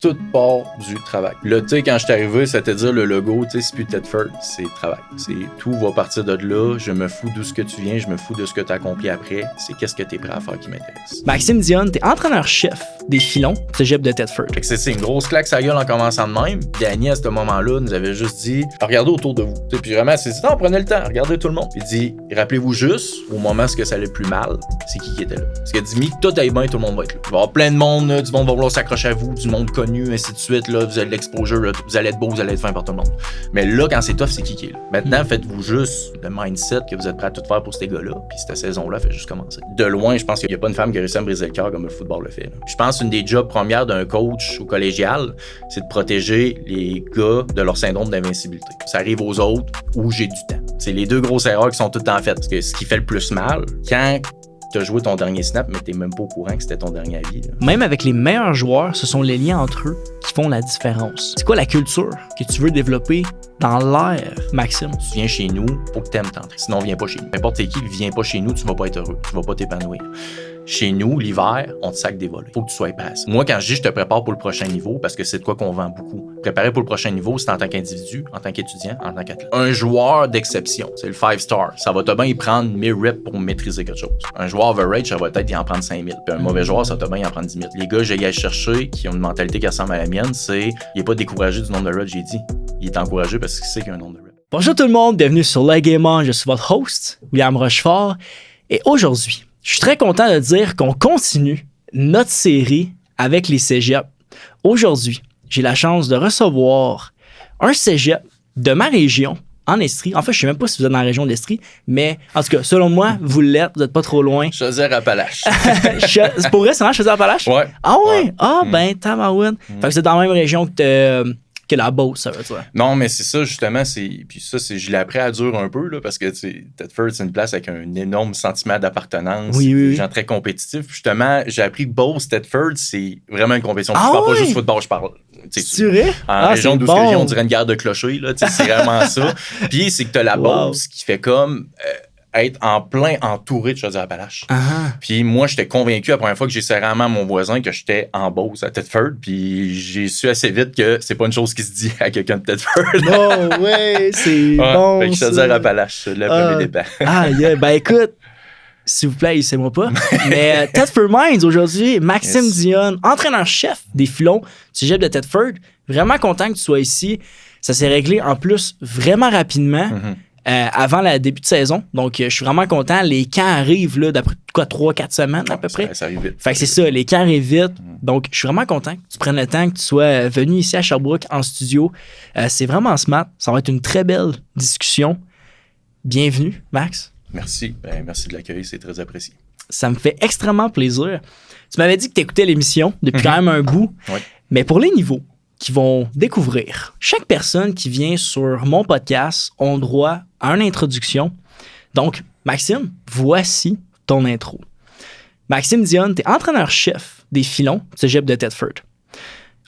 Tout part du travail. Là, tu sais, quand je suis arrivé, c'est-à-dire le logo, tu sais, c'est plus Tedford, c'est travail. C'est tout va partir de là. Je me fous d'où ce que tu viens, je me fous de ce que tu as accompli après. C'est qu'est-ce que tu es prêt à faire qui m'intéresse. Maxime Dionne, t'es entraîneur-chef des filons du cégep de Tedford. Fait que c'est une grosse claque sa gueule en commençant de même. Danny, à ce moment-là, nous avait juste dit regardez autour de vous. T'sais, puis vraiment, c'est dit non, prenez le temps, regardez tout le monde. Puis il dit rappelez-vous juste, au moment où ça allait le plus mal, c'est qui était là. Parce qu'il a dit tout aille bien, tout le monde va être là. Il va y avoir plein de monde, du monde va vouloir s'accrocher à vous, du monde connu, ainsi de suite. Là, vous avez de l'exposure, là, vous allez être beau, vous allez être fin par tout le monde. Mais là, quand c'est tough, c'est qui est là. Maintenant, faites-vous juste le mindset que vous êtes prêt à tout faire pour ces gars-là, puis cette saison-là fait juste commencer. De loin, je pense qu'il n'y a pas une femme qui a réussi à me briser le cœur comme le football le fait. Là. Je pense qu'une des jobs premières d'un coach au collégial, c'est de protéger les gars de leur syndrome d'invincibilité. Ça arrive aux autres où j'ai du temps. C'est les deux grosses erreurs qui sont tout le temps faites. Parce que ce qui fait le plus mal, quand t'as joué ton dernier snap, mais t'es même pas au courant que c'était ton dernier avis. Là. Même avec les meilleurs joueurs, ce sont les liens entre eux qui font la différence. C'est quoi la culture que tu veux développer dans l'air, Maxime? Tu viens chez nous, faut que t'aimes t'entrer. Sinon, viens pas chez nous. N'importe qui vient pas chez nous, tu vas pas être heureux. Tu vas pas t'épanouir. Chez nous, l'hiver, on te sac des volets. Faut que tu sois patient. Moi, quand je dis je te prépare pour le prochain niveau, parce que c'est de quoi qu'on vend beaucoup. Préparer pour le prochain niveau, c'est en tant qu'individu, en tant qu'étudiant, en tant qu'athlète. Un joueur d'exception, c'est le 5-star. Ça va te bien y prendre 1000 reps pour maîtriser quelque chose. Un joueur overage, ça va peut-être y en prendre 5000. Puis un mauvais joueur, ça va te bien y en prendre 10 000. Les gars, j'ai à chercher, qui ont une mentalité qui ressemble à la mienne, c'est il est pas découragé du nombre de reps, j'ai dit. Il est encouragé parce qu'il sait qu'il y a un nombre de reps. Bonjour tout le monde, bienvenue sur Le Game On. Je suis votre host, William Rochefort. Et aujourd'hui, je suis très content de dire qu'on continue notre série avec les cégeps. Aujourd'hui, j'ai la chance de recevoir un cégep de ma région, en Estrie. En fait, je ne sais même pas si vous êtes dans la région d'Estrie, mais en tout cas, selon moi, vous l'êtes, vous n'êtes pas trop loin. Chaudière-Appalaches. C'est pour vrai, c'est vraiment Chaudière-Appalaches? Ouais. Ah ouais? Ah ben, tabarouine. Fait que c'est dans la même région que la Beauce, ça veut dire. Non, mais c'est ça, justement. Puis ça, je l'ai appris à dur un peu, là, parce que Tedford, c'est une place avec un énorme sentiment d'appartenance. Oui. Des gens très compétitifs. Puis justement, j'ai appris que Beauce, Tedford, c'est vraiment une compétition. Je parle pas juste football, je parle. C'est vrai? En région d'où on dirait une guerre de clocher, là. C'est vraiment ça. Puis c'est que t'as la Beauce qui fait comme. Être en plein entouré de Chaudière-Appalaches. Puis moi, j'étais convaincu la première fois que j'ai serré la main à mon voisin que j'étais en Beauce à Tedford. Puis j'ai su assez vite que c'est pas une chose qui se dit à quelqu'un de Tedford. Non, ouais, c'est bon. Fait que Chaudière-Appalaches, le premier départ. Ben écoute, s'il vous plaît, laissez-moi pas. Mais Tedford Mines aujourd'hui, Maxime Dionne, entraîneur-chef des filons du cégep de Tedford. Vraiment content que tu sois ici. Ça s'est réglé en plus vraiment rapidement. Avant le début de saison. Donc, je suis vraiment content. Les camps arrivent là, d'après 3-4 semaines à peu près. Ça arrive vite. Fait que c'est ça, les camps arrivent vite. Donc, je suis vraiment content que tu prennes le temps, que tu sois venu ici à Sherbrooke en studio. C'est vraiment smart. Ça va être une très belle discussion. Bienvenue, Max. Merci. Merci de l'accueil. C'est très apprécié. Ça me fait extrêmement plaisir. Tu m'avais dit que tu écoutais l'émission depuis quand même un bout. Oui. Mais pour les niveaux qui vont découvrir, chaque personne qui vient sur mon podcast a droit à une introduction. Donc, Maxime, voici ton intro. Maxime Dionne, tu es entraîneur-chef des filons du cégep de Tedford.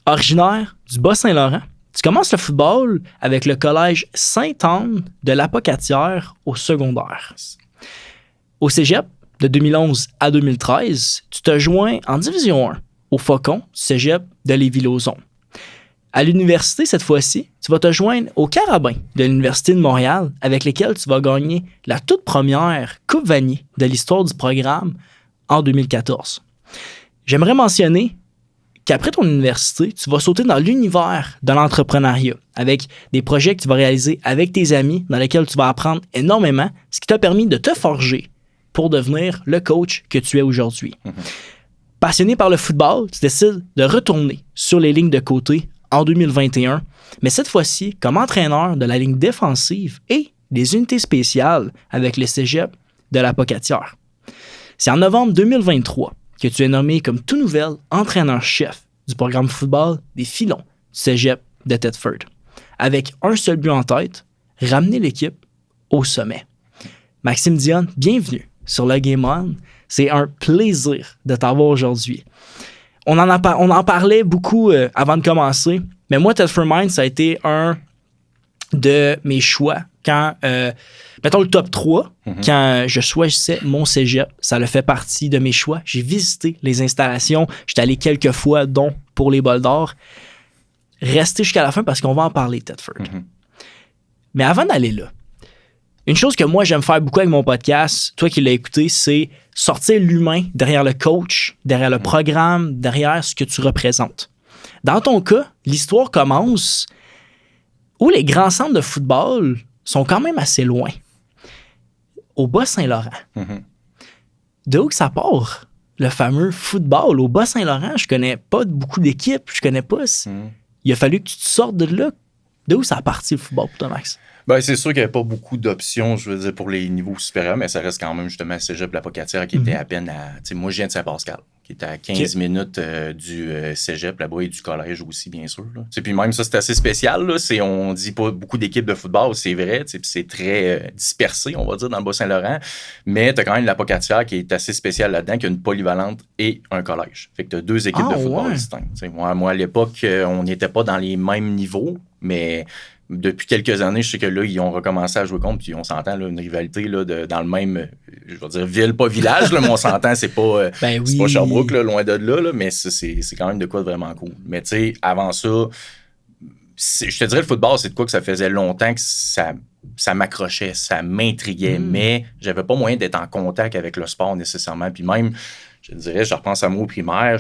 Originaire du Bas-Saint-Laurent, tu commences le football avec le collège Sainte-Anne de l'Apocatière au secondaire. Au cégep, de 2011 à 2013, tu te joins en Division 1 au Faucon du cégep de Lévis-Lauzon. À l'université, cette fois-ci, tu vas te joindre aux Carabins de l'Université de Montréal, avec lesquels tu vas gagner la toute première Coupe Vanier de l'histoire du programme en 2014. J'aimerais mentionner qu'après ton université, tu vas sauter dans l'univers de l'entrepreneuriat, avec des projets que tu vas réaliser avec tes amis, dans lesquels tu vas apprendre énormément, ce qui t'a permis de te forger pour devenir le coach que tu es aujourd'hui. Passionné par le football, tu décides de retourner sur les lignes de côté en 2021, mais cette fois-ci comme entraîneur de la ligne défensive et des unités spéciales avec le cégep de l'Apocatière. C'est en novembre 2023 que tu es nommé comme tout nouvel entraîneur-chef du programme football des filons du cégep de Tedford, avec un seul but en tête, ramener l'équipe au sommet. Maxime Dionne, bienvenue sur Le Game On. C'est un plaisir de t'avoir aujourd'hui. On en parlait beaucoup avant de commencer, mais moi, Tedford Mines, ça a été un de mes choix quand, mettons le top 3, quand je choisissais mon cégep, ça le fait partie de mes choix. J'ai visité les installations, j'étais allé quelques fois, dont pour les bols d'or, restez jusqu'à la fin parce qu'on va en parler, Tedford. Mais avant d'aller là, une chose que moi, j'aime faire beaucoup avec mon podcast, toi qui l'as écouté, c'est sortir l'humain derrière le coach, derrière le programme, derrière ce que tu représentes. Dans ton cas, l'histoire commence où les grands centres de football sont quand même assez loin. Au Bas-Saint-Laurent. De où que ça part? Le fameux football au Bas-Saint-Laurent, je connais pas beaucoup d'équipes, je connais pas. Il a fallu que tu te sortes de là. De où ça a parti le football pour toi, Max? Ben, c'est sûr qu'il n'y avait pas beaucoup d'options, je veux dire, pour les niveaux supérieurs, mais ça reste quand même justement Cégep La Pocatière qui était à peine à... Tu sais, moi, je viens de Saint-Pascal, qui était à 15 minutes du Cégep là-bas et du collège aussi, bien sûr. Puis même ça, c'est assez spécial. Là, on dit pas beaucoup d'équipes de football, c'est vrai, puis c'est très dispersé, on va dire, dans le Bas-Saint-Laurent, mais tu as quand même La Pocatière qui est assez spéciale là-dedans, qui a une polyvalente et un collège. Fait que tu as 2 équipes de football distinctes. Moi, à l'époque, on n'était pas dans les mêmes niveaux, mais... Depuis quelques années, je sais que là, ils ont recommencé à jouer contre, puis on s'entend, là, une rivalité là, dans le même, je vais dire ville, pas village, là, mais on s'entend, c'est pas, c'est pas Sherbrooke, là, loin de là, mais c'est quand même de quoi de vraiment cool. Mais tu sais, avant ça, je te dirais, le football, c'est de quoi que ça faisait longtemps que ça m'accrochait, ça m'intriguait, mais j'avais pas moyen d'être en contact avec le sport nécessairement. Puis même, je te dirais, je repense à moi au primaire,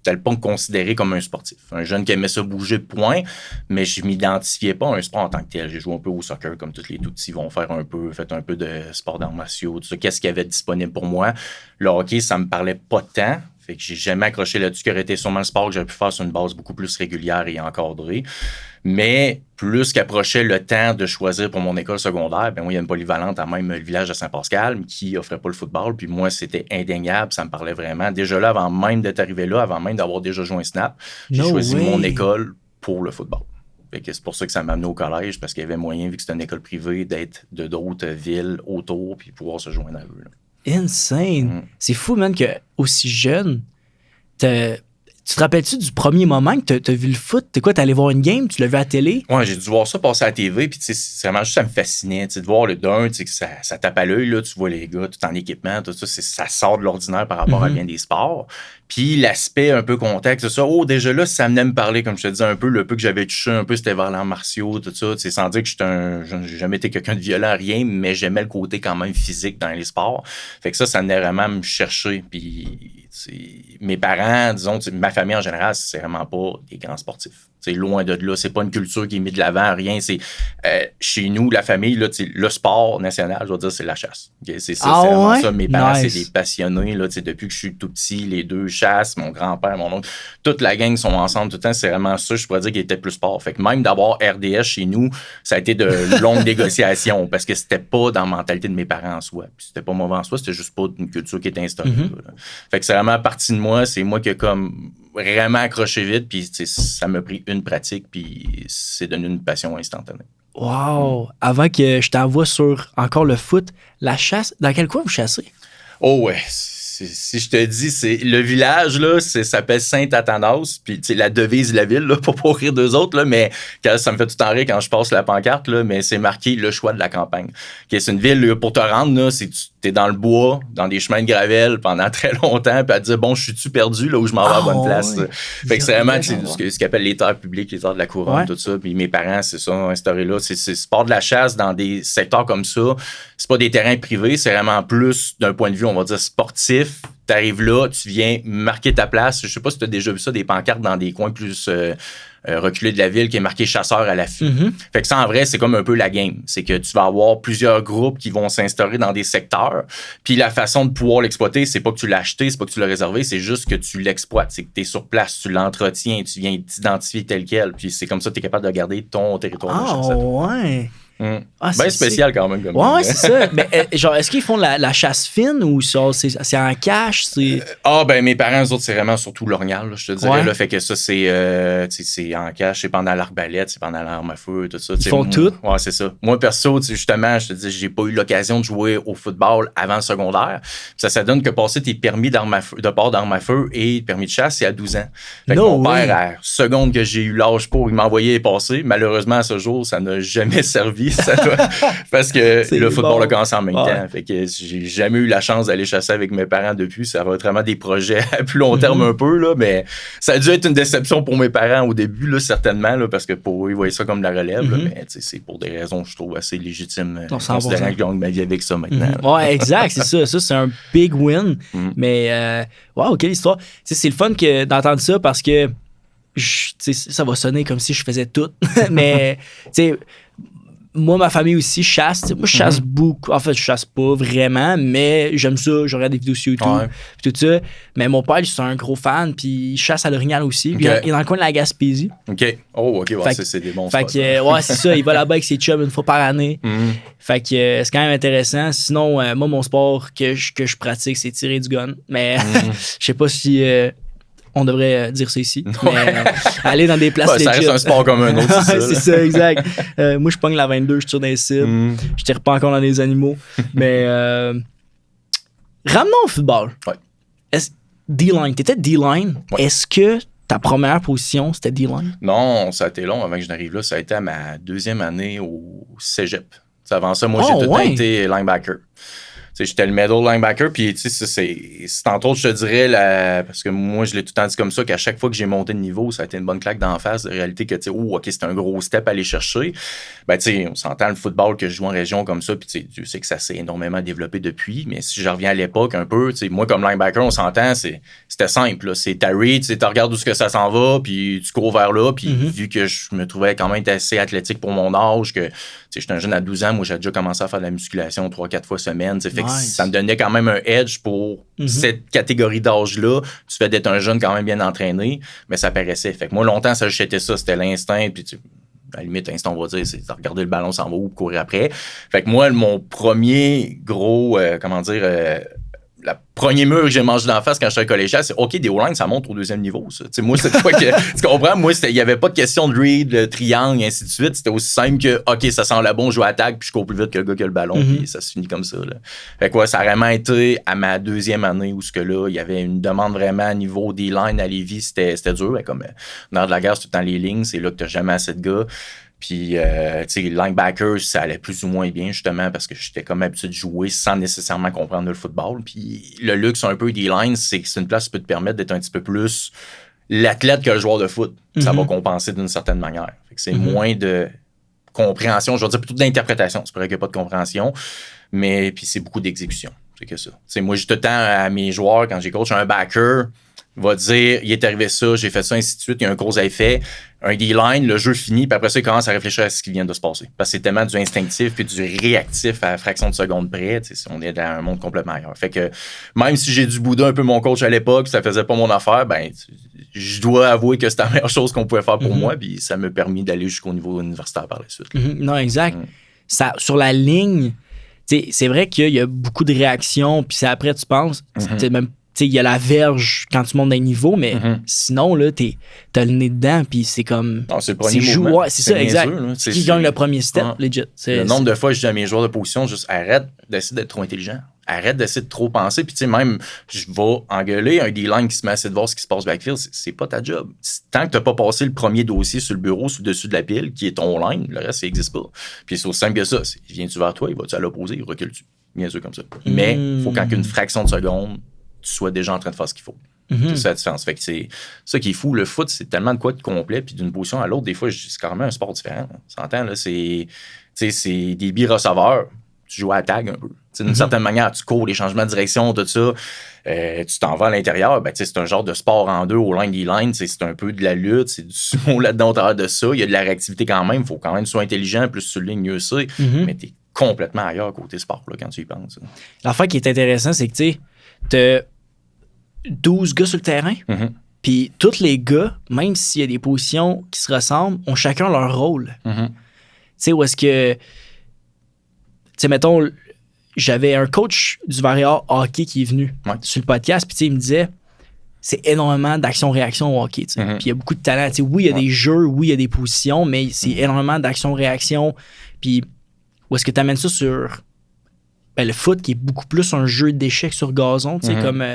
n'étais pas considéré comme un sportif. Un jeune qui aimait ça bouger, point, mais je m'identifiais pas à un sport en tant que tel. J'ai joué un peu au soccer, comme tous les tout-petits vont faire fait un peu de sport d'arts martiaux, tout ça. Qu'est-ce qu'il y avait disponible pour moi? Le hockey, ça me parlait pas tant. Fait que j'ai jamais accroché là-dessus, qui aurait été sûrement le sport que j'aurais pu faire sur une base beaucoup plus régulière et encadrée. Mais plus qu'approchait le temps de choisir pour mon école secondaire, ben moi, il y a une polyvalente à même le village de Saint-Pascal qui offrait pas le football. Puis moi, c'était indéniable, ça me parlait vraiment. Déjà là, avant même d'être arrivé là, avant même d'avoir déjà joué un snap, j'ai choisi mon école pour le football. Fait que c'est pour ça que ça m'a amené au collège, parce qu'il y avait moyen, vu que c'était une école privée, d'être de d'autres villes autour puis pouvoir se joindre à eux. Là. Insane! C'est fou, man, que aussi jeune, tu te rappelles-tu du premier moment que t'as vu le foot? T'es quoi, t'es allé voir une game? Tu l'as vu à la télé? Ouais, j'ai dû voir ça passer à la TV, puis c'est vraiment juste, ça me fascinait, de voir le d'un, que ça tape à l'œil, là, tu vois les gars tout en équipement, tout ça, ça sort de l'ordinaire par rapport à bien des sports. Puis l'aspect un peu contact, c'est ça. Oh, déjà là, ça venait me parler, comme je te disais, un peu, le peu que j'avais touché, un peu, c'était vers l'arts martiaux, tout ça. Sans dire que j'ai jamais été quelqu'un de violent, rien, mais j'aimais le côté quand même physique dans les sports. Fait que ça venait vraiment me chercher. Puis mes parents, disons, ma famille en général, c'est vraiment pas des grands sportifs. C'est loin de là. C'est pas une culture qui est mise de l'avant, rien. C'est chez nous, la famille, là, le sport national, je veux dire, c'est la chasse. Okay? C'est ça, c'est vraiment ça. Mes parents, c'est des passionnés. Là, depuis que je suis tout petit, les deux chassent, mon grand-père, mon oncle, toute la gang sont ensemble tout le temps. C'est vraiment ça, je pourrais dire, qui était plus sport. Fait que même d'avoir RDS chez nous, ça a été de longues négociations parce que c'était pas dans la mentalité de mes parents en soi. Puis c'était pas mauvais en soi, c'était juste pas une culture qui était instaurée. Là. Fait que c'est vraiment partie de moi. C'est moi qui ai comme vraiment accroché vite, puis ça m'a pris une pratique, puis c'est devenu une passion instantanée. Wow! Avant que je t'envoie sur encore le foot, la chasse, dans quel coin vous chassez? Oh ouais, si je te dis, c'est le village, là, ça s'appelle Saint-Athanas, puis la devise de la ville, là, pour pas rire d'eux autres, là, mais ça me fait tout le temps rire quand je passe la pancarte, là, mais c'est marqué le choix de la campagne. Okay, c'est une ville, là, pour te rendre, là, t'es dans le bois, dans des chemins de gravelle pendant très longtemps, puis à te dire, bon, je suis-tu perdu là où je m'en vais à la bonne place? Ouais. Fait que c'est vraiment ce qu'ils appellent les terres publiques, les terres de la couronne, tout ça. Puis mes parents, c'est ça, ont instauré là. C'est sport de la chasse dans des secteurs comme ça. C'est pas des terrains privés, c'est vraiment plus d'un point de vue, on va dire, sportif. T'arrives là, tu viens marquer ta place. Je sais pas si tu as déjà vu ça, des pancartes dans des coins plus reculés de la ville qui est marqué chasseur à l'affût. Fait que ça, en vrai, c'est comme un peu la game. C'est que tu vas avoir plusieurs groupes qui vont s'instaurer dans des secteurs. Puis la façon de pouvoir l'exploiter, c'est pas que tu l'as acheté, c'est pas que tu l'as réservé, c'est juste que tu l'exploites. C'est que tu es sur place, tu l'entretiens, tu viens t'identifier tel quel. Puis c'est comme ça que tu es capable de garder ton territoire de chasse. Ouais. Ben spécial quand même. Ouais, c'est ça. Mais genre, est-ce qu'ils font la chasse fine ou c'est en cache? Ben mes parents, eux autres, c'est vraiment surtout l'orignal, je te dirais. Là, fait que ça, c'est en cache, c'est pendant l'arbalète, c'est pendant l'arme à feu, tout ça. Ils font tout? Ouais, c'est ça. Moi, perso, justement, je te dis, j'ai pas eu l'occasion de jouer au football avant le secondaire. Ça donne que passer tes permis de port d'arme à feu et permis de chasse, c'est à 12 ans. Fait que mon père, à la seconde que j'ai eu l'âge pour, il m'envoyait passer. Malheureusement, à ce jour, ça n'a jamais servi. vie, parce que C'est le football bon. a commencé en même Ouais. temps. Fait que j'ai jamais eu la chance d'aller chasser avec mes parents depuis. Ça va être vraiment des projets à plus long terme un peu, là, mais ça a dû être une déception pour mes parents au début, là, certainement, là, parce que pour eux, ils voyaient ça comme de la relève, là, mais c'est pour des raisons, je trouve, assez légitimes, Non, 100%. considérant que je gagne ma vie avec ça maintenant. Ouais, exact, c'est ça. Ça, c'est un big win. Mais, wow, quelle histoire. Tu sais, c'est le fun d'entendre ça parce que tu sais, ça va sonner comme si je faisais tout. Mais, tu sais, moi, ma famille aussi chasse. T'sais, moi, je chasse beaucoup. En fait, je chasse pas vraiment, mais j'aime ça. Je regarde des vidéos sur YouTube, Ouais. puis tout ça. Mais mon père, c'est un gros fan, puis il chasse à l'orignal aussi. Puis Ok. il est dans le coin de la Gaspésie. OK. Oh, OK. Ouais, Fait ça, c'est des bons Fait spots, que, ouais, c'est ça. Il va là-bas avec ses chums une fois par année. Mhm. Fait que c'est quand même intéressant. Sinon, moi, mon sport que je pratique, c'est tirer du gun. Mais je sais pas si on devrait dire ça ici. Mais aller dans des places Ouais, ça reste legit. un sport comme un autre, c'est ça. C'est ça, exact. Moi, je pogne la 22, je tire dans les cibles. Je tire pas encore dans les animaux. Mais ramenons au football. Ouais. D-line. T'étais D-line. Ouais. Est-ce que ta première position, c'était D-line? Non, ça a été long avant que je n'arrive là. Ça a été à ma deuxième année au cégep. T'sais, avant ça, moi, j'ai tout le temps été linebacker. T'sais, j'étais le middle linebacker, puis c'est entre autres, je te dirais, parce que moi, je l'ai tout le temps dit comme ça, qu'à chaque fois que j'ai monté de niveau, ça a été une bonne claque d'en face de réalité que, OK, c'est un gros step à aller chercher. Ben, on s'entend le football que je joue en région comme ça, puis Dieu sait que ça s'est énormément développé depuis, mais si je reviens à l'époque un peu, moi, comme linebacker, on s'entend, c'était simple, là. C'est ta read, tu regardes où ce que ça s'en va, puis tu cours vers là, puis vu que je me trouvais quand même assez athlétique pour mon âge, que j'étais un jeune à 12 ans, moi, j'ai déjà commencé à faire de la musculation 3-4 fois semaine, fait que ça me donnait quand même un edge pour cette catégorie d'âge-là. Tu fais d'être un jeune quand même bien entraîné, mais ça paraissait. Fait que moi, longtemps, ça j'étais ça, c'était l'instinct, puis à la limite, l'instinct, on va dire, c'est de regarder le ballon s'en va où, courir après. Fait que moi, mon premier gros, le premier mur que j'ai mangé d'en face quand j'étais collégial, c'est OK, des O-line, ça monte au deuxième niveau. Ça. Moi, c'est quoi que. Tu comprends? Moi, il n'y avait pas de question de read, le triangle, et ainsi de suite. C'était aussi simple que OK, ça sent le bon, je joue à tag, puis je cours plus vite que le gars qui a le ballon, puis ça se finit comme ça. Là. Fait que ça a vraiment été à ma deuxième année où il y avait une demande vraiment à niveau des lines à Lévis, c'était dur. Mais comme dans de la guerre, c'est tout le temps les lignes, c'est là que tu n'as jamais assez de gars. Puis, tu sais, linebacker, ça allait plus ou moins bien, justement, parce que j'étais comme habitué de jouer sans nécessairement comprendre le football. Puis, le luxe un peu des lines, c'est que c'est une place qui peut te permettre d'être un petit peu plus l'athlète que le joueur de foot. Ça va compenser d'une certaine manière. Fait que c'est moins de compréhension, je vais dire plutôt d'interprétation. C'est vrai qu'il n'y a pas de compréhension, mais puis c'est beaucoup d'exécution. C'est que ça. T'sais, moi, j'ai tout le temps à mes joueurs, quand j'ai coach un backer, va dire, il est arrivé ça, j'ai fait ça, ainsi de suite, il y a un cause à effet. Un D-line, le jeu finit, puis après ça, il commence à réfléchir à ce qui vient de se passer. Parce que c'est tellement du instinctif puis du réactif à fraction de seconde près. On est dans un monde complètement ailleurs. Fait que même si j'ai dû bouder un peu mon coach à l'époque, ça faisait pas mon affaire, ben je dois avouer que c'était la meilleure chose qu'on pouvait faire pour moi, puis ça m'a permis d'aller jusqu'au niveau universitaire par la suite. Non, exact. Ça, sur la ligne, c'est vrai qu'il y a beaucoup de réactions, puis c'est après, tu penses, même il y a la verge quand tu montes d'un niveau, mais sinon, là, t'as le nez dedans, puis c'est comme. Non, c'est le premier mouvement. Ouais, c'est ça, exact. C'est qui gagne le premier step, legit. Le nombre de fois, je dis à mes joueurs de position, juste arrête d'essayer d'être trop intelligent. Arrête d'essayer de trop penser. Puis, tu sais, même, je vais engueuler un D-line qui se met à essayer de voir ce qui se passe backfield. C'est pas ta job. Tant que t'as pas passé le premier dossier sur le bureau, sur le dessus de la pile, qui est ton line, le reste, ça n'existe pas. Puis, c'est aussi simple que ça. Viens-tu vers toi, il va-tu à l'opposé, il recule-tu. Bien sûr, comme ça. Mais, il faut qu'en une fraction de seconde, tu sois déjà en train de faire ce qu'il faut. C'est ça la différence. Fait que c'est ça qui est fou. Le foot, c'est tellement de quoi de complet, puis d'une position à l'autre, des fois, c'est carrément un sport différent. On s'entend, là, c'est des billes receveurs. Tu joues à tag un peu. D'une certaine manière, tu cours, les changements de direction, tout ça. Tu t'en vas à l'intérieur. Ben, c'est un genre de sport en deux au line D-line. C'est un peu de la lutte, c'est du sumo là-dedans au travers de ça. Il y a de la réactivité quand même. Il faut quand même que tu sois intelligent, plus tu le lignes, mieux c'est. Mais t'es complètement ailleurs côté sport là, quand tu y penses. L'affaire qui est intéressante, c'est que tu t'as 12 gars sur le terrain. Puis tous les gars, même s'il y a des positions qui se ressemblent, ont chacun leur rôle. Tu sais, où est-ce que. Tu sais, mettons, j'avais un coach du Varia hockey qui est venu sur le podcast, puis il me disait, c'est énormément d'action-réaction au hockey. Puis il y a beaucoup de talent. T'sais, oui, il y a des jeux, oui, il y a des positions, mais c'est énormément d'action-réaction. Puis où est-ce que tu amènes ça sur le foot, qui est beaucoup plus un jeu d'échecs sur gazon, comme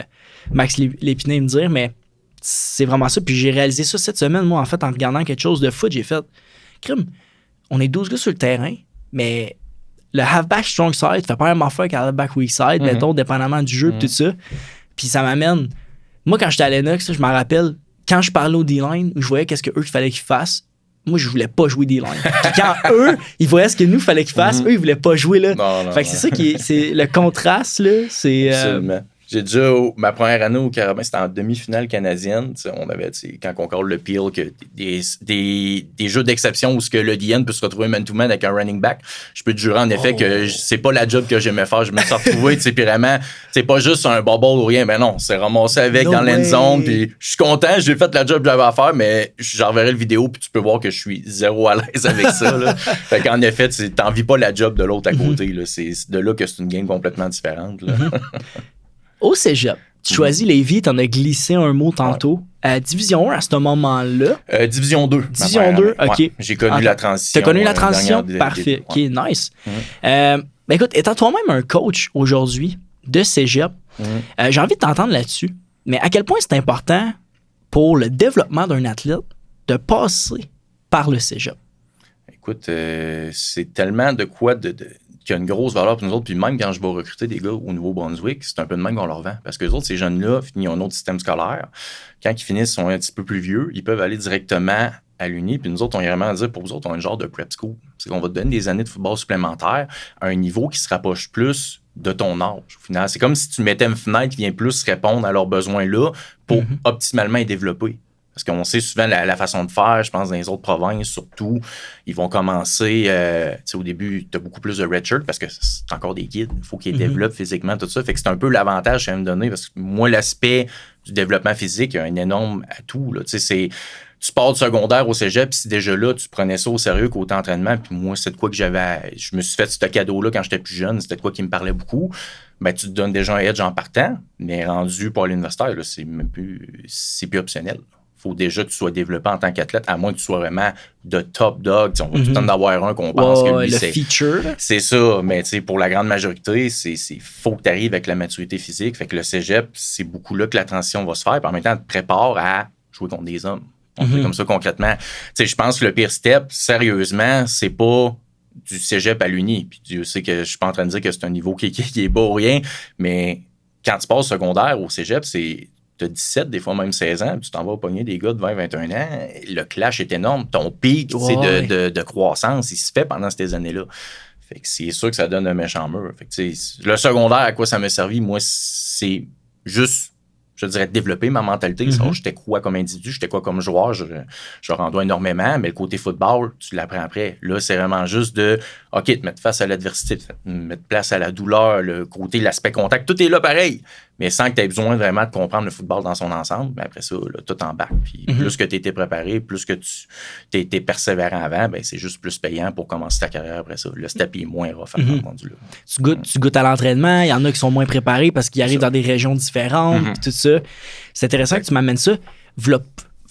Max Lépiné me dire, mais c'est vraiment ça. Puis j'ai réalisé ça cette semaine, moi, en fait, en regardant quelque chose de foot, j'ai fait, crime, on est 12 gars sur le terrain, mais le halfback strong side fait pas la même affaire qu'un halfback weak side, mettons, dépendamment du jeu et tout ça. Puis ça m'amène... Moi, quand j'étais à Lennox, je me rappelle, quand je parlais au D-line, je voyais qu'est-ce qu'eux, il fallait qu'ils fassent. Moi, je voulais pas jouer D-line. Puis quand eux, ils voyaient ce que nous, il fallait qu'ils fassent, eux, ils voulaient pas jouer là. Non, fait que c'est ça qui est... C'est le contraste, là. C'est... Absolument. J'ai déjà, ma première année au Carabin, c'était en demi-finale canadienne. On avait, quand on colle le peel, que des jeux d'exception où ce que le DN peut se retrouver man-to-man avec un running back. Je peux te jurer, en effet, que c'est pas la job que j'aimais faire. Je me suis retrouvé, puis vraiment, c'est pas juste un bubble ou rien, mais non, c'est ramassé avec dans l'end zone. Puis je suis content, j'ai fait la job que j'avais à faire, mais j'enverrai le vidéo, puis tu peux voir que je suis zéro à l'aise avec ça. Là. Fait qu'en effet, t'envies pas la job de l'autre à côté. Là. C'est de là que c'est une game complètement différente. Là. Au cégep, tu choisis Lévis, t'en as glissé un mot tantôt. Division 1 à ce moment-là. Division 2. Division 2, OK. Ouais, j'ai connu la transition. T'as connu la transition? Parfait. OK, nice. Ben écoute, étant toi-même un coach aujourd'hui de cégep, j'ai envie de t'entendre là-dessus. Mais à quel point c'est important pour le développement d'un athlète de passer par le cégep? Écoute, c'est tellement de quoi qui a une grosse valeur pour nous autres. Puis même quand je vais recruter des gars au Nouveau-Brunswick, c'est un peu de même qu'on leur vend. Parce que les autres, ces jeunes-là, ils ont un autre système scolaire. Quand ils finissent, ils sont un petit peu plus vieux, ils peuvent aller directement à l'Uni. Puis nous autres, on y a vraiment à dire, pour vous autres, on a un genre de prep school. C'est qu'on va te donner des années de football supplémentaires à un niveau qui se rapproche plus de ton âge. Au final, c'est comme si tu mettais une fenêtre qui vient plus répondre à leurs besoins-là pour optimalement les développer. Parce qu'on sait souvent la façon de faire, je pense, dans les autres provinces, surtout, ils vont commencer, au début, tu as beaucoup plus de redshirt parce que c'est encore des kids, il faut qu'ils développent physiquement, tout ça. Fait que c'est un peu l'avantage que ça me donner parce que moi, l'aspect du développement physique, il y a un énorme atout. Là. Tu pars du secondaire au cégep, puis si déjà là, tu prenais ça au sérieux côté entraînement, puis moi, c'est de quoi que je me suis fait ce cadeau-là quand j'étais plus jeune, c'était de quoi qui me parlait beaucoup. Ben, tu te donnes déjà un edge en partant, mais rendu par l'universitaire, là, c'est plus optionnel. Faut déjà que tu sois développé en tant qu'athlète, à moins que tu sois vraiment de top dog. On va tout le temps en avoir un qu'on pense que lui, le feature. C'est ça, mais pour la grande majorité, c'est faut que tu arrives avec la maturité physique. Fait que le cégep, c'est beaucoup là que la transition va se faire. Puis en même temps, tu te prépares à jouer contre des hommes. On fait comme ça concrètement. Je pense que le pire step, sérieusement, c'est pas du cégep à l'Uni. Puis Dieu sait que je suis pas en train de dire que c'est un niveau qui est bas ou rien, mais quand tu passes secondaire au cégep, c'est... Tu as 17, des fois même 16 ans, puis tu t'en vas pogner des gars de 20, 21 ans, le clash est énorme. Ton pic de croissance, il se fait pendant ces années-là. Fait que c'est sûr que ça donne un méchant mur. Fait que, le secondaire, à quoi ça m'a servi, moi, c'est juste, je dirais, développer ma mentalité. J'étais quoi comme individu, j'étais quoi comme joueur, je en dois énormément, mais le côté football, tu l'apprends après. Là, c'est vraiment juste OK, te mettre face à l'adversité, te mettre place à la douleur, le côté, l'aspect contact, tout est là pareil. Mais sans que tu aies besoin vraiment de comprendre le football dans son ensemble, ben après ça, là, tout embarque. Puis plus que tu étais préparé, plus que tu étais persévérant avant, ben c'est juste plus payant pour commencer ta carrière après ça. Le step est moins rough à rendu là. Tu goûtes à l'entraînement, il y en a qui sont moins préparés parce qu'ils arrivent dans des régions différentes, tout ça. C'est intéressant que tu m'amènes ça. V'là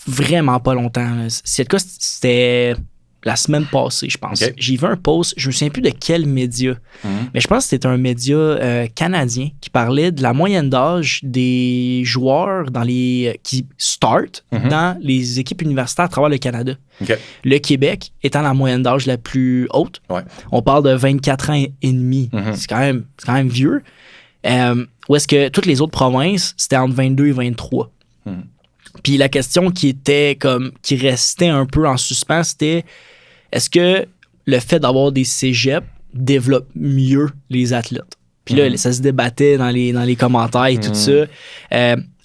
vraiment pas longtemps. Là. C'est le cas, c'était la semaine passée, je pense. Okay. J'ai vu un post, je me souviens plus de quel média, mais je pense que c'était un média canadien qui parlait de la moyenne d'âge des joueurs qui startent dans les équipes universitaires à travers le Canada. Okay. Le Québec étant la moyenne d'âge la plus haute. Ouais. On parle de 24 ans et demi. C'est quand même vieux. Où est-ce que toutes les autres provinces, c'était entre 22 et 23. Puis la question qui restait un peu en suspens, c'était est-ce que le fait d'avoir des cégeps développe mieux les athlètes? Puis là, ça se débattait dans les commentaires et tout ça.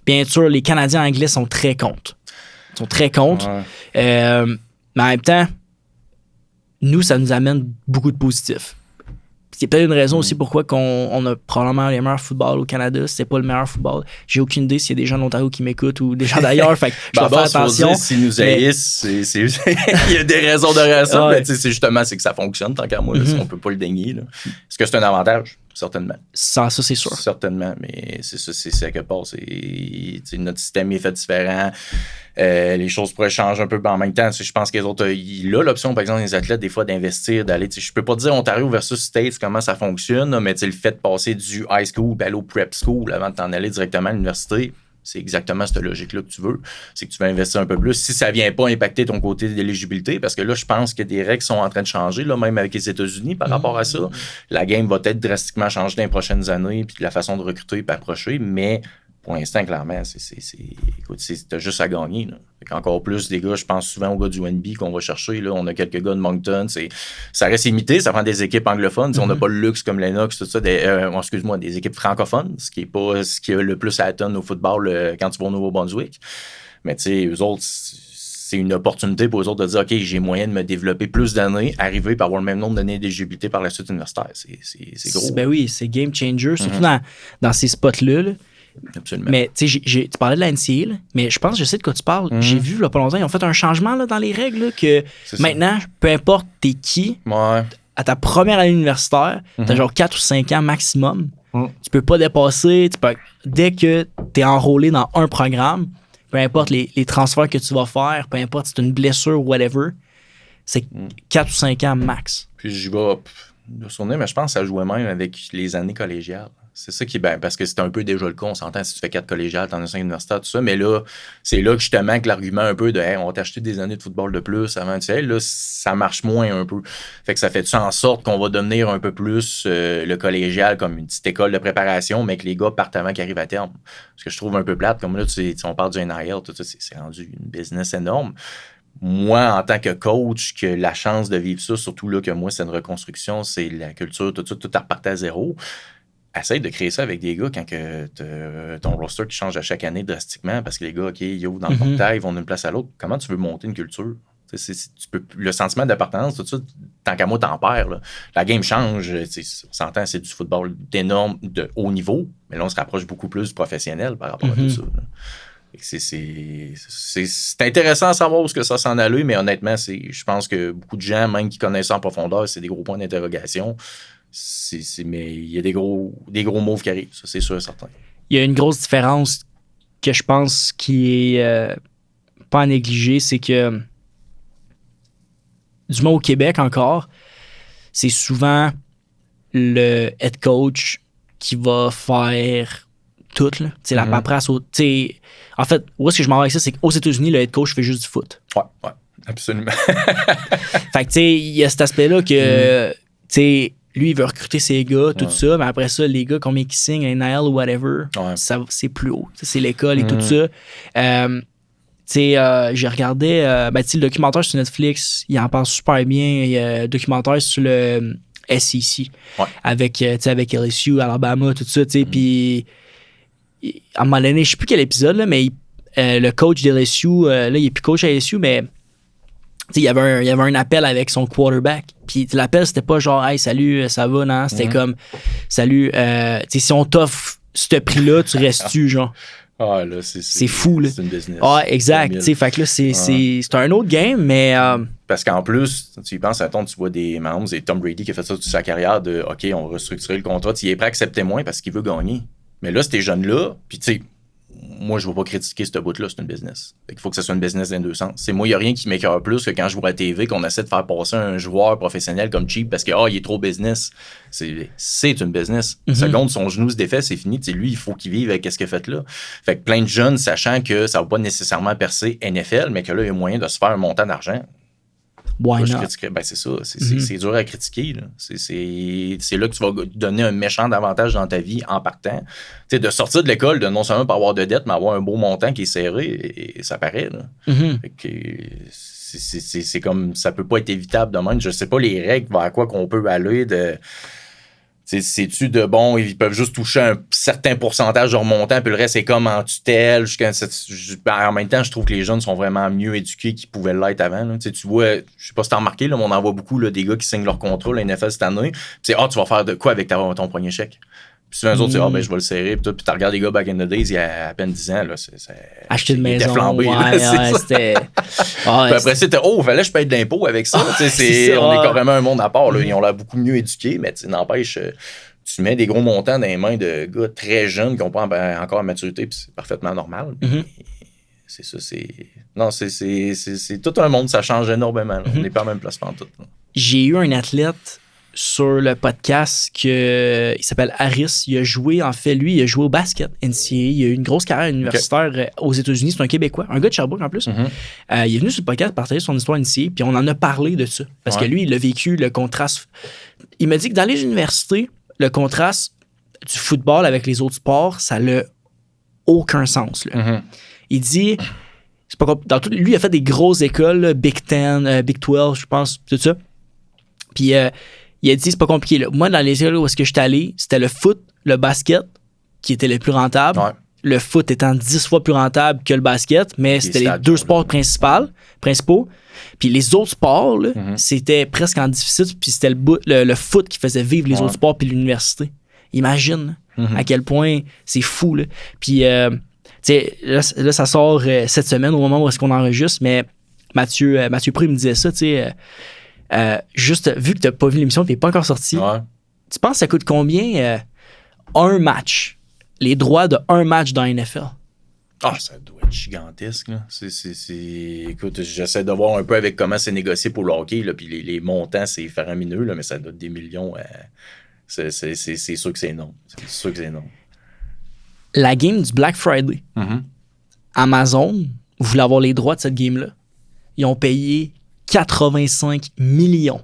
Bien sûr, les Canadiens anglais sont très contre. Ils sont très contre. Mais en même temps, nous, ça nous amène beaucoup de positifs. C'est peut-être une raison aussi pourquoi on a probablement les meilleurs footballs au Canada. C'est pas le meilleur football. J'ai aucune idée s'il y a des gens d'Ontario qui m'écoutent ou des gens d'ailleurs. Fait que je vais faire attention. S'ils nous haïssent, il y a des raisons derrière ça. Mais c'est justement c'est que ça fonctionne tant qu'à moi. On peut pas le dénier. Là. Est-ce que c'est un avantage? Certainement. Ça, c'est sûr. Certainement, mais c'est ça, c'est à quelque part. Notre système est fait différent. Les choses pourraient changer un peu en même temps. Je pense que les autres, il a l'option, par exemple, les athlètes, des fois, d'investir, d'aller. Je peux pas dire Ontario versus States, comment ça fonctionne, mais le fait de passer du high school aller au prep school avant de t'en aller directement à l'université, c'est exactement cette logique-là que tu veux. C'est que tu vas investir un peu plus. Si ça vient pas impacter ton côté d'éligibilité, parce que là, je pense que des règles sont en train de changer, là, même avec les États-Unis par rapport à ça. La game va peut-être drastiquement changer dans les prochaines années, puis la façon de recruter et approcher, mais pour l'instant, clairement, écoute, t'as juste à gagner. Là. Encore plus des gars, je pense souvent aux gars du NB qu'on va chercher. Là. On a quelques gars de Moncton. Ça reste limité, ça prend des équipes anglophones. On n'a pas le luxe comme Lennox, tout ça. Des équipes francophones, ce qui est pas ce qui a le plus à tonne au football quand tu vas au Nouveau-Brunswick. Mais tu sais, eux autres, c'est une opportunité pour eux autres de dire, OK, j'ai moyen de me développer plus d'années, arriver et avoir le même nombre d'années d'éligibilité par la suite universitaire. C'est gros. Ben oui, c'est game changer, surtout dans ces spots-là. Là. Absolument. Mais tu sais, tu parlais de la NCA, là, mais je pense que je sais de quoi tu parles. J'ai vu là, pas longtemps, ils ont fait un changement là, dans les règles là, que maintenant, peu importe t'es qui, à ta première année universitaire, t'as genre 4 ou 5 ans maximum. Tu peux pas dépasser. Dès que t'es enrôlé dans un programme, peu importe les transferts que tu vas faire, peu importe si c'est une blessure ou whatever, c'est 4 ou 5 ans max. Puis j'y vais de souvenir, mais je pense que ça jouait même avec les années collégiales. C'est ça qui est bien, parce que c'est un peu déjà le cas. On s'entend si tu fais 4 collégiales, t'en as 5 universitaires, tout ça. Mais là, c'est là que justement que l'argument un peu de hey, on va t'acheter des années de football de plus avant, tu sais, là, ça marche moins un peu. Fait que ça fait en sorte qu'on va devenir un peu plus le collégial comme une petite école de préparation, mais que les gars partent avant qu'ils arrivent à terme. Ce que je trouve un peu plate, comme là, on parle du NIL, tout ça, c'est rendu une business énorme. Moi, en tant que coach, que la chance de vivre ça, surtout là que moi, c'est une reconstruction, c'est la culture, tout ça, tout à repartir à zéro. Essaye de créer ça avec des gars quand que ton roster qui change à chaque année drastiquement parce que les gars, OK, ils ouvrent dans le portail, ils vont d'une place à l'autre. Comment tu veux monter une culture? Le sentiment d'appartenance, tout ça, tant qu'à moi, t'en perds. Là. La game change. On s'entend, c'est du football d'énorme, de haut niveau, mais là, on se rapproche beaucoup plus du professionnel par rapport à tout ça. Là. C'est intéressant à savoir où ça s'en allait, mais honnêtement, je pense que beaucoup de gens, même qui connaissent ça en profondeur, c'est des gros points d'interrogation. Mais il y a des gros moves qui arrivent, ça c'est sûr et certain. Il y a une grosse différence que je pense qui est pas à négliger, c'est que du moins au Québec encore, c'est souvent le head coach qui va faire tout. Là. La paperasse. En fait, où est-ce que je m'en vais avec ça, c'est qu'aux États-Unis, le head coach fait juste du foot. Ouais, absolument. Fait que tu sais, il y a cet aspect-là que tu sais, lui, il veut recruter ses gars, tout ça, mais après ça, les gars, combien qui signent, NIL ou whatever, ça, c'est plus haut. C'est l'école et tout ça. J'ai regardé le documentaire sur Netflix, il en parle super bien. Il y a un documentaire sur le SEC avec LSU, Alabama, tout ça. Puis, à un moment donné, je sais plus quel épisode, là, mais le coach de LSU, là, il est plus coach à LSU, mais il y avait un appel avec son quarterback. Puis l'appel, c'était pas genre « Hey, salut, ça va, non? » C'était comme « Salut, si on t'offre ce prix-là, tu restes-tu, genre? » Ah, là, c'est fou, là. C'est une business. Ah, exact. Fait que là, c'est un autre game, mais... Parce qu'en plus, tu y penses, tu vois des Mahomes et Tom Brady qui a fait ça toute sa carrière de « OK, on va restructurer le contrat. » Il est prêt à accepter moins parce qu'il veut gagner. Mais là, ces jeunes-là, puis tu sais, moi, je ne vais pas critiquer ce bout-là, c'est une business. Il faut que ce soit une business dans les deux sens. Moi, il n'y a rien qui m'écœure plus que quand je vois à la TV qu'on essaie de faire passer un joueur professionnel comme cheap parce que il est trop business. C'est une business. Seconde, son genou se défait, c'est fini. Lui, il faut qu'il vive avec ce qu'il a fait là. Fait que plein de jeunes, sachant que ça ne va pas nécessairement percer NFL, mais que là, il y a moyen de se faire un montant d'argent. C'est ça. C'est dur à critiquer. Là. C'est là que tu vas donner un méchant avantage dans ta vie en partant. T'sais, de sortir de l'école, de non seulement pas avoir de dette, mais avoir un beau montant qui est serré, et ça paraît. Là. Fait que c'est comme ça peut pas être évitable de même. Je sais pas les règles vers quoi qu'on peut aller de. C'est-tu de bon, ils peuvent juste toucher un certain pourcentage de leur montant, puis le reste, c'est comme en tutelle. En même temps, je trouve que les jeunes sont vraiment mieux éduqués qu'ils pouvaient l'être avant. Là. Tu vois, je sais pas si t'as remarqué, là, mais on en voit beaucoup là, des gars qui signent leur contrat, la NFL cette année. Puis tu vas faire de quoi avec ton premier chèque? Puis souvent, eux autres, je vais le serrer. Puis tu regardes les gars back in the days, il y a à peine 10 ans. Là, acheter une maison. Flambé, c'était. Puis après, c'était fallait que je paye de l'impôt avec ça. On est carrément un monde à part. Là. Ils ont l'air beaucoup mieux éduqués, mais n'empêche, tu mets des gros montants dans les mains de gars très jeunes qui n'ont pas encore la maturité, puis c'est parfaitement normal. C'est ça, c'est tout un monde, ça change énormément. Là. On n'est pas à la même place pantoute. J'ai eu un athlète sur le podcast qu'il s'appelle Harris. Il a joué au basket NCAA. Il a eu une grosse carrière universitaire aux États-Unis. C'est un Québécois, un gars de Sherbrooke en plus. Il est venu sur le podcast partager son histoire NCAA, puis on en a parlé de ça. Parce que lui, il a vécu le contraste. Il m'a dit que dans les universités, le contraste du football avec les autres sports, ça n'a aucun sens. Là. Il dit, c'est pas lui, il a fait des grosses écoles, là, Big 10, Big 12, je pense, tout ça. Puis il a dit, c'est pas compliqué. Là. Moi, dans les écoles où est-ce que je suis allé, c'était le foot, le basket qui étaient les plus rentables. Ouais. Le foot étant 10 fois plus rentable que le basket, mais c'était les deux sports principaux. Puis les autres sports, là, c'était presque en déficit, puis c'était le foot qui faisait vivre les autres sports puis l'université. Imagine à quel point c'est fou. Là. Puis là, ça sort cette semaine au moment où est-ce qu'on enregistre, mais Mathieu Pré me disait ça, tu sais. Juste, vu que tu n'as pas vu l'émission, tu n'es pas encore sorti, tu penses que ça coûte combien un match? Les droits de un match dans la NFL? Ah, ça doit être gigantesque. Là. Écoute, j'essaie de voir un peu avec comment c'est négocié pour le hockey, là, puis les montants, c'est faramineux, là, mais ça doit être des millions. C'est sûr que c'est énorme. C'est sûr que c'est énorme. La game du Black Friday, Amazon voulait avoir les droits de cette game-là. Ils ont payé 85 millions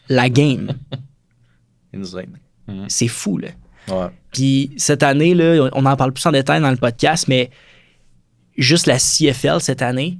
la game. Insane. C'est fou, là. Ouais. Puis cette année, là, on en parle plus en détail dans le podcast, mais juste la CFL cette année,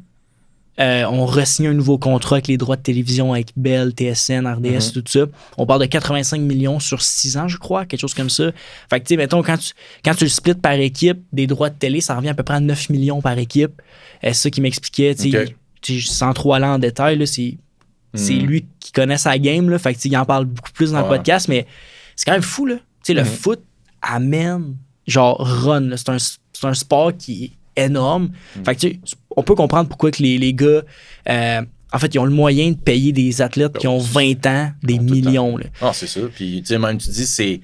on re-signe un nouveau contrat avec les droits de télévision avec Bell, TSN, RDS, tout ça. On parle de 85 millions sur 6 ans, je crois, quelque chose comme ça. Fait que, tu sais, mettons, quand tu le splits par équipe, des droits de télé, ça revient à peu près à 9 millions par équipe. C'est ça qu'il m'expliquait, tu sais, sans trop aller en détail, là, c'est lui qui connaît sa game, là, fait que, il en parle beaucoup plus dans le podcast, mais c'est quand même fou, là. Tu sais, le foot amène, genre, run, là. C'est un sport qui est énorme. Fait que, tu sais, on peut comprendre pourquoi que les gars, en fait, ils ont le moyen de payer des athlètes qui ont 20 ans des millions, là. Ah, c'est ça. Puis, tu sais, même tu dis, c'est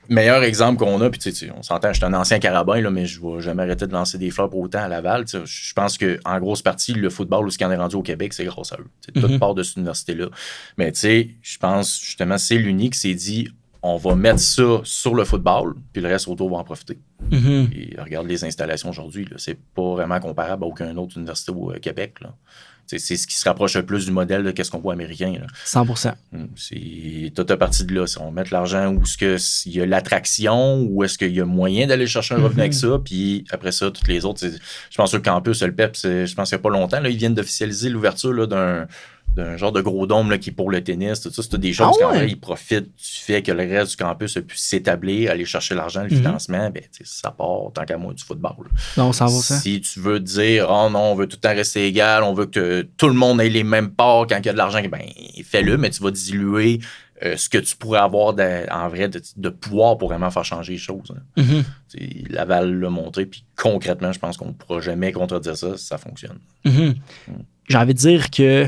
le meilleur exemple qu'on a. Puis, tu sais, on s'entend, je suis un ancien carabin, là, mais je ne vais jamais arrêter de lancer des fleurs pour autant à Laval. Tu sais, je pense qu'en grosse partie, le football, où ce qui en est rendu au Québec, c'est grâce à eux. Toute part de cette université-là. Mais, tu sais, je pense, justement, c'est l'unique qui s'est dit, on va mettre ça sur le football, puis le reste autour va en profiter. Et regarde les installations aujourd'hui, là, c'est pas vraiment comparable à aucune autre université au Québec. Là. C'est ce qui se rapproche le plus du modèle de ce qu'on voit américain. Là. 100%. C'est toute partie de là. Si on met l'argent où est-ce qu'il y a l'attraction, où est-ce qu'il y a moyen d'aller chercher un revenu avec ça, puis après ça, toutes les autres. Je pense que le campus, le PEP, je pense qu'il n'y a pas longtemps, là, ils viennent d'officialiser l'ouverture là, d'un genre de gros dôme là, qui est pour le tennis, tout ça. C'est des choses quand même, ils profitent du fait que le reste du campus a pu s'établir, aller chercher l'argent, le financement, ben, ça part tant qu'à moi du football. Là. Non, ça va ça. Si tu veux dire, oh non, on veut tout le temps rester égal, on veut que tout le monde ait les mêmes parts quand il y a de l'argent, ben, fais-le, mais tu vas diluer ce que tu pourrais avoir en vrai de pouvoir pour vraiment faire changer les choses. Laval l'a montré, puis concrètement, je pense qu'on ne pourra jamais contredire ça si ça fonctionne. J'ai envie de dire que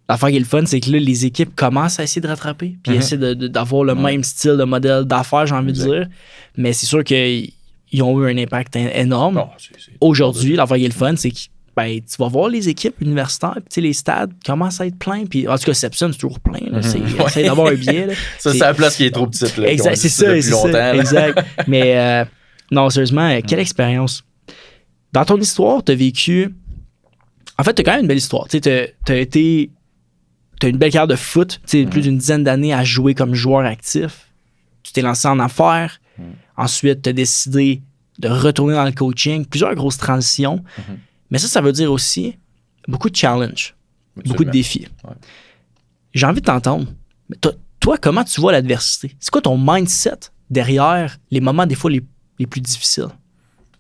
l'affaire qui est le fun, c'est que là, les équipes commencent à essayer de rattraper, puis essaient d'avoir le même style de modèle d'affaires, j'ai envie de dire. Mais c'est sûr qu'ils ont eu un impact énorme. Non, aujourd'hui, l'affaire qui est le fun, c'est que tu vas voir les équipes universitaires, puis les stades commencent à être pleins. Puis, en tout cas, Sepson, c'est toujours plein. Là, essaye d'avoir un billet. Là. Ça, c'est la place qui est trop petite. Là, exact, c'est ça. Exact. Mais non, sérieusement, quelle expérience. Dans ton histoire, tu as vécu... En fait, tu as quand même une belle histoire. Tu as une belle carrière de foot, plus d'une dizaine d'années à jouer comme joueur actif. Tu t'es lancé en affaires. Ensuite, tu as décidé de retourner dans le coaching. Plusieurs grosses transitions. Mais ça veut dire aussi beaucoup de challenges, beaucoup de défis. Ouais. J'ai envie de t'entendre. Mais toi, comment tu vois l'adversité? C'est quoi ton mindset derrière les moments, des fois, les plus difficiles?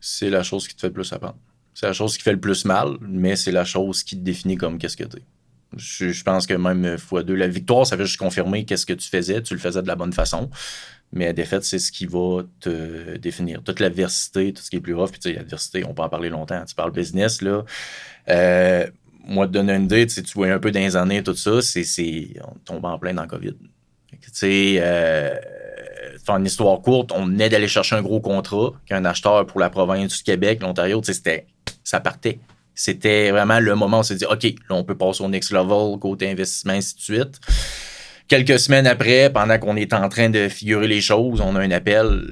C'est la chose qui te fait le plus apprendre. C'est la chose qui fait le plus mal, mais c'est la chose qui te définit comme qu'est-ce que t'es. Je pense que même x2, la victoire, ça veut juste confirmer qu'est-ce que tu faisais. Tu le faisais de la bonne façon. Mais la défaite, c'est ce qui va te définir. Toute l'adversité, tout ce qui est plus rough. Puis, tu sais, l'adversité, on peut en parler longtemps. Tu parles business, là. Moi, te donner une idée, tu vois un peu dans les années, tout ça, on tombe en plein dans le COVID. Tu sais, faire une histoire courte, on venait d'aller chercher un gros contrat qu'un acheteur pour la province du Québec, l'Ontario, tu sais, ça partait. C'était vraiment le moment où on s'est dit, OK, là, on peut passer au next level, côté investissement, ainsi de suite. quelques semaines après, pendant qu'on est en train de figurer les choses, on a un appel,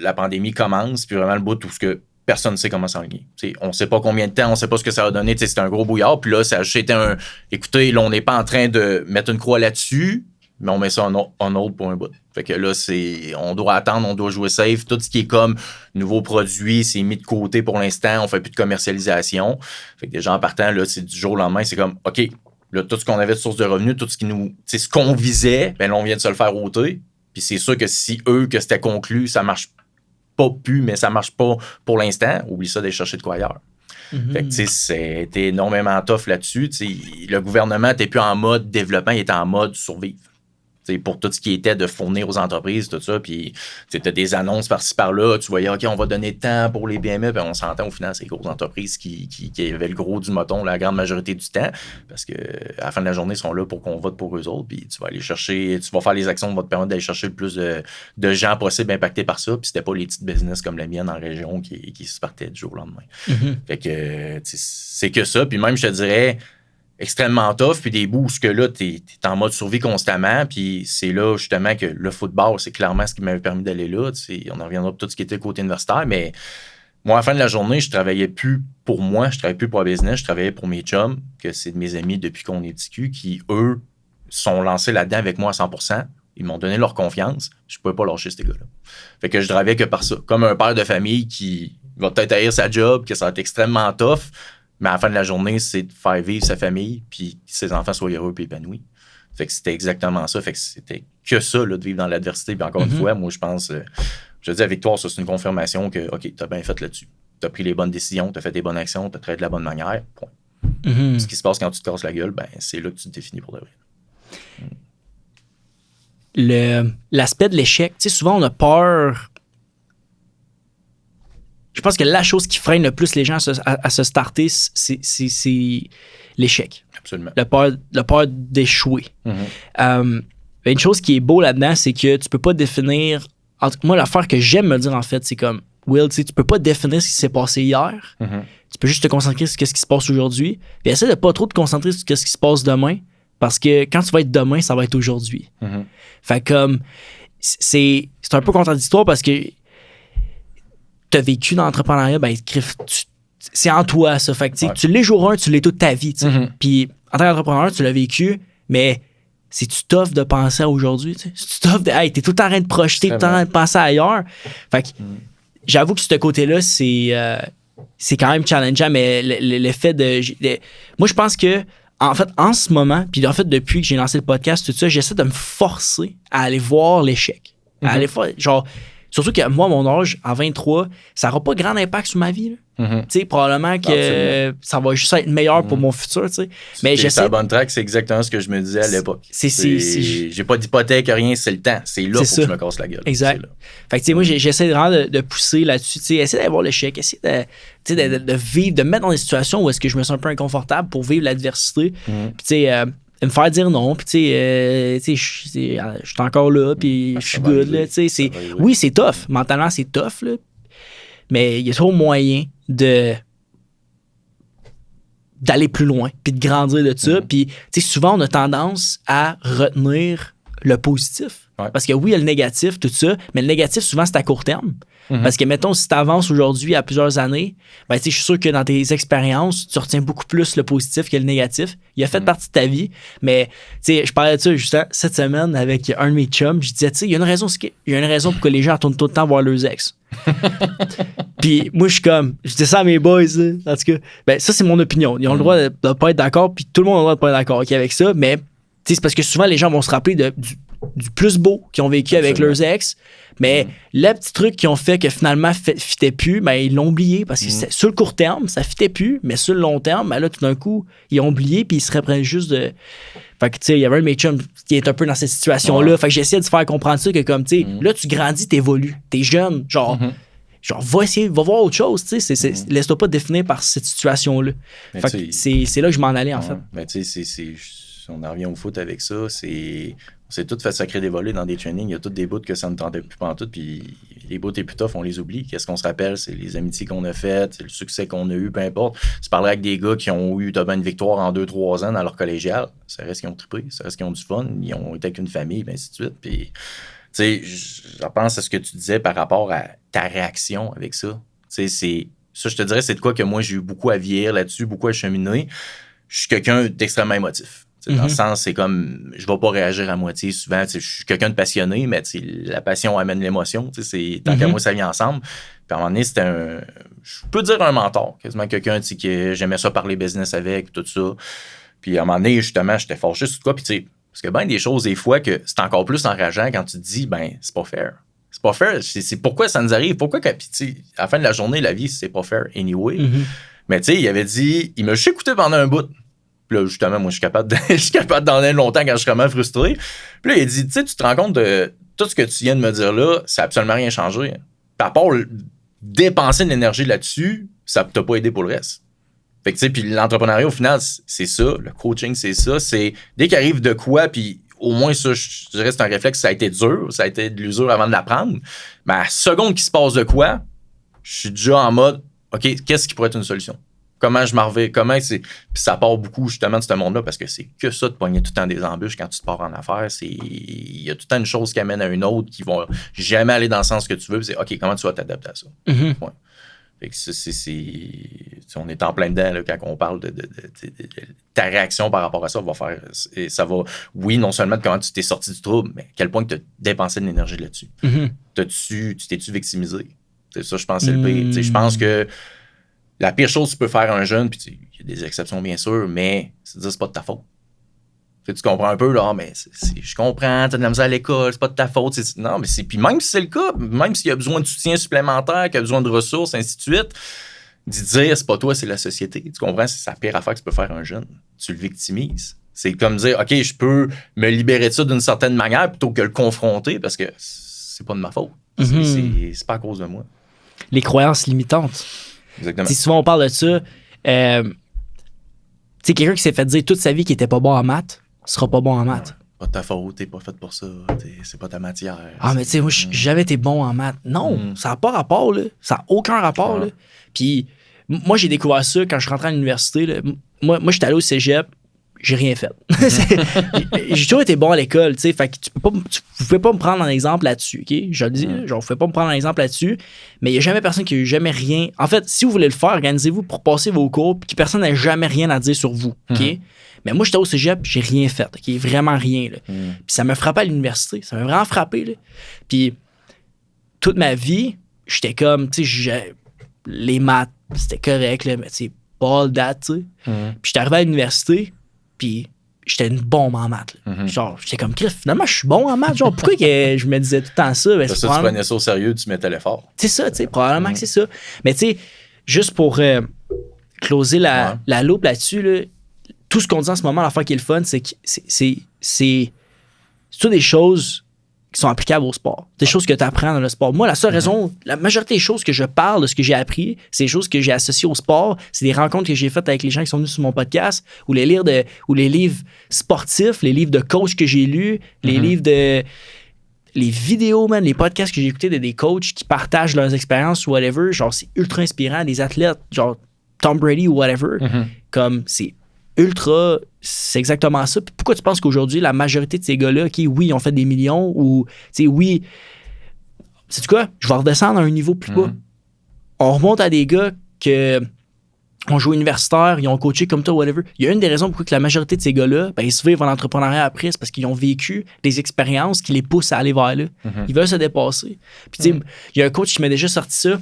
la pandémie commence, puis vraiment le bout tout ce que personne ne sait comment s'enligner. On ne sait pas combien de temps, on ne sait pas ce que ça va donner. C'était un gros bouillard. Puis là, ça a juste été écoutez, là, on n'est pas en train de mettre une croix là-dessus, mais on met ça en autre pour un bout. Fait que là, on doit attendre, on doit jouer safe. Tout ce qui est comme nouveaux produits, c'est mis de côté pour l'instant. On fait plus de commercialisation. Fait que déjà, en partant, là, c'est du jour au lendemain, c'est comme, OK, là, tout ce qu'on avait de source de revenus, tout ce qui nous, ce qu'on visait, ben là, on vient de se le faire ôter. Puis c'est sûr que si que c'était conclu, ça marche pas plus, mais ça marche pas pour l'instant, oublie ça d'aller chercher de quoi ailleurs. Mm-hmm. Fait que, tu sais, c'était énormément tough là-dessus. Tu sais, le gouvernement n'était plus en mode développement, il était en mode survivre. Pour tout ce qui était de fournir aux entreprises, tout ça. Puis, tu as des annonces par-ci, par-là. Tu voyais, OK, on va donner tant pour les PME. Puis on s'entend, au final, c'est les grosses entreprises qui avaient le gros du moton la grande majorité du temps. Parce qu'à la fin de la journée, ils sont là pour qu'on vote pour eux autres. Puis tu vas aller chercher, tu vas faire les actions qui vont te permettre d'aller chercher le plus de gens possible impactés par ça. Puis c'était pas les petites business comme la mienne en région qui se partaient du jour au lendemain. Mm-hmm. Fait que, c'est que ça. Puis même, je te dirais, extrêmement tough, puis des bouts où là, t'es en mode survie constamment, puis c'est là, justement, que le football, c'est clairement ce qui m'avait permis d'aller là. On en reviendra pour tout ce qui était côté universitaire, mais moi, à la fin de la journée, je travaillais plus pour moi, je travaillais plus pour la business, je travaillais pour mes chums, que c'est de mes amis depuis qu'on est discu, qui, eux, sont lancés là-dedans avec moi à 100%. Ils m'ont donné leur confiance. Je pouvais pas lâcher ces gars-là. Fait que je travaillais que par ça. Comme un père de famille qui va peut-être haïr sa job, que ça va être extrêmement tough, mais à la fin de la journée, c'est de faire vivre sa famille puis que ses enfants soient heureux et épanouis. Fait que c'était exactement ça. Fait que c'était que ça, là, de vivre dans l'adversité. Puis encore une fois, moi, je pense, je dis à Victoire, ça, c'est une confirmation que, OK, t'as bien fait là-dessus. T'as pris les bonnes décisions, t'as fait des bonnes actions, t'as traité de la bonne manière. Point. Mm-hmm. Ce qui se passe quand tu te casses la gueule, ben, c'est là que tu te définis pour de vrai. L'aspect de l'échec, tu sais, souvent, on a peur. Je pense que la chose qui freine le plus les gens à se starter, c'est l'échec. Absolument. Le peur d'échouer. Mm-hmm. Une chose qui est beau là-dedans, c'est que tu peux pas définir... Moi, l'affaire que j'aime me dire, en fait, c'est comme, Will, tu peux pas définir ce qui s'est passé hier. Mm-hmm. Tu peux juste te concentrer sur ce qui se passe aujourd'hui. Puis essaie de pas trop te concentrer sur ce qui se passe demain, parce que quand tu vas être demain, ça va être aujourd'hui. Mm-hmm. Fait comme... C'est un peu contradictoire parce que tu as vécu dans l'entrepreneuriat, ben, c'est en toi, ça. Fait que, ouais. Tu l'es jour 1, tu l'es toute ta vie. Mm-hmm. Puis, en tant qu'entrepreneur, tu l'as vécu, mais c'est-tu tough de penser à aujourd'hui? C'est-tu tough de. Hey, t'es tout le temps en train de projeter, tout le temps en train de penser ailleurs. Fait que, j'avoue que ce côté-là, c'est quand même challengeant, mais l'effet de. Moi, je pense que, en fait, en ce moment, puis en fait, depuis que j'ai lancé le podcast, tout ça, j'essaie de me forcer à aller voir l'échec. À aller voir, genre. Surtout que moi, mon âge, à 23, ça n'aura pas grand impact sur ma vie. Mm-hmm. Tu sais, probablement que ça va juste être meilleur pour mon futur, tu sais. Mais j'essaie... la bonne track, c'est exactement ce que je me disais à l'époque. J'ai pas d'hypothèque, rien, c'est le temps. C'est là pour que je me casse la gueule. Exact. Fait que, tu sais, moi, j'essaie vraiment de pousser là-dessus, tu sais, essayer d'avoir l'échec, essayer de vivre, de me mettre dans des situations où est-ce que je me sens un peu inconfortable pour vivre l'adversité. Puis, tu sais... me faire dire non, puis tu sais, je suis encore là, puis je suis good, là, tu sais, oui, c'est tough, mentalement, c'est tough, là, mais il y a toujours moyen d'aller plus loin, puis de grandir de ça, puis tu sais, souvent, on a tendance à retenir le positif, parce que oui, il y a le négatif, tout ça, mais le négatif, souvent, c'est à court terme. Parce que, mettons, si tu avances aujourd'hui à plusieurs années, ben, je suis sûr que dans tes expériences, tu retiens beaucoup plus le positif que le négatif. Il a fait partie de ta vie, mais je parlais de ça justement cette semaine avec un de mes chums. Je disais, il y a une raison pour que les gens retournent tout le temps voir leurs ex. Puis moi, je dis ça à mes boys, là, en tout cas. Ben, ça, c'est mon opinion. Ils ont le droit de ne pas être d'accord, puis tout le monde a le droit de pas être d'accord avec ça, mais c'est parce que souvent, les gens vont se rappeler du plus beau qu'ils ont vécu avec leurs ex, mais le petit truc qu'ils ont fait que finalement fitait plus, ben ils l'ont oublié parce que sur le court terme, ça fitait plus, mais sur le long terme, ben là, tout d'un coup, ils ont oublié puis ils se reprennent juste de... Fait que, tu sais, il y avait un de mes chums qui est un peu dans cette situation-là. Fait que j'essaie de faire comprendre ça que comme, tu sais, là, tu grandis, t'évolues, t'es jeune, genre, va voir autre chose, tu sais, laisse-toi pas définir par cette situation-là. Fait que c'est là que je m'en allais, en fait. Mais tu sais, on en revient au foot avec ça, on s'est tous fait sacrer des volets dans des trainings. Il y a toutes des bouts que ça ne tentait plus pantoute, puis les bouts et plus tough, on les oublie. Qu'est-ce qu'on se rappelle? C'est les amitiés qu'on a faites, c'est le succès qu'on a eu, peu importe. Tu parlerais avec des gars qui ont eu une victoire en 2-3 ans dans leur collégial. Ça reste qu'ils ont trippé, ça reste qu'ils ont du fun, ils ont été avec une famille, et ainsi de suite. Puis, tu sais, je pense à ce que tu disais par rapport à ta réaction avec ça. Tu sais, ça, je te dirais, c'est de quoi que moi, j'ai eu beaucoup à vieillir là-dessus, beaucoup à cheminer. Je suis quelqu'un d'extrêmement émotif. Dans le sens, c'est comme, je vais pas réagir à moitié souvent. Je suis quelqu'un de passionné, mais la passion amène l'émotion. Tant qu'à moi, ça vient ensemble. Puis à un moment donné, c'était je peux dire un mentor, quasiment quelqu'un que j'aimais ça parler business avec, tout ça. Puis à un moment donné, justement, j'étais fâché sur quoi. Puis tu sais, parce que des choses, des fois, que c'est encore plus enrageant quand tu te dis, c'est pas fair. C'est pas fair. C'est pourquoi ça nous arrive. Pourquoi, puis tu sais, à la fin de la journée, la vie, c'est pas fair anyway. Mais tu sais, il avait dit, il m'a juste écouté pendant un bout. Puis là, justement, moi, je suis capable d'en être longtemps quand je suis vraiment frustré. Puis là, il dit, tu sais, tu te rends compte de tout ce que tu viens de me dire là, ça n'a absolument rien changé. Par rapport à dépenser de l'énergie là-dessus, ça t'a pas aidé pour le reste. Fait que, tu sais, puis l'entrepreneuriat, au final, c'est ça. Le coaching, c'est ça. C'est dès qu'il arrive de quoi, puis au moins, ça, je dirais, c'est un réflexe, ça a été dur. Ça a été de l'usure avant de l'apprendre. Mais à la seconde qu'il se passe de quoi, je suis déjà en mode, OK, qu'est-ce qui pourrait être une solution? Comment je m'en reviens? Puis ça part beaucoup justement de ce monde-là parce que c'est que ça de pogner tout le temps des embûches quand tu te pars en affaires. Il y a tout le temps une chose qui amène à une autre qui vont jamais aller dans le sens que tu veux. Puis c'est OK, comment tu vas t'adapter à ça? Ouais. Fait que on est en plein dedans là, quand on parle de ta réaction par rapport à ça ça va, oui, non seulement de comment tu t'es sorti du trouble, mais à quel point tu as dépensé de l'énergie là-dessus. Tu t'es-tu victimisé? C'est ça, je pense, c'est le pire. Je pense que la pire chose que tu peux faire à un jeune, puis il y a des exceptions bien sûr, mais c'est de dire c'est pas de ta faute. Tu comprends un peu, là, mais je comprends, t'as de la misère à l'école, c'est pas de ta faute. Non, mais puis même si c'est le cas, même s'il y a besoin de soutien supplémentaire, qu'il y a besoin de ressources, ainsi de suite, d'y dire c'est pas toi, c'est la société. Tu comprends? C'est la pire affaire que tu peux faire à un jeune. Tu le victimises. C'est comme dire, OK, je peux me libérer de ça d'une certaine manière plutôt que le confronter parce que c'est pas de ma faute. C'est pas à cause de moi. Les croyances limitantes. Exactement. Souvent, on parle de ça. Quelqu'un qui s'est fait dire toute sa vie qu'il était pas bon en maths, sera pas bon en maths. Pas de ta faute, t'es pas fait pour ça. C'est pas ta matière. Ah, mais tu sais, moi, j'ai jamais été bon en maths. Non, ça n'a pas rapport, là. Ça n'a aucun rapport, là. Puis, moi, j'ai découvert ça quand je rentrais à l'université, là. Moi, j'étais allé au cégep, j'ai rien fait. J'ai toujours été bon à l'école, tu sais. Fait que tu pouvais pas me prendre un exemple là-dessus, OK? Je le dis, genre, vous pouvez pas me prendre un exemple là-dessus, mais il n'y a jamais personne qui a eu jamais rien. En fait, si vous voulez le faire, organisez-vous pour passer vos cours, puis que personne n'a jamais rien à dire sur vous, OK? Mais moi, j'étais au cégep, j'ai rien fait, OK? Vraiment rien, là. Puis ça me frappait à l'université. Ça m'a vraiment frappé, là. Puis toute ma vie, j'étais comme, tu sais, les maths, c'était correct, là, mais tu sais, pas all that, tu sais. Puis j'étais arrivé à l'université, puis j'étais une bombe en maths. Genre, j'étais comme, finalement, je suis bon en maths. Genre, pourquoi que je me disais tout le temps ça? Ben, tu prenais ça au sérieux, tu mettais l'effort. C'est ça, tu sais, probablement que c'est ça. Mais tu sais, juste pour closer la loupe là-dessus, là, tout ce qu'on dit en ce moment, l'affaire qui est le fun, c'est que c'est toutes des choses qui sont applicables au sport. Des choses que tu apprends dans le sport. Moi, la seule raison, la majorité des choses que je parle de ce que j'ai appris, c'est des choses que j'ai associées au sport. C'est des rencontres que j'ai faites avec les gens qui sont venus sur mon podcast, ou les livres sportifs, les livres de coach que j'ai lus, les livres de... les vidéos, man, les podcasts que j'ai écoutés de des coachs qui partagent leurs expériences ou whatever. Genre, c'est ultra inspirant. Des athlètes, genre Tom Brady ou whatever, comme c'est exactement ça. Puis pourquoi tu penses qu'aujourd'hui, la majorité de ces gars-là, OK, oui, ils ont fait des millions ou, tu sais, oui, sais-tu quoi? Je vais redescendre à un niveau plus bas. On remonte à des gars qui ont joué universitaire, ils ont coaché comme toi, whatever. Il y a une des raisons pourquoi que la majorité de ces gars-là, ben, ils se vivent en entrepreneuriat après, c'est parce qu'ils ont vécu des expériences qui les poussent à aller vers là. Ils veulent se dépasser. Puis, tu sais, il y a un coach qui m'a déjà sorti ça.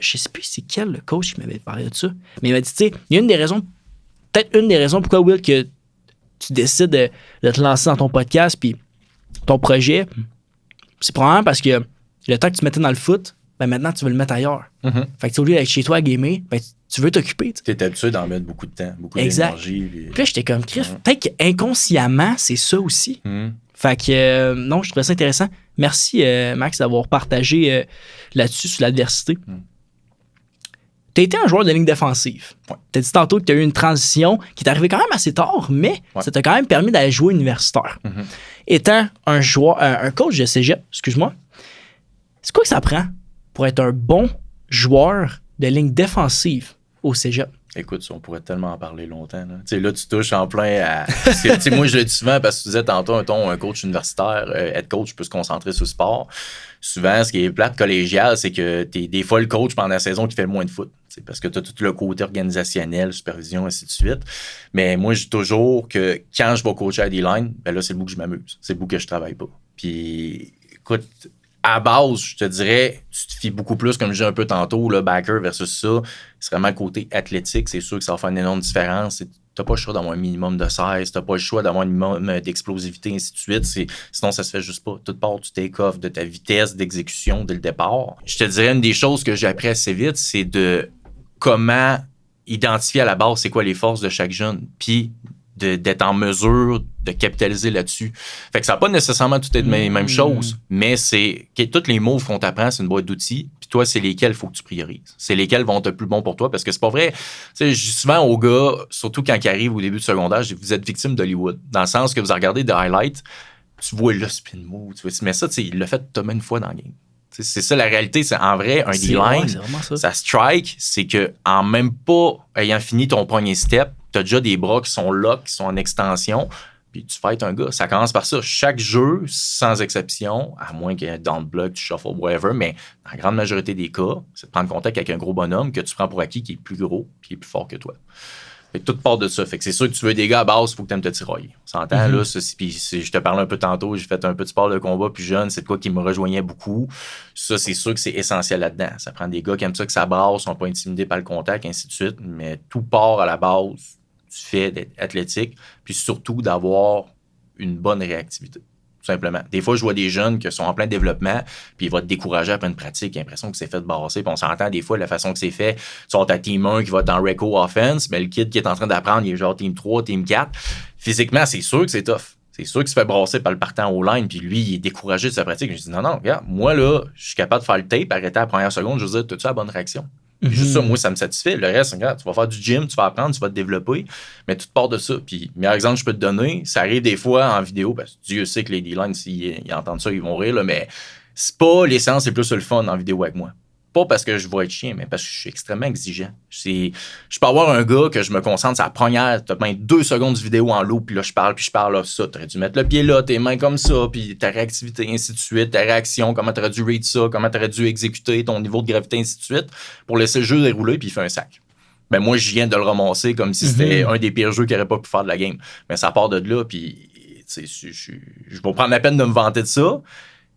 Je sais plus c'est quel le coach qui m'avait parlé de ça. Mais il m'a dit, tu sais, il y a peut-être une des raisons pourquoi, Will, que tu décides de te lancer dans ton podcast puis ton projet, c'est probablement parce que le temps que tu mettais dans le foot, ben maintenant, tu veux le mettre ailleurs. Fait que au lieu d'être chez toi à gamer, ben tu veux t'occuper. Tu es habitué d'en mettre beaucoup de temps, beaucoup d'énergie. Puis là, j'étais comme, peut-être qu'inconsciemment, c'est ça aussi. Fait que, non, je trouvais ça intéressant. Merci, Max, d'avoir partagé là-dessus, sur l'adversité. Tu as été un joueur de ligne défensive. Tu as dit tantôt que tu as eu une transition qui est arrivée quand même assez tard, mais ça t'a quand même permis d'aller jouer universitaire. Étant un coach de cégep, excuse-moi, c'est quoi que ça prend pour être un bon joueur de ligne défensive au cégep? Écoute, on pourrait tellement en parler longtemps. Là, tu touches en plein à... moi, je le dis souvent parce que tu disais tantôt, un coach universitaire, head coach peut se concentrer sur le sport. Souvent, ce qui est plate collégial, c'est que t'es des fois le coach pendant la saison qui fait le moins de foot. Parce que tu as tout le côté organisationnel, supervision, ainsi de suite. Mais moi, je dis toujours que quand je vais coacher à D-line, ben là, c'est le bout que je m'amuse. C'est le bout que je travaille pas. Puis, écoute... À base, je te dirais, tu te fies beaucoup plus, comme je disais un peu tantôt, le backer versus ça. C'est vraiment le côté athlétique. C'est sûr que ça va faire une énorme différence. Tu n'as pas le choix d'avoir un minimum de size, tu n'as pas le choix d'avoir un minimum d'explosivité, ainsi de suite. Sinon, ça se fait juste pas. Tout part du take-off, de ta vitesse d'exécution dès le départ. Je te dirais, une des choses que j'ai appris assez vite, c'est de comment identifier à la base c'est quoi les forces de chaque jeune. Puis, d'être en mesure de capitaliser là-dessus. Fait que ça n'a pas nécessairement tout être la même chose, mais c'est que tous les moves qu'on t'apprend, c'est une boîte d'outils, puis toi, c'est lesquels il faut que tu priorises. C'est lesquels vont être le plus bon pour toi, parce que c'est pas vrai. Tu sais, je dis souvent aux gars, surtout quand ils arrivent au début du secondaire, je dis, vous êtes victime d'Hollywood, dans le sens que vous regardez des highlights, tu vois le spin move, tu vois, mais ça, tu sais, il l'a fait Thomas une fois dans le game. T'sais, c'est ça la réalité, c'est en vrai, un D-line, ça strike, c'est que en même pas ayant fini ton premier step, tu as déjà des bras qui sont là, qui sont en extension, puis tu fights un gars. Ça commence par ça. Chaque jeu, sans exception, à moins qu'il y ait down block, tu shuffle, whatever, mais dans la grande majorité des cas, c'est de prendre contact avec un gros bonhomme que tu prends pour acquis qui est plus gros puis qui est plus fort que toi. Fait que tout part de ça. Fait que c'est sûr que tu veux des gars à base, il faut que tu aimes te tirailler. On s'entend, là. Puis je te parlais un peu tantôt, j'ai fait un peu de sport de combat plus jeune, c'est de quoi qui me rejoignait beaucoup. Ça, c'est sûr que c'est essentiel là-dedans. Ça prend des gars qui aiment ça, que ça brasse, sont pas intimidés par le contact, ainsi de suite. Mais tout part à la base du fait d'être athlétique, puis surtout d'avoir une bonne réactivité. Tout simplement. Des fois, je vois des jeunes qui sont en plein développement, puis ils vont te décourager après une pratique. Ils ont l'impression que c'est fait de brasser, puis on s'entend des fois de la façon que c'est fait. Tu as ta team 1 qui va être en reco offense, mais le kid qui est en train d'apprendre, il est genre team 3, team 4. Physiquement, c'est sûr que c'est tough. C'est sûr qu'il se fait brasser par le partant au line, puis lui, il est découragé de sa pratique. Je dis non, regarde, moi là, je suis capable de faire le tape, arrêter à la première seconde, je veux dire, t'as-tu la bonne réaction? Juste ça, moi, ça me satisfait. Le reste, regarde, tu vas faire du gym, tu vas apprendre, tu vas te développer, mais tout part de ça. Puis, meilleur exemple que je peux te donner, ça arrive des fois en vidéo, parce que Dieu sait que les D-line, s'ils entendent ça, ils vont rire, là, mais c'est pas les séances les plus le fun en vidéo avec moi. Pas parce que je vais être chien, mais parce que je suis extrêmement exigeant. Je peux avoir un gars que je me concentre sur la première, t'as bien 2 secondes de vidéo en loop, puis là, je parle, là, ça. T'aurais dû mettre le pied là, tes mains comme ça, puis ta réactivité, ainsi de suite, ta réaction, comment t'aurais dû read ça, comment t'aurais dû exécuter, ton niveau de gravité, ainsi de suite, pour laisser le jeu dérouler, puis il fait un sac. Ben moi, je viens de le ramasser comme si c'était un des pires jeux qu'il n'aurait pas pu faire de la game. Mais ça part de là, puis je vais prendre la peine de me vanter de ça.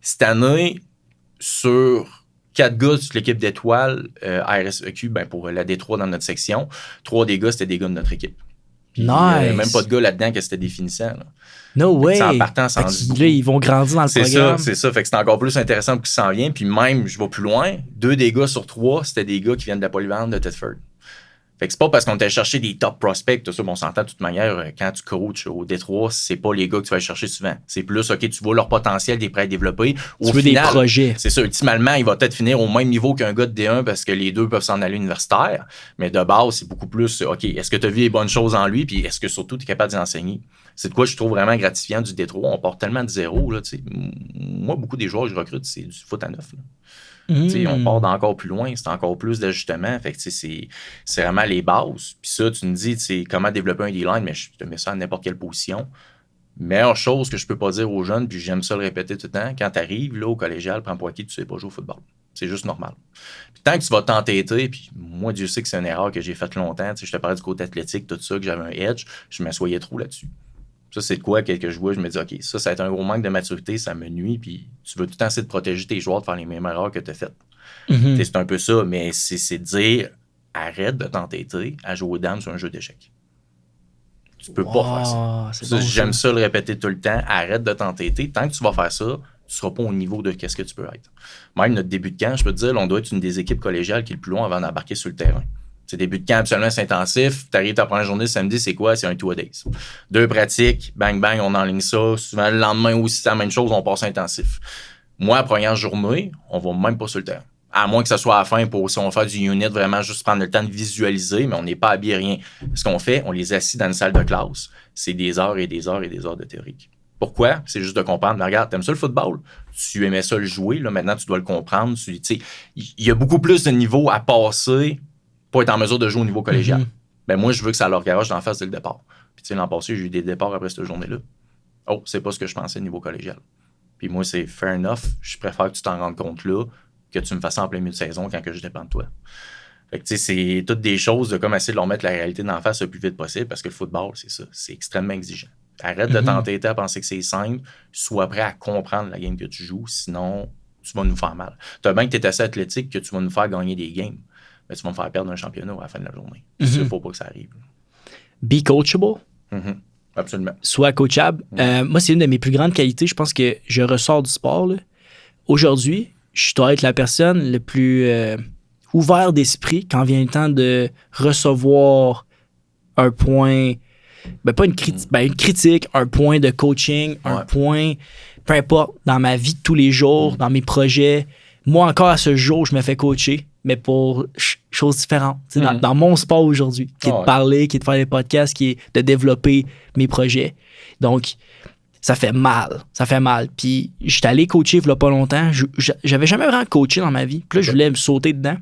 Cette année, sur 4 gars sur l'équipe d'étoiles RSEQ, ben pour la D3 dans notre section, 3 des gars, c'était des gars de notre équipe. Puis, nice. Même pas de gars là-dedans que c'était définissant. Là. No way! En partant, ça là, ils vont grandir dans le programme. C'est ça. Fait que c'est encore plus intéressant pour qui s'en vient. Puis même, je vais plus loin, 2 des gars sur 3, c'était des gars qui viennent de la polyvalente de Thetford. Fait que c'est pas parce qu'on t'a cherché des top prospects, tout ça, on s'entend de toute manière, quand tu coaches au Détroit, c'est pas les gars que tu vas chercher souvent. C'est plus, OK, tu vois leur potentiel, t'es prêt à développer. Tu veux final, des projets. C'est ça, ultimement, il va peut-être finir au même niveau qu'un gars de D1 parce que les deux peuvent s'en aller universitaire. Mais de base, c'est beaucoup plus, OK, est-ce que tu as vu les bonnes choses en lui, puis est-ce que surtout tu es capable d'y enseigner? C'est de quoi je trouve vraiment gratifiant du Détroit. On part tellement de zéro, là, tu sais. Moi, beaucoup des joueurs que je recrute, c'est du foot à neuf, là. On part d'encore plus loin, c'est encore plus d'ajustements. Fait que c'est vraiment les bases. Puis ça, tu me dis comment développer un D-line, mais je te mets ça à n'importe quelle position. Meilleure chose que je peux pas dire aux jeunes, puis j'aime ça le répéter tout le temps, quand tu arrives là, au collégial, prends pour acquis, tu sais pas jouer au football. C'est juste normal. Puis tant que tu vas t'entêter, puis moi, Dieu sait que c'est une erreur que j'ai faite longtemps. Je te parlais du côté athlétique, tout ça, que j'avais un edge, je m'assoyais trop là-dessus. Ça, c'est de quoi que je vois, je me dis, OK, ça va être un gros manque de maturité, ça me nuit, puis tu veux tout le temps essayer de protéger tes joueurs de faire les mêmes erreurs que tu as faites. C'est un peu ça, mais c'est de dire, arrête de t'entêter à jouer aux dames sur un jeu d'échecs. Tu peux pas faire ça. J'aime ça le répéter tout le temps, arrête de t'entêter. Tant que tu vas faire ça, tu seras pas au niveau de qu'est-ce que tu peux être. Même notre début de camp, je peux te dire, on doit être une des équipes collégiales qui est le plus long avant d'embarquer sur le terrain. C'est début de camp absolument c'est intensif. Tu arrives ta première journée samedi, c'est quoi? C'est un 2-a-days. 2 pratiques, bang, bang, on enligne ça. Souvent, le lendemain aussi, c'est la même chose, on passe intensif. Moi, la première journée, on va même pas sur le terrain. À moins que ça soit à la fin pour si on va faire du unit, vraiment juste prendre le temps de visualiser, mais on n'est pas habillé rien. Ce qu'on fait, on les assit dans une salle de classe. C'est des heures et des heures et des heures de théorique. Pourquoi? C'est juste de comprendre. Mais regarde, t'aimes ça le football? Tu aimais ça le jouer, là, maintenant tu dois le comprendre. Il y a beaucoup plus de niveaux à passer pour être en mesure de jouer au niveau collégial. Ben moi, je veux que ça leur garage d'en face dès le départ. Puis tu sais, l'an passé, j'ai eu des départs après cette journée-là. Oh, c'est pas ce que je pensais au niveau collégial. Puis moi, c'est fair enough. Je préfère que tu t'en rendes compte là que tu me fasses ça en plein milieu de saison quand que je dépends de toi. Fait que tu sais, c'est toutes des choses de comme essayer de leur mettre la réalité d'en face le plus vite possible parce que le football, c'est ça. C'est extrêmement exigeant. Arrête de t'entêter à penser que c'est simple. Sois prêt à comprendre la game que tu joues. Sinon, tu vas nous faire mal. Tu as bien que tu es assez athlétique que tu vas nous faire gagner des games. Mais tu vas me faire perdre un championnat à la fin de la journée. Il ne faut pas que ça arrive. Be coachable. Absolument. Sois coachable. Moi, c'est une de mes plus grandes qualités. Je pense que je ressors du sport. Là. Aujourd'hui, je dois être la personne le plus ouvert d'esprit quand vient le temps de recevoir un point... pas une critique, un point de coaching, un point, peu importe, dans ma vie de tous les jours, dans mes projets. Moi, encore à ce jour, je me fais coacher, mais pour choses différentes. Dans mon sport aujourd'hui, qui est de parler, qui est de faire des podcasts, qui est de développer mes projets. Donc, ça fait mal. Puis, j'étais allé coacher il y a pas longtemps. J'avais jamais vraiment coaché dans ma vie. Puis là, je voulais me sauter dedans.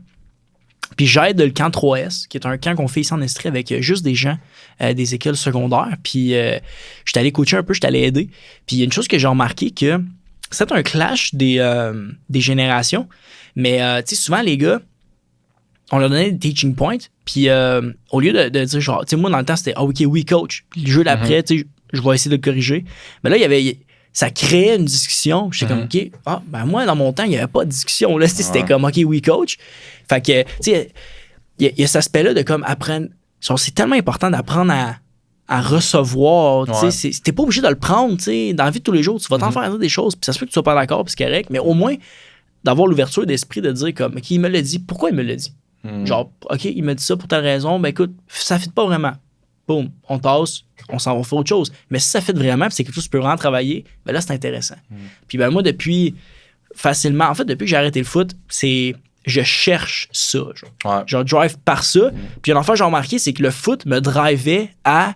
Puis j'aide le camp 3S, qui est un camp qu'on fait ici en Estrie avec juste des gens des écoles secondaires. Puis j'étais allé coacher un peu, j'étais allé aider. Puis il y a une chose que j'ai remarqué que c'est un clash des générations. Mais tu sais, souvent les gars, on leur donnait des teaching points. Puis au lieu de dire genre, tu sais, moi dans le temps c'était OK, oui, coach. Puis le jeu d'après, tu sais, je vais essayer de le corriger. Mais là, ça créait une discussion. J'étais comme, OK, moi, dans mon temps, il n'y avait pas de discussion. Là, c'était comme, OK, oui, coach. Fait que, tu sais, il y a cet aspect-là de comme apprendre. Genre, c'est tellement important d'apprendre à recevoir. Tu sais, t'es pas obligé de le prendre. Tu sais, dans la vie de tous les jours, tu vas t'en faire dire des choses. Puis ça se peut que tu sois pas d'accord, puis c'est correct. Mais au moins, d'avoir l'ouverture d'esprit de dire, comme, OK, il me l'a dit. Pourquoi il me l'a dit? Genre, OK, il m'a dit ça pour telle raison. Ben écoute, ça ne fit pas vraiment. Boum, on tasse, on s'en va faire autre chose. Mais si ça fait vraiment, puis c'est quelque chose que tu peux vraiment travailler, ben là, c'est intéressant. Puis ben moi, depuis que j'ai arrêté le foot, je cherche ça. Je drive par ça. Puis une affaire que j'ai remarqué, c'est que le foot me drivait à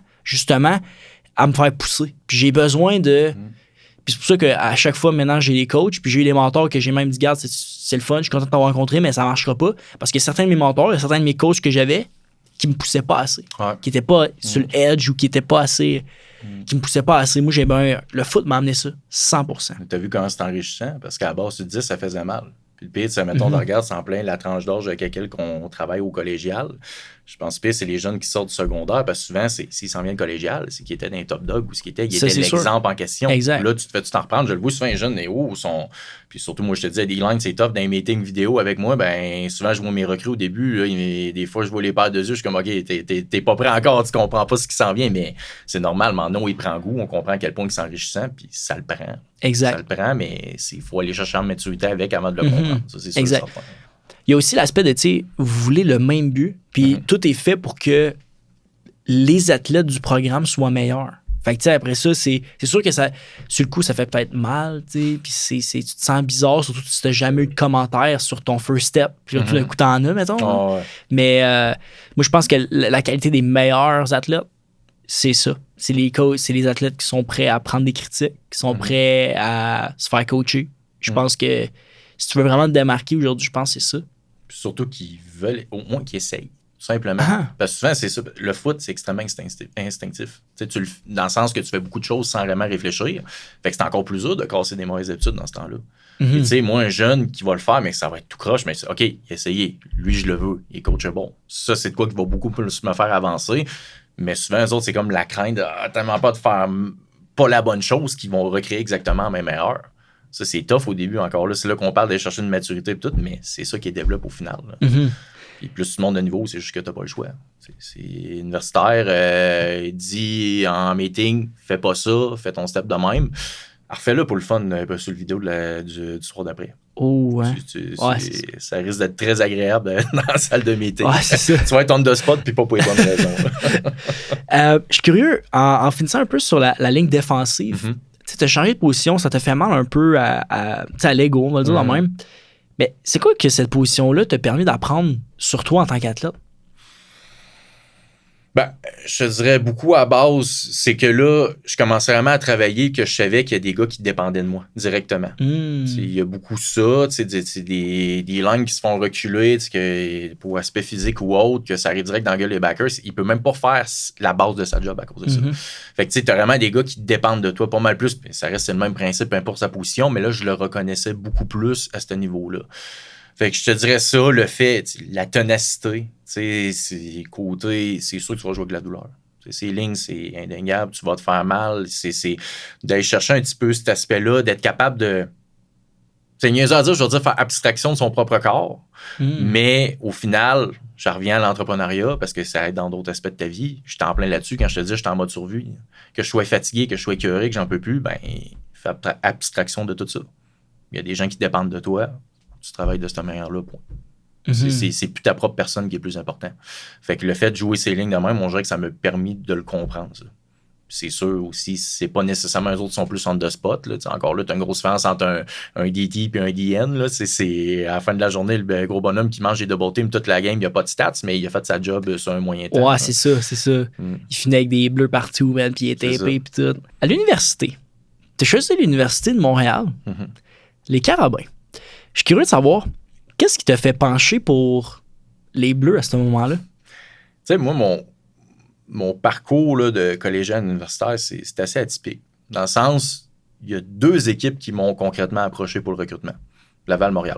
me faire pousser. Puis j'ai besoin de... Puis c'est pour ça qu'à chaque fois, maintenant, j'ai des coachs, puis j'ai eu des mentors que j'ai même dit, garde, c'est le fun, je suis content de t'avoir rencontré, mais ça marchera pas. Parce que certains de mes mentors, certains de mes coachs que j'avais, qui me poussaient pas assez, qui étaient pas sur le edge ou qui étaient pas assez, qui me poussaient pas assez. Moi, le foot m'a amené ça, 100%. T'as vu comment c'est enrichissant? Parce qu'à la base, tu te dis, ça faisait mal. Puis le pire, mettons, de regarde, c'est en plein la tranche d'âge avec laquelle on travaille au collégial. Je pense que c'est les jeunes qui sortent du secondaire, parce que souvent, s'ils s'en viennent collégial, c'est qu'ils étaient dans les top dogs ou ce qu'ils étaient, l'exemple en question. Exact. Là, tu t'en reprendre. Je le vois souvent, les jeunes, puis surtout, moi, je te disais, des lines, c'est tough. Dans les meetings vidéo avec moi, ben souvent, je vois mes recrues au début. Là, des fois, je vois les paires de yeux, je suis comme, OK, t'es pas prêt encore, tu comprends pas ce qui s'en vient, mais c'est normal. Maintenant, il prend goût, on comprend à quel point il s'enrichissant, puis ça le prend. Exact. Ça le prend, mais il faut aller chercher en maturité avec avant de le comprendre. Ça, c'est sûr. Exact. Il y a aussi l'aspect de, tu sais, vous voulez le même but, puis tout est fait pour que les athlètes du programme soient meilleurs. Fait que, tu sais, après ça, c'est sûr que ça, sur le coup, ça fait peut-être mal, tu sais, puis tu te sens bizarre, surtout si tu n'as jamais eu de commentaires sur ton first step, puis là, tout d'un coup, t'en as, mettons. Mais moi, je pense que la qualité des meilleurs athlètes, c'est ça. C'est les coachs, c'est les athlètes qui sont prêts à prendre des critiques, qui sont prêts à se faire coacher. Je pense que si tu veux vraiment te démarquer aujourd'hui, je pense que c'est ça. Puis surtout qu'ils veulent, au moins qu'ils essayent, tout simplement. Parce que souvent, c'est ça. Le foot, c'est extrêmement instinctif. Dans le sens que tu fais beaucoup de choses sans vraiment réfléchir. Fait que c'est encore plus dur de casser des mauvaises habitudes dans ce temps-là. Tu sais, moi, un jeune qui va le faire, mais ça va être tout croche, mais OK, essayez. Lui, je le veux. Il est coachable. Ça, c'est de quoi qui va beaucoup plus me faire avancer. Mais souvent, eux autres, c'est comme la crainte de tellement pas de faire pas la bonne chose qu'ils vont recréer exactement la même erreur. Ça, c'est tough au début encore. Là, c'est là qu'on parle de chercher une maturité et tout, mais c'est ça qui développe au final. Puis plus tu montes de niveau, c'est juste que t'as pas le choix. C'est universitaire, il dit en meeting, fais pas ça, fais ton step de même. Refais-le pour le fun, sur le vidéo du soir d'après. Oh, ouais. Ça risque d'être très agréable dans la salle de meeting. Ouais, c'est ça. Tu vas être on the spot puis pas pour les bonnes raisons. Je suis curieux, en finissant un peu sur la ligne défensive, tu as changé de position, ça t'a fait mal un peu à l'ego, on va le dire de même. Mais c'est quoi que cette position-là t'a permis d'apprendre sur toi en tant qu'athlète? Ben, je te dirais beaucoup à base, c'est que là, je commençais vraiment à travailler que je savais qu'il y a des gars qui dépendaient de moi directement. Il y a beaucoup ça, des lignes qui se font reculer, que pour aspect physique ou autre, que ça arrive direct dans la gueule des backers. Il peut même pas faire la base de sa job à cause de ça. Fait que tu as vraiment des gars qui dépendent de toi pas mal plus. Ça reste le même principe, peu importe sa position, mais là, je le reconnaissais beaucoup plus à ce niveau-là. Fait que je te dirais ça, le fait, la ténacité, c'est côté, c'est sûr que tu vas jouer avec la douleur. Ces lignes, c'est indéniable, tu vas te faire mal. C'est d'aller chercher un petit peu cet aspect-là, d'être capable de. C'est niaiseux à dire, je veux dire, faire abstraction de son propre corps. Mais au final, je reviens à l'entrepreneuriat parce que ça aide dans d'autres aspects de ta vie. Je suis en plein là-dessus quand je te dis, je suis en mode survie. Que je sois fatigué, que je sois écœuré, que j'en peux plus, ben, fais abstraction de tout ça. Il y a des gens qui dépendent de toi. Tu travailles de cette manière-là, point. C'est plus ta propre personne qui est plus important. Fait que le fait de jouer ces lignes de même, on dirait que ça m'a permis de le comprendre, ça. C'est sûr aussi, c'est pas nécessairement eux autres qui sont plus on the spot. Là. Encore là, tu as une grosse différence entre un DT et un DN. Là. C'est à la fin de la journée, le gros bonhomme qui mange des double teams toute la game, il a pas de stats, mais il a fait sa job sur un moyen temps. Ouais, c'est ça. Il finit avec des bleus partout, man, puis il est tapé, puis tout. À l'université, tu as choisi l'Université de Montréal, les Carabins. Je suis curieux de savoir, qu'est-ce qui t'a fait pencher pour les Bleus à ce moment-là? Tu sais, moi, mon parcours là, de collégien universitaire, c'est assez atypique. Dans le sens, il y a 2 équipes qui m'ont concrètement approché pour le recrutement. Laval-Montréal.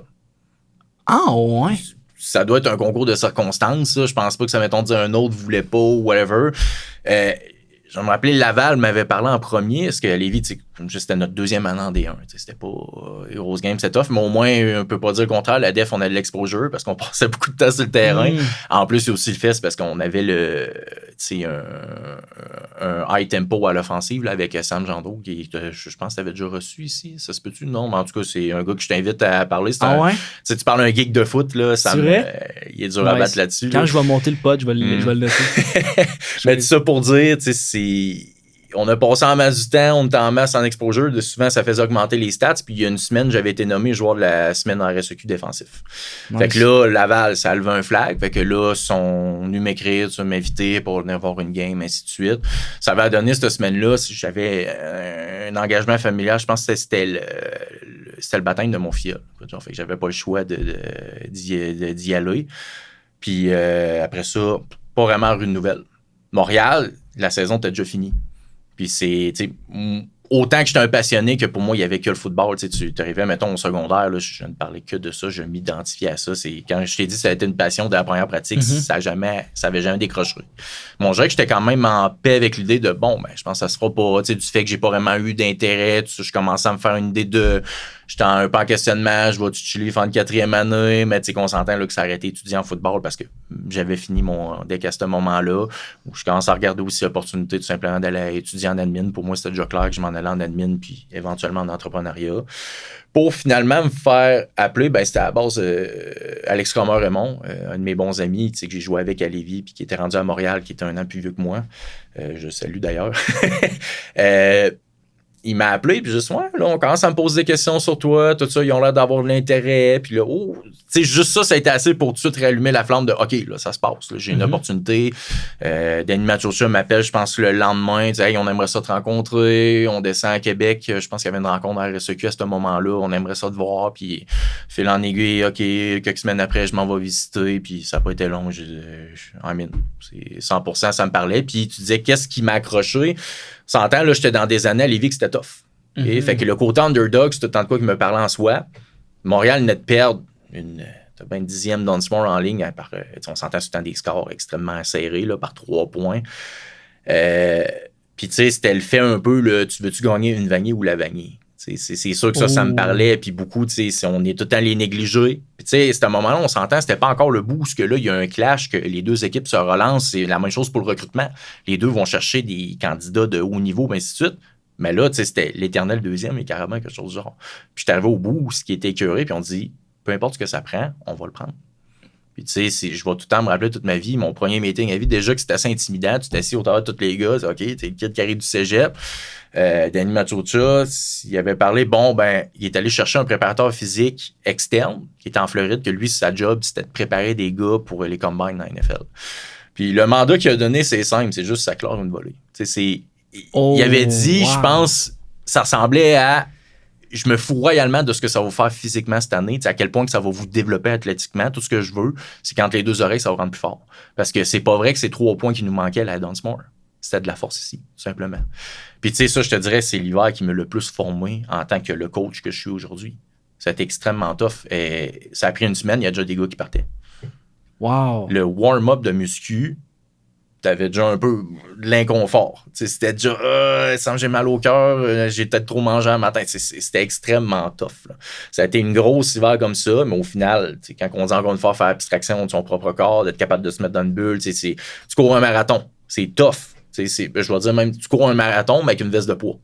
Ah, ouais? Ça doit être un concours de circonstances. Ça. Je pense pas que ça, mettons, dire un autre voulait pas ou whatever. Je me rappelais, Laval m'avait parlé en premier, parce qu'à Lévis, c'était notre 2e année en D1. C'était pas grosse game, c'est tough, mais au moins, on peut pas dire le contraire. La def, on a de l'exposure parce qu'on passait beaucoup de temps sur le terrain. En plus, c'est aussi le fait, c'est parce qu'on avait un high tempo à l'offensive là, avec Sam Jandreau, qui je pense que tu avais déjà reçu ici. Ça se peut-tu? Non, mais en tout cas, c'est un gars que je t'invite à parler. Ouais? Tu parles d'un geek de foot, là, Sam, il est dur à battre là-dessus. Quand je vais monter le pod, je vais le noter. Mais tout ça pour dire, on a passé en masse du temps, on était en masse en exposure. Souvent, ça faisait augmenter les stats. Puis il y a une semaine, j'avais été nommé joueur de la semaine en RSEQ défensif. Nice. Fait que là, Laval, ça a levé un flag. Fait que là, ils sont venus m'écrire, m'inviter pour venir voir une game, ainsi de suite. Ça avait donné cette semaine-là, j'avais un engagement familial. Je pense que c'était le baptême de mon fils. Fait que j'avais pas le choix d'y aller. Puis après ça, pas vraiment une nouvelle. Montréal, la saison était déjà finie. Puis c'est, autant que j'étais un passionné que pour moi, il n'y avait que le football. Tu arrivais, mettons, au secondaire, là, je ne parlais que de ça, je m'identifiais à ça. C'est, quand je t'ai dit que ça a été une passion de la première pratique, ça avait jamais décroché. Bon, je dirais que j'étais quand même en paix avec l'idée de, je pense que ça se fera pas, du fait que j'ai pas vraiment eu d'intérêt. Je commençais à me faire une idée de... J'étais un peu en questionnement, je vais chiller faire une 4e année, mais qu'on s'entend là, que ça arrêtait d'étudier en football parce que j'avais fini mon deck à ce moment-là, où je commence à regarder aussi l'opportunité tout simplement d'aller étudier en admin. Pour moi, c'était déjà clair que je m'en allais en admin puis éventuellement en entrepreneuriat. Pour finalement me faire appeler, c'était à la base Alex Cromer-Raymond, un de mes bons amis que j'ai joué avec à Lévis puis qui était rendu à Montréal, qui était un an plus vieux que moi. Je salue d'ailleurs. Il m'a appelé, puis juste, là, on commence à me poser des questions sur toi, tout ça, ils ont l'air d'avoir de l'intérêt, puis là, juste ça a été assez pour tout de suite réallumer la flamme de, OK, là, ça se passe, là, j'ai une opportunité. Danny Machocha m'appelle, je pense, le lendemain, hey, on aimerait ça te rencontrer, on descend à Québec, je pense qu'il y avait une rencontre à RSEQ à ce moment-là, on aimerait ça te voir, puis fil en aiguille, OK, quelques semaines après, je m'en vais visiter, puis ça n'a pas été long, c'est 100%, ça me parlait, puis tu disais, qu'est-ce qui m'a accroché? S'entend, là, j'étais dans des années à Lévis que c'était tough. Fait que le côté underdog, c'est tout le temps de quoi qui me parlait en soi. Montréal venait de perdre une 10e Dunsmore en ligne. On s'entend tout le temps des scores extrêmement serrés là, par 3 points. Puis, tu sais, c'était le fait un peu, là, tu veux-tu gagner une Vanier ou la Vanier? C'est sûr que ça me parlait. Puis beaucoup, tu sais, on est tout le temps les négligés. Puis, tu sais, à ce moment-là, on s'entend, c'était pas encore le bout. Parce que là, il y a un clash, que les 2 équipes se relancent. C'est la même chose pour le recrutement. Les 2 vont chercher des candidats de haut niveau, ainsi de suite. Mais là, tu sais, c'était l'éternel 2e et carrément quelque chose du genre. Puis, j'étais arrivé au bout, ce qui était écœuré, puis on dit, peu importe ce que ça prend, on va le prendre. Puis, tu sais, je vais tout le temps me rappeler toute ma vie, mon premier meeting à vie, déjà que c'était assez intimidant. Tu t'assis au travers de tous les gars, OK, t'es le kid qui arrive du cégep. Danny Machocha, il avait parlé, il est allé chercher un préparateur physique externe qui était en Floride, que lui, sa job, c'était de préparer des gars pour les combines dans la NFL. Puis le mandat qu'il a donné, c'est simple, c'est juste ça clore une volée. Il avait dit, je pense, ça ressemblait à je me fous royalement de ce que ça va vous faire physiquement cette année, à quel point que ça va vous développer athlétiquement. Tout ce que je veux, c'est qu'entre les deux oreilles, ça va rendre plus fort. Parce que c'est pas vrai que c'est 3 points qui nous manquaient à Dunsmore. C'était de la force ici, tout simplement. Puis tu sais, ça, je te dirais, c'est l'hiver qui m'a le plus formé en tant que le coach que je suis aujourd'hui. Ça a été extrêmement tough. Et ça a pris une semaine, il y a déjà des gars qui partaient. Wow. Le warm-up de muscu, t'avais déjà un peu de l'inconfort. T'sais, c'était déjà ça me j'ai mal au cœur, j'ai peut-être trop mangé un matin. C'était extrêmement tough. Là. Ça a été une grosse hiver comme ça, mais au final, quand on dit encore une fois faire abstraction de son propre corps, d'être capable de se mettre dans une bulle, tu cours un marathon, c'est tough. Je vais dire même, tu cours un marathon, mais avec une veste de poids.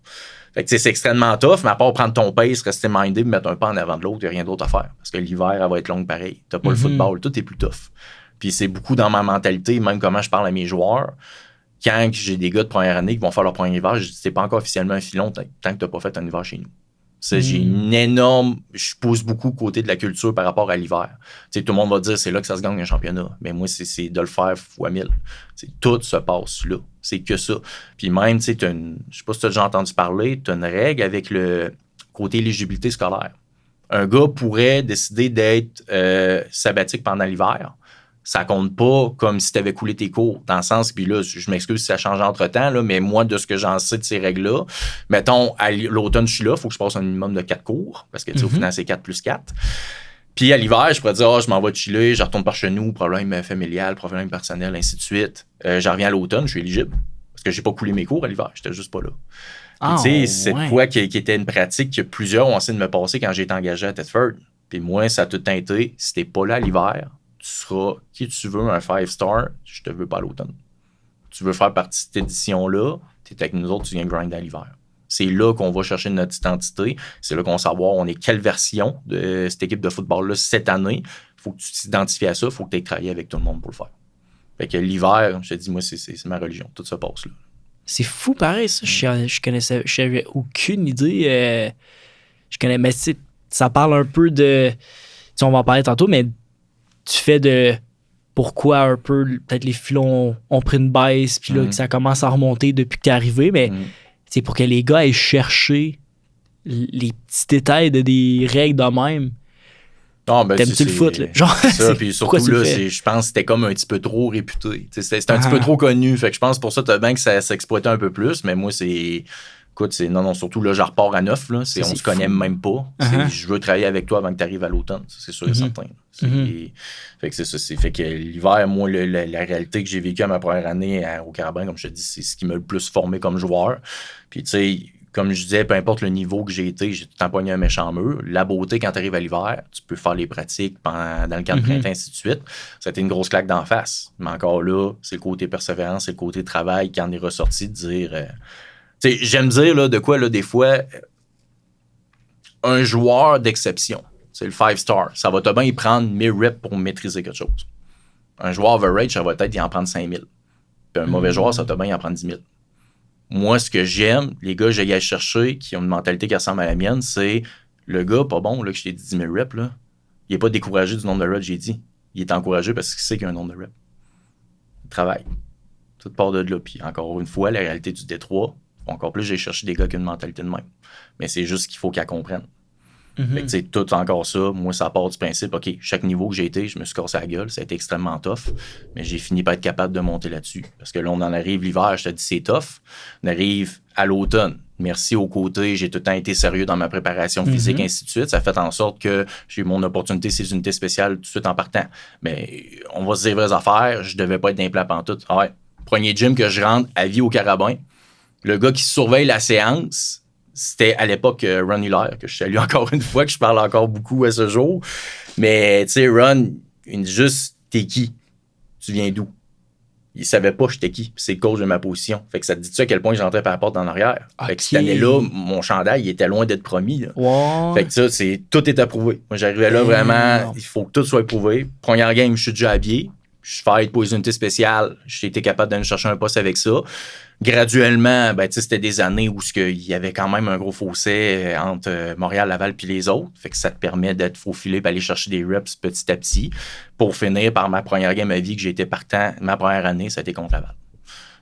Fait que, c'est extrêmement tough, mais à part prendre ton pace, rester mindé, mettre un pas en avant de l'autre, il n'y a rien d'autre à faire. Parce que l'hiver, elle va être longue pareil. T'as pas le football, tout est plus tough. Puis c'est beaucoup dans ma mentalité, même comment je parle à mes joueurs. Quand j'ai des gars de première année qui vont faire leur premier hiver, je dis c'est pas encore officiellement un filon tant que t'as pas fait un hiver chez nous. J'ai une énorme... Je pousse beaucoup côté de la culture par rapport à l'hiver. Tout le monde va dire c'est là que ça se gagne un championnat. Mais moi, c'est de le faire fois 1000. Tout se passe là. C'est que ça. Puis même, je sais pas si tu as déjà entendu parler, tu as une règle avec le côté éligibilité scolaire. Un gars pourrait décider d'être sabbatique pendant l'hiver. Ça compte pas comme si tu avais coulé tes cours, dans le sens, puis là, je m'excuse si ça change entre-temps, là, mais moi, de ce que j'en sais de ces règles-là, mettons, à l'automne, je suis là, il faut que je passe un minimum de 4 cours, parce que, au final, c'est 4 plus 4. Puis à l'hiver, je pourrais dire, je m'en vais chiller, je retourne par chez nous, problème familial, problème personnel, ainsi de suite. J'en reviens à l'automne, je suis éligible, parce que j'ai pas coulé mes cours à l'hiver, j'étais juste pas là. C'est quoi qui était une pratique que plusieurs ont essayé de me passer quand j'ai été engagé à Thetford. Puis moi, ça a tout teinté, si t'es pas là à l'hiver, tu seras qui tu veux, un 5-star, je te veux pas à l'automne. Tu veux faire partie de cette édition-là, tu es avec nous autres, tu viens grind à l'hiver. C'est là qu'on va chercher notre identité. C'est là qu'on va savoir on est quelle version de cette équipe de football-là cette année. Il faut que tu t'identifies à ça, il faut que tu aies travaillé avec tout le monde pour le faire. Fait que l'hiver, je te dis, moi, c'est ma religion. Tout se passe là. C'est fou pareil, ça. J'avais aucune idée. Mais ça parle un peu de... on va en parler tantôt, mais tu fais de pourquoi un peu, peut-être les filons ont pris une baisse, puis là, que ça commence à remonter depuis que t'es arrivé, mais c'est pour que les gars aillent chercher les petits détails de des règles de même. Non, ben, t'aimes-tu le foot, là? Genre, ça, puis surtout, là, je pense que c'était comme un petit peu trop réputé. C'était un petit peu trop connu, fait que je pense pour ça, t'as bien que ça s'exploitait un peu plus, mais moi, c'est... Écoute, non, surtout là, je repars à 9. Là, on se connaît même pas. Je veux travailler avec toi avant que tu arrives à l'automne. C'est sûr et certain. Fait que c'est ça. Fait que l'hiver, moi, la réalité que j'ai vécue à ma première année au Carabin, comme je te dis, c'est ce qui m'a le plus formé comme joueur. Puis, tu sais, comme je disais, peu importe le niveau que j'ai été, j'ai tout empoigné un méchant mur. La beauté, quand tu arrives à l'hiver, tu peux faire les pratiques dans le camp de printemps, ainsi de suite. Ça a été une grosse claque d'en face. Mais encore là, c'est le côté persévérance, c'est le côté travail qui en est ressorti de dire... T'sais, j'aime dire là, de quoi, là, des fois, un joueur d'exception, c'est le 5-star, ça va te bien y prendre 1000 reps pour maîtriser quelque chose. Un joueur average, ça va peut-être y en prendre 5000. Puis un mauvais joueur, ça va te bien y en prendre 10 000. Moi, ce que j'aime, les gars que j'ai à chercher, qui ont une mentalité qui ressemble à la mienne, c'est le gars pas bon, là, que je t'ai dit 10 000 reps, là, il n'est pas découragé du nombre de reps que j'ai dit. Il est encouragé parce qu'il sait qu'il y a un nombre de reps. Il travaille. Tout part de là. Puis encore une fois, la réalité du Détroit, encore plus, j'ai cherché des gars qui ont une mentalité de même. Mais c'est juste qu'il faut qu'ils la comprennent. Fait que, tout encore ça, moi, ça part du principe, OK, chaque niveau que j'ai été, je me suis cassé la gueule, ça a été extrêmement tough, mais j'ai fini par être capable de monter là-dessus. Parce que là, on en arrive l'hiver, je te dis, c'est tough. On arrive à l'automne. Merci au côté, j'ai tout le temps été sérieux dans ma préparation physique, ainsi de suite. Ça fait en sorte que j'ai eu mon opportunité, ces unités spéciales, tout de suite en partant. Mais on va se dire vraies affaires, je devais pas être d'implant pantoute. Ah ouais, premier gym que je rentre à vie au Carabin. Le gars qui surveille la séance, c'était à l'époque Ron Hilaire, que je salue encore une fois, que je parle encore beaucoup à ce jour. Mais tu sais, Ron, il dit juste, t'es qui? Tu viens d'où? Il savait pas j'étais qui. C'est le coach de ma position. Fait que ça te dit-tu à quel point j'entrais par la porte en arrière? Okay. Fait que cette année-là, mon chandail, il était loin d'être promis. Là. Wow. Fait que ça, tout est approuvé. Moi, j'arrivais là vraiment, il faut que tout soit approuvé. Première game, je suis déjà habillé. je fight pour les unités spéciales. J'ai été capable d'aller chercher un poste avec ça. Graduellement, c'était des années où il y avait quand même un gros fossé entre Montréal, Laval puis les autres. Fait que ça te permet d'être faufilé et aller chercher des reps petit à petit pour finir par ma première game à vie que j'ai été partant. Ma première année, ça a été contre Laval.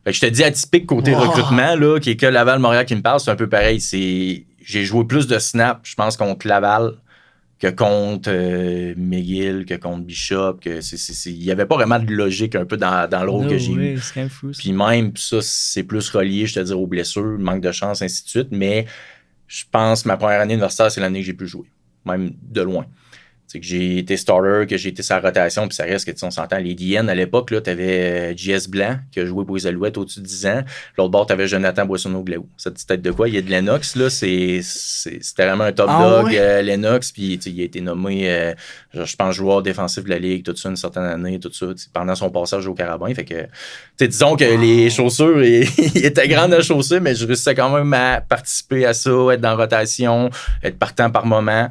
Fait que je te dis atypique côté recrutement, là, qui est que Laval-Montréal qui me parle, c'est un peu pareil. J'ai joué plus de snaps, je pense, contre Laval que contre McGill, que contre Bishop. Il n'y avait pas vraiment de logique un peu dans le rôle que j'ai eu. C'est quand même fou. Puis même, ça, c'est plus relié, je te dire, aux blessures, manque de chance, ainsi de suite. Mais je pense que ma première année universitaire, c'est l'année que j'ai pu jouer, même de loin. C'est que j'ai été starter, que j'ai été sur la rotation, puis ça reste que, on s'entend, les DN, à l'époque, tu avais JS Blanc, qui a joué pour les Alouettes au-dessus de 10 ans. L'autre bord, tu avais Jonathan Boissonneau-Glaou. Ça te dit peut-être de quoi? Il y a de Lennox, là, c'était vraiment un top dog, ouais. Lennox, puis il a été nommé, je pense, joueur défensif de la Ligue, tout ça, une certaine année, tout ça, pendant son passage au Carabin. Fait que, disons que les chaussures, il était grand à chausser, mais je réussissais quand même à participer à ça, être dans rotation, être partant par moment.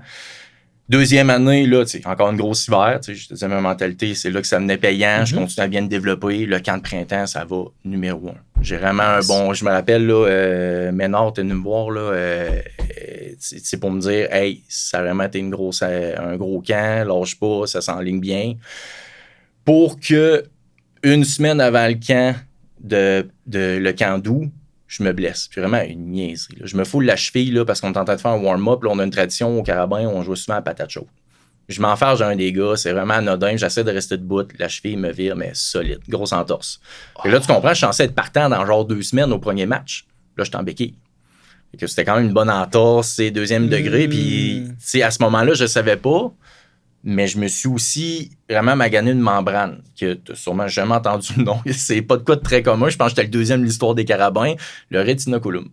Deuxième année, là, encore une grosse hiver. Je te disais, ma mentalité, c'est là que ça venait payant. Mm-hmm. Je continue à bien me développer. Le camp de printemps, ça va numéro 1. J'ai vraiment un bon... Je me rappelle, là, Ménard, t'es venu me voir, là, c'est pour me dire, hey, ça a vraiment été un gros camp, lâche pas, ça s'enligne bien. Pour que une semaine avant le camp le camp d'août, je me blesse. Puis vraiment, une niaiserie. Là. Je me foule la cheville là, parce qu'on est en train de faire un warm-up. Là, on a une tradition au Carabin où on joue souvent à patate chaude. Je m'enfarge d'un des gars, c'est vraiment anodin. J'essaie de rester debout. La cheville me vire, mais solide. Grosse entorse. Et là, tu comprends, je suis censé être partant dans genre 2 semaines au premier match. Là, je suis en béquille. Et que c'était quand même une bonne entorse, c'est deuxième degré. Puis, à ce moment-là, je ne savais pas. Mais je me suis aussi vraiment magané une membrane, que tu n'as sûrement jamais entendu le nom. C'est pas de quoi de très commun. Je pense que j'étais le deuxième de l'histoire des Carabins, le rétinoculum.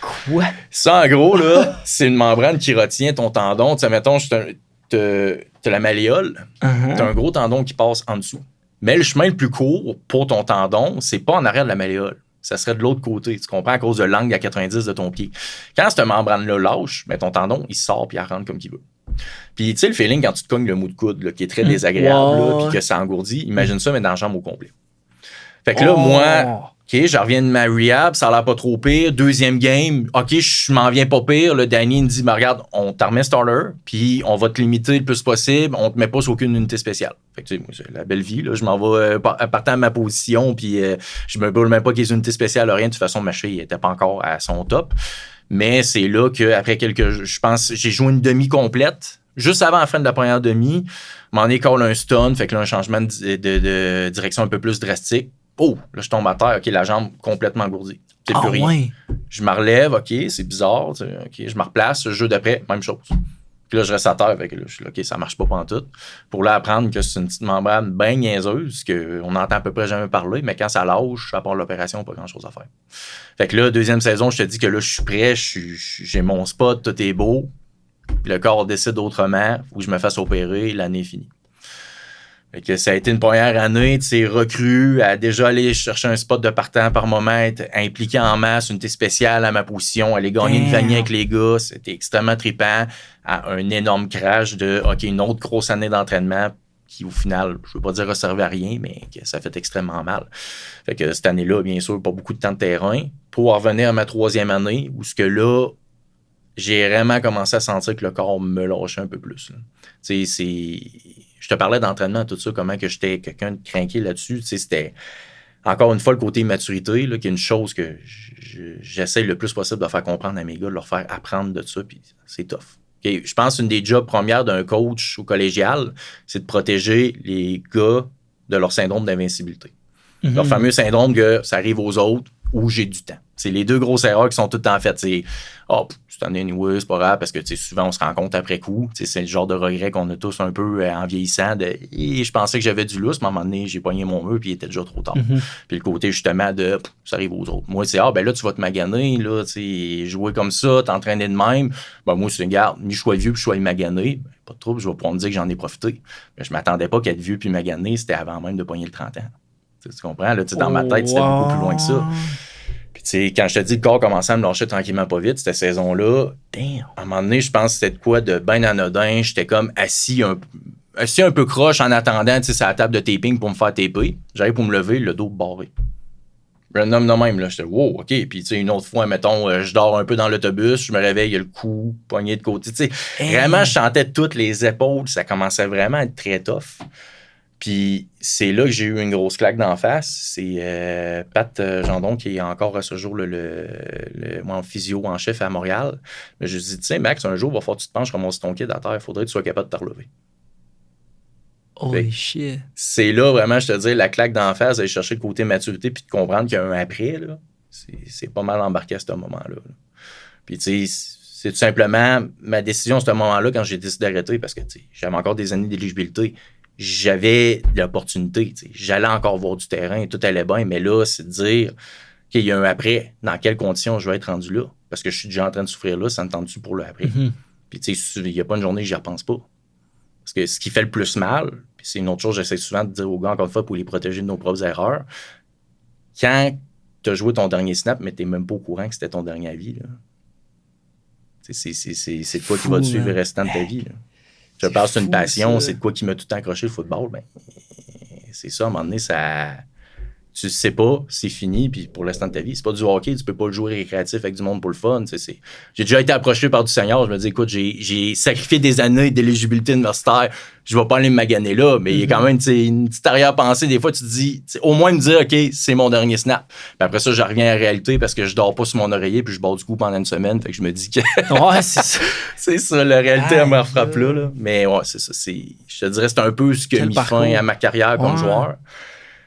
Quoi? Ça, en gros, là, c'est une membrane qui retient ton tendon. Tu sais, mettons, t'as la malléole, t'as un gros tendon qui passe en dessous. Mais le chemin le plus court pour ton tendon, c'est pas en arrière de la malléole. Ça serait de l'autre côté. Tu comprends, à cause de l'angle à 90 de ton pied. Quand cette membrane-là lâche, ton tendon, il sort puis il rentre comme qu'il veut. Puis, tu sais, le feeling quand tu te cognes le mou de coude, là, qui est très désagréable, puis que ça engourdit, imagine ça, mais dans la jambe au complet. Fait que là, moi, OK, je reviens de ma rehab, ça a l'air pas trop pire. Deuxième game, OK, je m'en viens pas pire. Là, Danny me dit, regarde, on t'a remis starter, puis on va te limiter le plus possible, on te met pas sur aucune unité spéciale. Fait que, tu sais, moi, c'est la belle vie, là, je m'en vais partant de ma position, puis je me brûle même pas qu'il y ait des unités spéciales, rien. De toute façon, ma cheville était pas encore à son top. Mais c'est là qu'après je pense, j'ai joué une demi complète. Juste avant la fin de la première demi, m'en école un stun, fait que là, un changement de direction un peu plus drastique. Oh, là, je tombe à terre, OK, la jambe complètement engourdie. C'est plus rien. Ouais. Je me relève, OK, c'est bizarre, OK, je me replace, le jeu d'après, même chose. Puis là, je reste à terre, fait que là, je suis là, OK, ça marche pas pantoute. Pour là apprendre que c'est une petite membrane bien niaiseuse, qu'on entend à peu près jamais parler, mais quand ça lâche, à part l'opération, pas grand-chose à faire. Fait que là, deuxième saison, je te dis que là, je suis prêt, j'ai mon spot, tout est beau. Puis le corps décide autrement, faut que je me fasse opérer, l'année est finie. Fait que ça a été une première année, tu sais, recrue, à déjà aller chercher un spot de partant par moment, être impliqué en masse, unité spéciale à ma position, aller gagner une famille avec les gars, c'était extrêmement trippant, à un énorme crash de, OK, une autre grosse année d'entraînement qui, au final, je veux pas dire resservait à rien, mais que ça fait extrêmement mal. Fait que cette année-là, bien sûr, pas beaucoup de temps de terrain. Pour revenir à ma 3e année, où ce que là, j'ai vraiment commencé à sentir que le corps me lâchait un peu plus. Tu sais, je te parlais d'entraînement, tout ça, comment que j'étais quelqu'un de craqué là-dessus. Tu sais, c'était encore une fois le côté maturité, là, qui est une chose que j'essaie le plus possible de faire comprendre à mes gars, de leur faire apprendre de ça, puis c'est tough. Okay, je pense qu'une des jobs premières d'un coach au collégial, c'est de protéger les gars de leur syndrome d'invincibilité. Mm-hmm. Leur fameux syndrome que ça arrive aux autres où j'ai du temps. C'est les 2 grosses erreurs qui sont tout le temps faites. C'est cette année, anyway, c'est pas grave, parce que souvent on se rend compte après coup. C'est le genre de regret qu'on a tous un peu en vieillissant. Je pensais que j'avais du lousse, mais à un moment donné, j'ai pogné mon mur, puis il était déjà trop tard. Mm-hmm. Puis le côté justement de ça arrive aux autres. Moi, c'est là, tu vas te maganer, là, jouer comme ça, t'entraîner de même. Ben, moi, c'est garde, ni je sois vieux, puis je sois magané. Ben, pas de trouble, je vais pouvoir me dire que j'en ai profité. Mais je m'attendais pas qu'être vieux puis magané, c'était avant même de pogner le 30 ans. Tu comprends? Là, dans ma tête, c'était beaucoup plus loin que ça. Puis, tu sais, quand je te dis le corps commençait à me lâcher tranquillement pas vite, cette saison-là, à un moment donné, je pense que c'était de quoi de bien anodin. J'étais comme assis assis un peu croche en attendant, tu sais, c'est la table de taping pour me faire taper. J'arrive pour me lever, le dos barré. Random de même, là. J'étais, wow, OK. Puis, tu sais, une autre fois, mettons, je dors un peu dans l'autobus, je me réveille, il y a le cou, poignet de côté. Tu sais, vraiment, je sentais toutes les épaules. Ça commençait vraiment à être très tough. Puis, c'est là que j'ai eu une grosse claque d'en face. C'est Pat Gendon, qui est encore à ce jour mon physio en chef à Montréal. Mais je lui dis, tu sais, Max, un jour, il va falloir que tu te penches comme ton kid à terre. Il faudrait que tu sois capable de te relever. Holy shit. C'est là, vraiment, je te dis, la claque d'en face, d'aller chercher le côté maturité puis de comprendre qu'il y a un après, là. C'est pas mal embarqué à ce moment-là. Là. Puis, tu sais, c'est tout simplement ma décision à ce moment-là quand j'ai décidé d'arrêter parce que, tu sais, j'avais encore des années d'éligibilité. J'avais l'opportunité, tu sais. J'allais encore voir du terrain, tout allait bien, mais là, c'est de dire qu'il y a un après, dans quelles conditions je vais être rendu là. Parce que je suis déjà en train de souffrir là, ça me tente-tu pour le après? Mm-hmm. Puis, tu sais, il n'y a pas une journée que j'y repense pas. Parce que ce qui fait le plus mal, puis c'est une autre chose, j'essaie souvent de dire aux gars, encore une fois, pour les protéger de nos propres erreurs, quand tu as joué ton dernier snap, mais tu n'es même pas au courant que c'était ton dernier avis, là. C'est de quoi qui va te suivre le restant de ta vie. Là. Je parle d'une passion, c'est de quoi qui m'a tout le temps accroché le football. Ben, c'est ça, à un moment donné, ça. Tu sais pas, c'est fini, puis pour le restant de ta vie. C'est pas du hockey, tu peux pas le jouer récréatif avec du monde pour le fun. J'ai déjà été approché par du Seigneur, je me dis, écoute, j'ai sacrifié des années d'éligibilité universitaire, je vais pas aller me maganer là, mais il y a quand même une petite arrière-pensée. Des fois, tu te dis, au moins me dire, OK, c'est mon dernier snap. Puis après ça, je reviens à la réalité parce que je dors pas sur mon oreiller, puis je bats du coup pendant une semaine, fait que je me dis que. Ouais, c'est ça. C'est ça, la réalité, elle me frappe là. Mais ouais, c'est ça. Je te dirais, c'est un peu ce qui a mis fin à ma carrière comme joueur.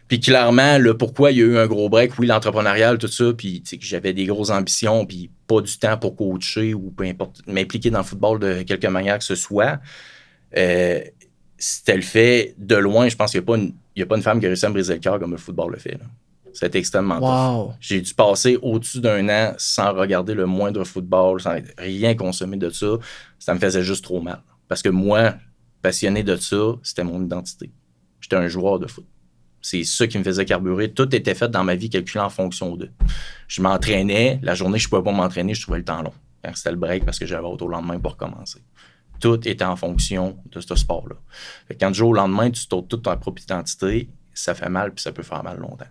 Puis clairement, le pourquoi il y a eu un gros break, oui, l'entrepreneurial, tout ça, puis que j'avais des grosses ambitions, puis pas du temps pour coacher ou peu importe, m'impliquer dans le football de quelque manière que ce soit, c'était le fait, de loin, je pense qu'il n'y a pas une femme qui a réussi à me briser le cœur comme le football le fait. Là. C'était extrêmement tough. J'ai dû passer au-dessus d'un an sans regarder le moindre football, sans rien consommer de ça. Ça me faisait juste trop mal. Parce que moi, passionné de ça, c'était mon identité. J'étais un joueur de foot. C'est ça qui me faisait carburer. Tout était fait dans ma vie calculé en fonction d'eux. Je m'entraînais. La journée, je ne pouvais pas m'entraîner, je trouvais le temps long. Quand c'était le break, parce que j'avais hâte au lendemain pour recommencer. Tout était en fonction de ce sport-là. Fait que quand du jour au lendemain, tu sautes toute ta propre identité, ça fait mal puis ça peut faire mal longtemps.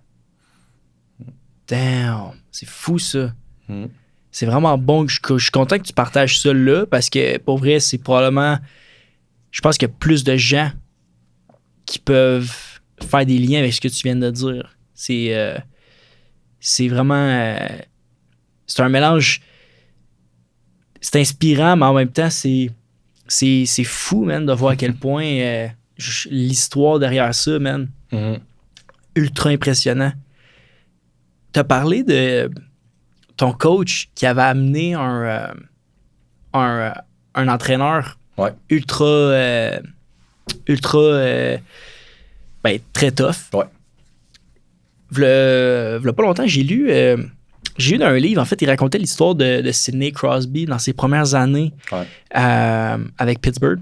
Damn, c'est fou ça. C'est vraiment bon. Je suis content que tu partages ça là parce que pour vrai, c'est probablement. Je pense qu'il y a plus de gens qui peuvent faire des liens avec ce que tu viens de dire. C'est vraiment. C'est un mélange. C'est inspirant, mais en même temps, c'est fou, man, de voir à quel point l'histoire derrière ça, man. Ultra impressionnant. Tu as parlé de ton coach qui avait amené un entraîneur ultra très tough. Ouais. V'là pas longtemps, j'ai lu dans un livre, en fait, il racontait l'histoire de Sidney Crosby dans ses premières années avec Pittsburgh.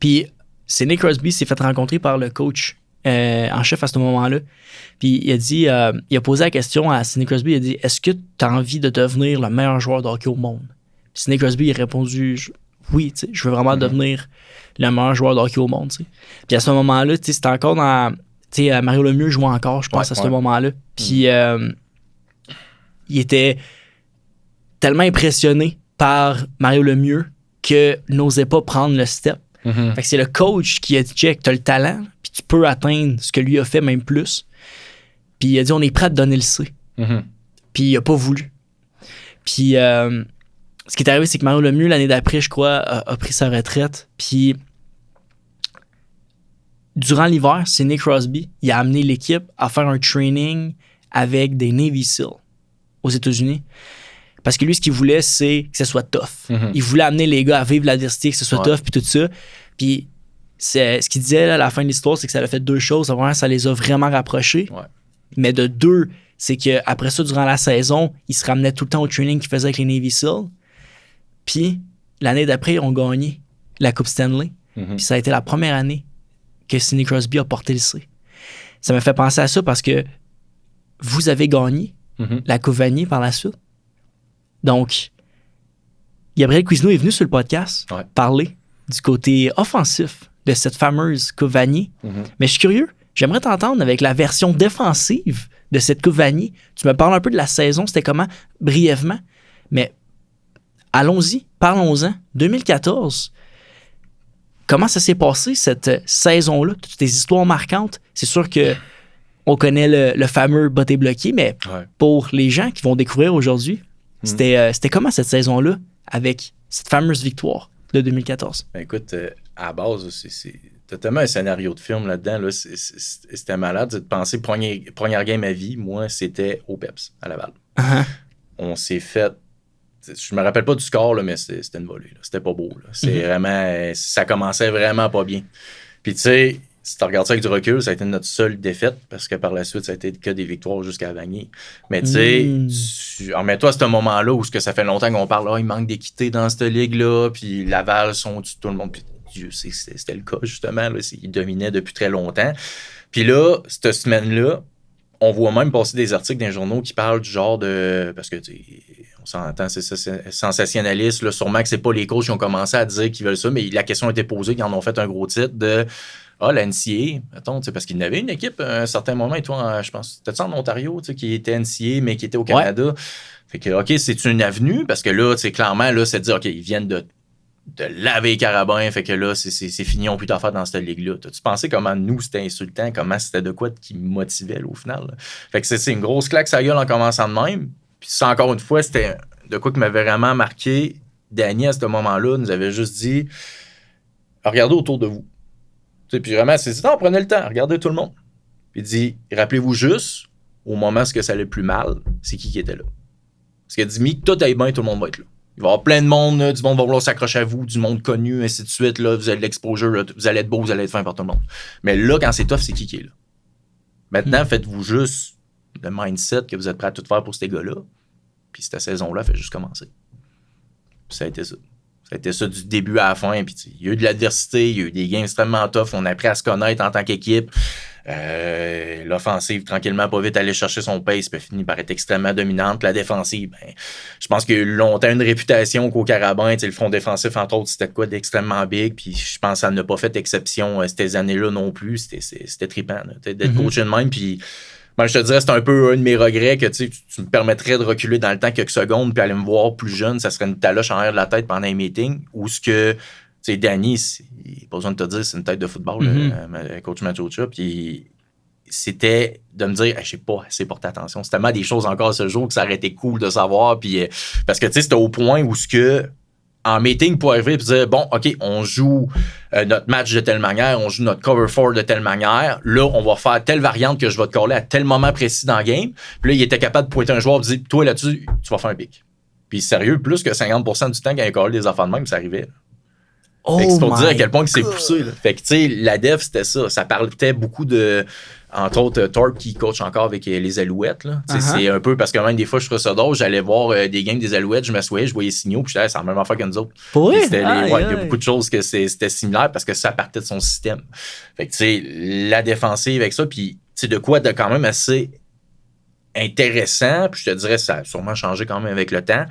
Puis Sidney Crosby s'est fait rencontrer par le coach en chef à ce moment-là. Puis il a dit, il a posé la question à Sidney Crosby, il a dit, est-ce que tu as envie de devenir le meilleur joueur de hockey au monde? Puis Sidney Crosby a répondu, oui, tu sais, je veux vraiment devenir le meilleur joueur de hockey au monde. T'sais. Puis à ce moment-là, c'était encore dans, Mario Lemieux jouait encore, je pense, à ce moment-là. Puis il était tellement impressionné par Mario Lemieux qu'il n'osait pas prendre le step. Fait que c'est le coach qui a dit, check, t'as le talent, puis tu peux atteindre ce que lui a fait, même plus. Puis il a dit, on est prêt à te donner le C. Puis il a pas voulu. Puis ce qui est arrivé, c'est que Mario Lemieux, l'année d'après, je crois, a pris sa retraite. Puis durant l'hiver, Sidney Crosby, il a amené l'équipe à faire un training avec des Navy SEAL aux États-Unis. Parce que lui, ce qu'il voulait, c'est que ce soit tough. Il voulait amener les gars à vivre l'adversité, que ce soit tough, puis tout ça. Puis ce qu'il disait là, à la fin de l'histoire, c'est que ça a fait deux choses. Ça les a vraiment rapprochés. Mais de deux, c'est qu'après ça, durant la saison, il se ramenait tout le temps au training qu'il faisait avec les Navy SEAL. Puis l'année d'après, ils ont gagné la Coupe Stanley. Puis ça a été la première année que Sidney Crosby a porté le C. Ça m'a fait penser à ça parce que vous avez gagné la Coupe Vanier par la suite. Donc, Gabriel Cousineau est venu sur le podcast parler du côté offensif de cette fameuse Coupe Vanier. Mais je suis curieux, j'aimerais t'entendre avec la version défensive de cette Coupe Vanier. Tu me parles un peu de la saison, c'était comment, brièvement, mais allons-y, parlons-en. 2014, comment ça s'est passé cette saison-là? Toutes tes histoires marquantes. C'est sûr que on connaît le fameux botté bloqué, mais pour les gens qui vont découvrir aujourd'hui, c'était comment cette saison-là avec cette fameuse victoire de 2014? Ben écoute, à la base, t'as tellement un scénario de film là-dedans. Là, c'était malade de penser première game à vie. Moi, c'était au Peps, à Laval. On s'est fait. Je me rappelle pas du score, là, mais c'était une volée. Là. C'était pas beau. Là. C'est vraiment. Ça commençait vraiment pas bien. Puis tu sais, si tu regardes ça avec du recul, ça a été notre seule défaite parce que par la suite, ça a été que des victoires jusqu'à Vanier. Mais tu sais, remets-toi à ce moment-là où ça fait longtemps qu'on parle, il manque d'équité dans cette ligue-là, puis Laval sont tout le monde. Puis Dieu sait que c'était le cas, justement. Là, ils dominaient depuis très longtemps. Puis là, cette semaine-là, on voit même passer des articles dans les journaux qui parlent du genre de. Parce que, on s'entend, c'est sensationnaliste. Là, sûrement que c'est pas les coachs qui ont commencé à dire qu'ils veulent ça, mais la question a été posée, qu'ils en ont fait un gros titre de. La NCAA, mettons, parce qu'il y avait une équipe à un certain moment, et toi, je pense, c'était en Ontario, qui était NCAA, mais qui était au Canada. Ouais. Fait que, OK, c'est une avenue, parce que là, clairement, là, c'est de dire, OK, ils viennent de laver les carabins, fait que là, c'est fini, on peut plus t'en faire dans cette ligue-là. T'as-tu pensé comment nous, c'était insultant, comment c'était de quoi qui motivait, là, au final? Là? Fait que c'est une grosse claque sa gueule en commençant de même. Puis ça, encore une fois, c'était de quoi qui m'avait vraiment marqué. Danny, à ce moment-là, nous avait juste dit, regardez autour de vous. Puis vraiment, c'est dit, non, prenez le temps, regardez tout le monde. Puis il dit, rappelez-vous juste, au moment où ça allait plus mal, c'est qui était là. Parce qu'il a dit, que tout aille bien, tout le monde va être là. Il va y avoir plein de monde, là, du monde va vouloir s'accrocher à vous, du monde connu, ainsi de suite. Là, vous avez de l'exposure, là, vous allez être beau, vous allez être fin par tout le monde. Mais là, quand c'est tough, c'est qui est là. Maintenant, faites-vous juste le mindset que vous êtes prêt à tout faire pour ces gars-là. Puis cette saison-là fait juste commencer. Puis ça a été ça. Ça a été ça du début à la fin. Puis il y a eu de l'adversité, il y a eu des games extrêmement tough. On a appris à se connaître en tant qu'équipe. L'offensive, tranquillement, pas vite, aller chercher son pace, puis finit par être extrêmement dominante. La défensive, je pense qu'il y a eu longtemps une réputation qu'au Carabin, le front défensif, entre autres, c'était quoi d'extrêmement big. Puis je pense que ça n'a pas fait exception ces années-là non plus. C'était trippant d'être coaché de même. Puis je te dirais, c'est un peu un de mes regrets que tu me permettrais de reculer dans le temps quelques secondes puis aller me voir plus jeune. Ça serait une taloche en arrière de la tête pendant un meeting. Ou ce que, Danny, il n'y a pas besoin de te dire, c'est une tête de football, coach Machocha. Puis c'était de me dire, j'ai pas assez porté attention. C'est tellement des choses encore ce jour que ça aurait été cool de savoir. Puis, parce que c'était au point où ce que. En meeting pour arriver et dire, bon, OK, on joue notre match de telle manière, on joue notre cover 4 de telle manière. Là, on va faire telle variante que je vais te caller à tel moment précis dans le game. Puis là, il était capable de pointer un joueur et dire, toi, là-dessus, tu vas faire un pic. Puis sérieux, plus que 50% du temps, quand il collait des affaires de même, ça arrivait. Fait que c'est pour dire à quel point c'est poussé. Là. Fait que, tu sais, la def, c'était ça. Ça parlait beaucoup de. Entre autres, Thorpe qui coach encore avec les Alouettes. Là. C'est un peu parce que même des fois, je trouvais ça drôle. J'allais voir des games des Alouettes, je m'assoyais, je voyais Signaux, puis je disais, c'est la même affaire que nous autres. Oui? Il y a beaucoup de choses que c'était similaire parce que ça partait de son système. Fait que, tu sais, la défensive avec ça, puis, tu sais, de quoi de quand même assez intéressant. Puis je te dirais, ça a sûrement changé quand même avec le temps.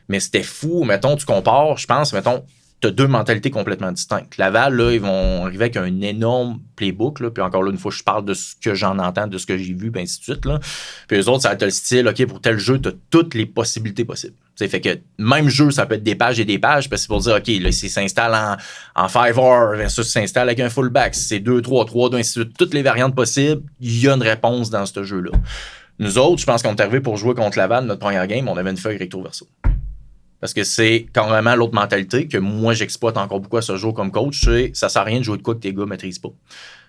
Mais c'était fou. Mettons, tu compares, je pense, mettons, tu as deux mentalités complètement distinctes. Laval, là, ils vont arriver avec un énorme playbook. Là, puis encore là, une fois, je parle de ce que j'en entends, de ce que j'ai vu, puis ainsi de suite. Là. Puis eux autres, ça va être le style, OK, pour tel jeu, tu as toutes les possibilités possibles. T'sais, fait que même jeu, ça peut être des pages et des pages, parce que c'est pour dire, OK, là, s'il s'installe en 5R versus s'installe avec un fullback, si c'est 2-3, 3-2, ainsi de suite, toutes les variantes possibles, il y a une réponse dans ce jeu-là. Nous autres, je pense qu'on est arrivé pour jouer contre Laval, notre première game, on avait une feuille recto-verso. Parce que c'est carrément l'autre mentalité que moi, j'exploite encore beaucoup à ce jour comme coach. C'est ça sert à rien de jouer de quoi que tes gars ne maîtrisent pas.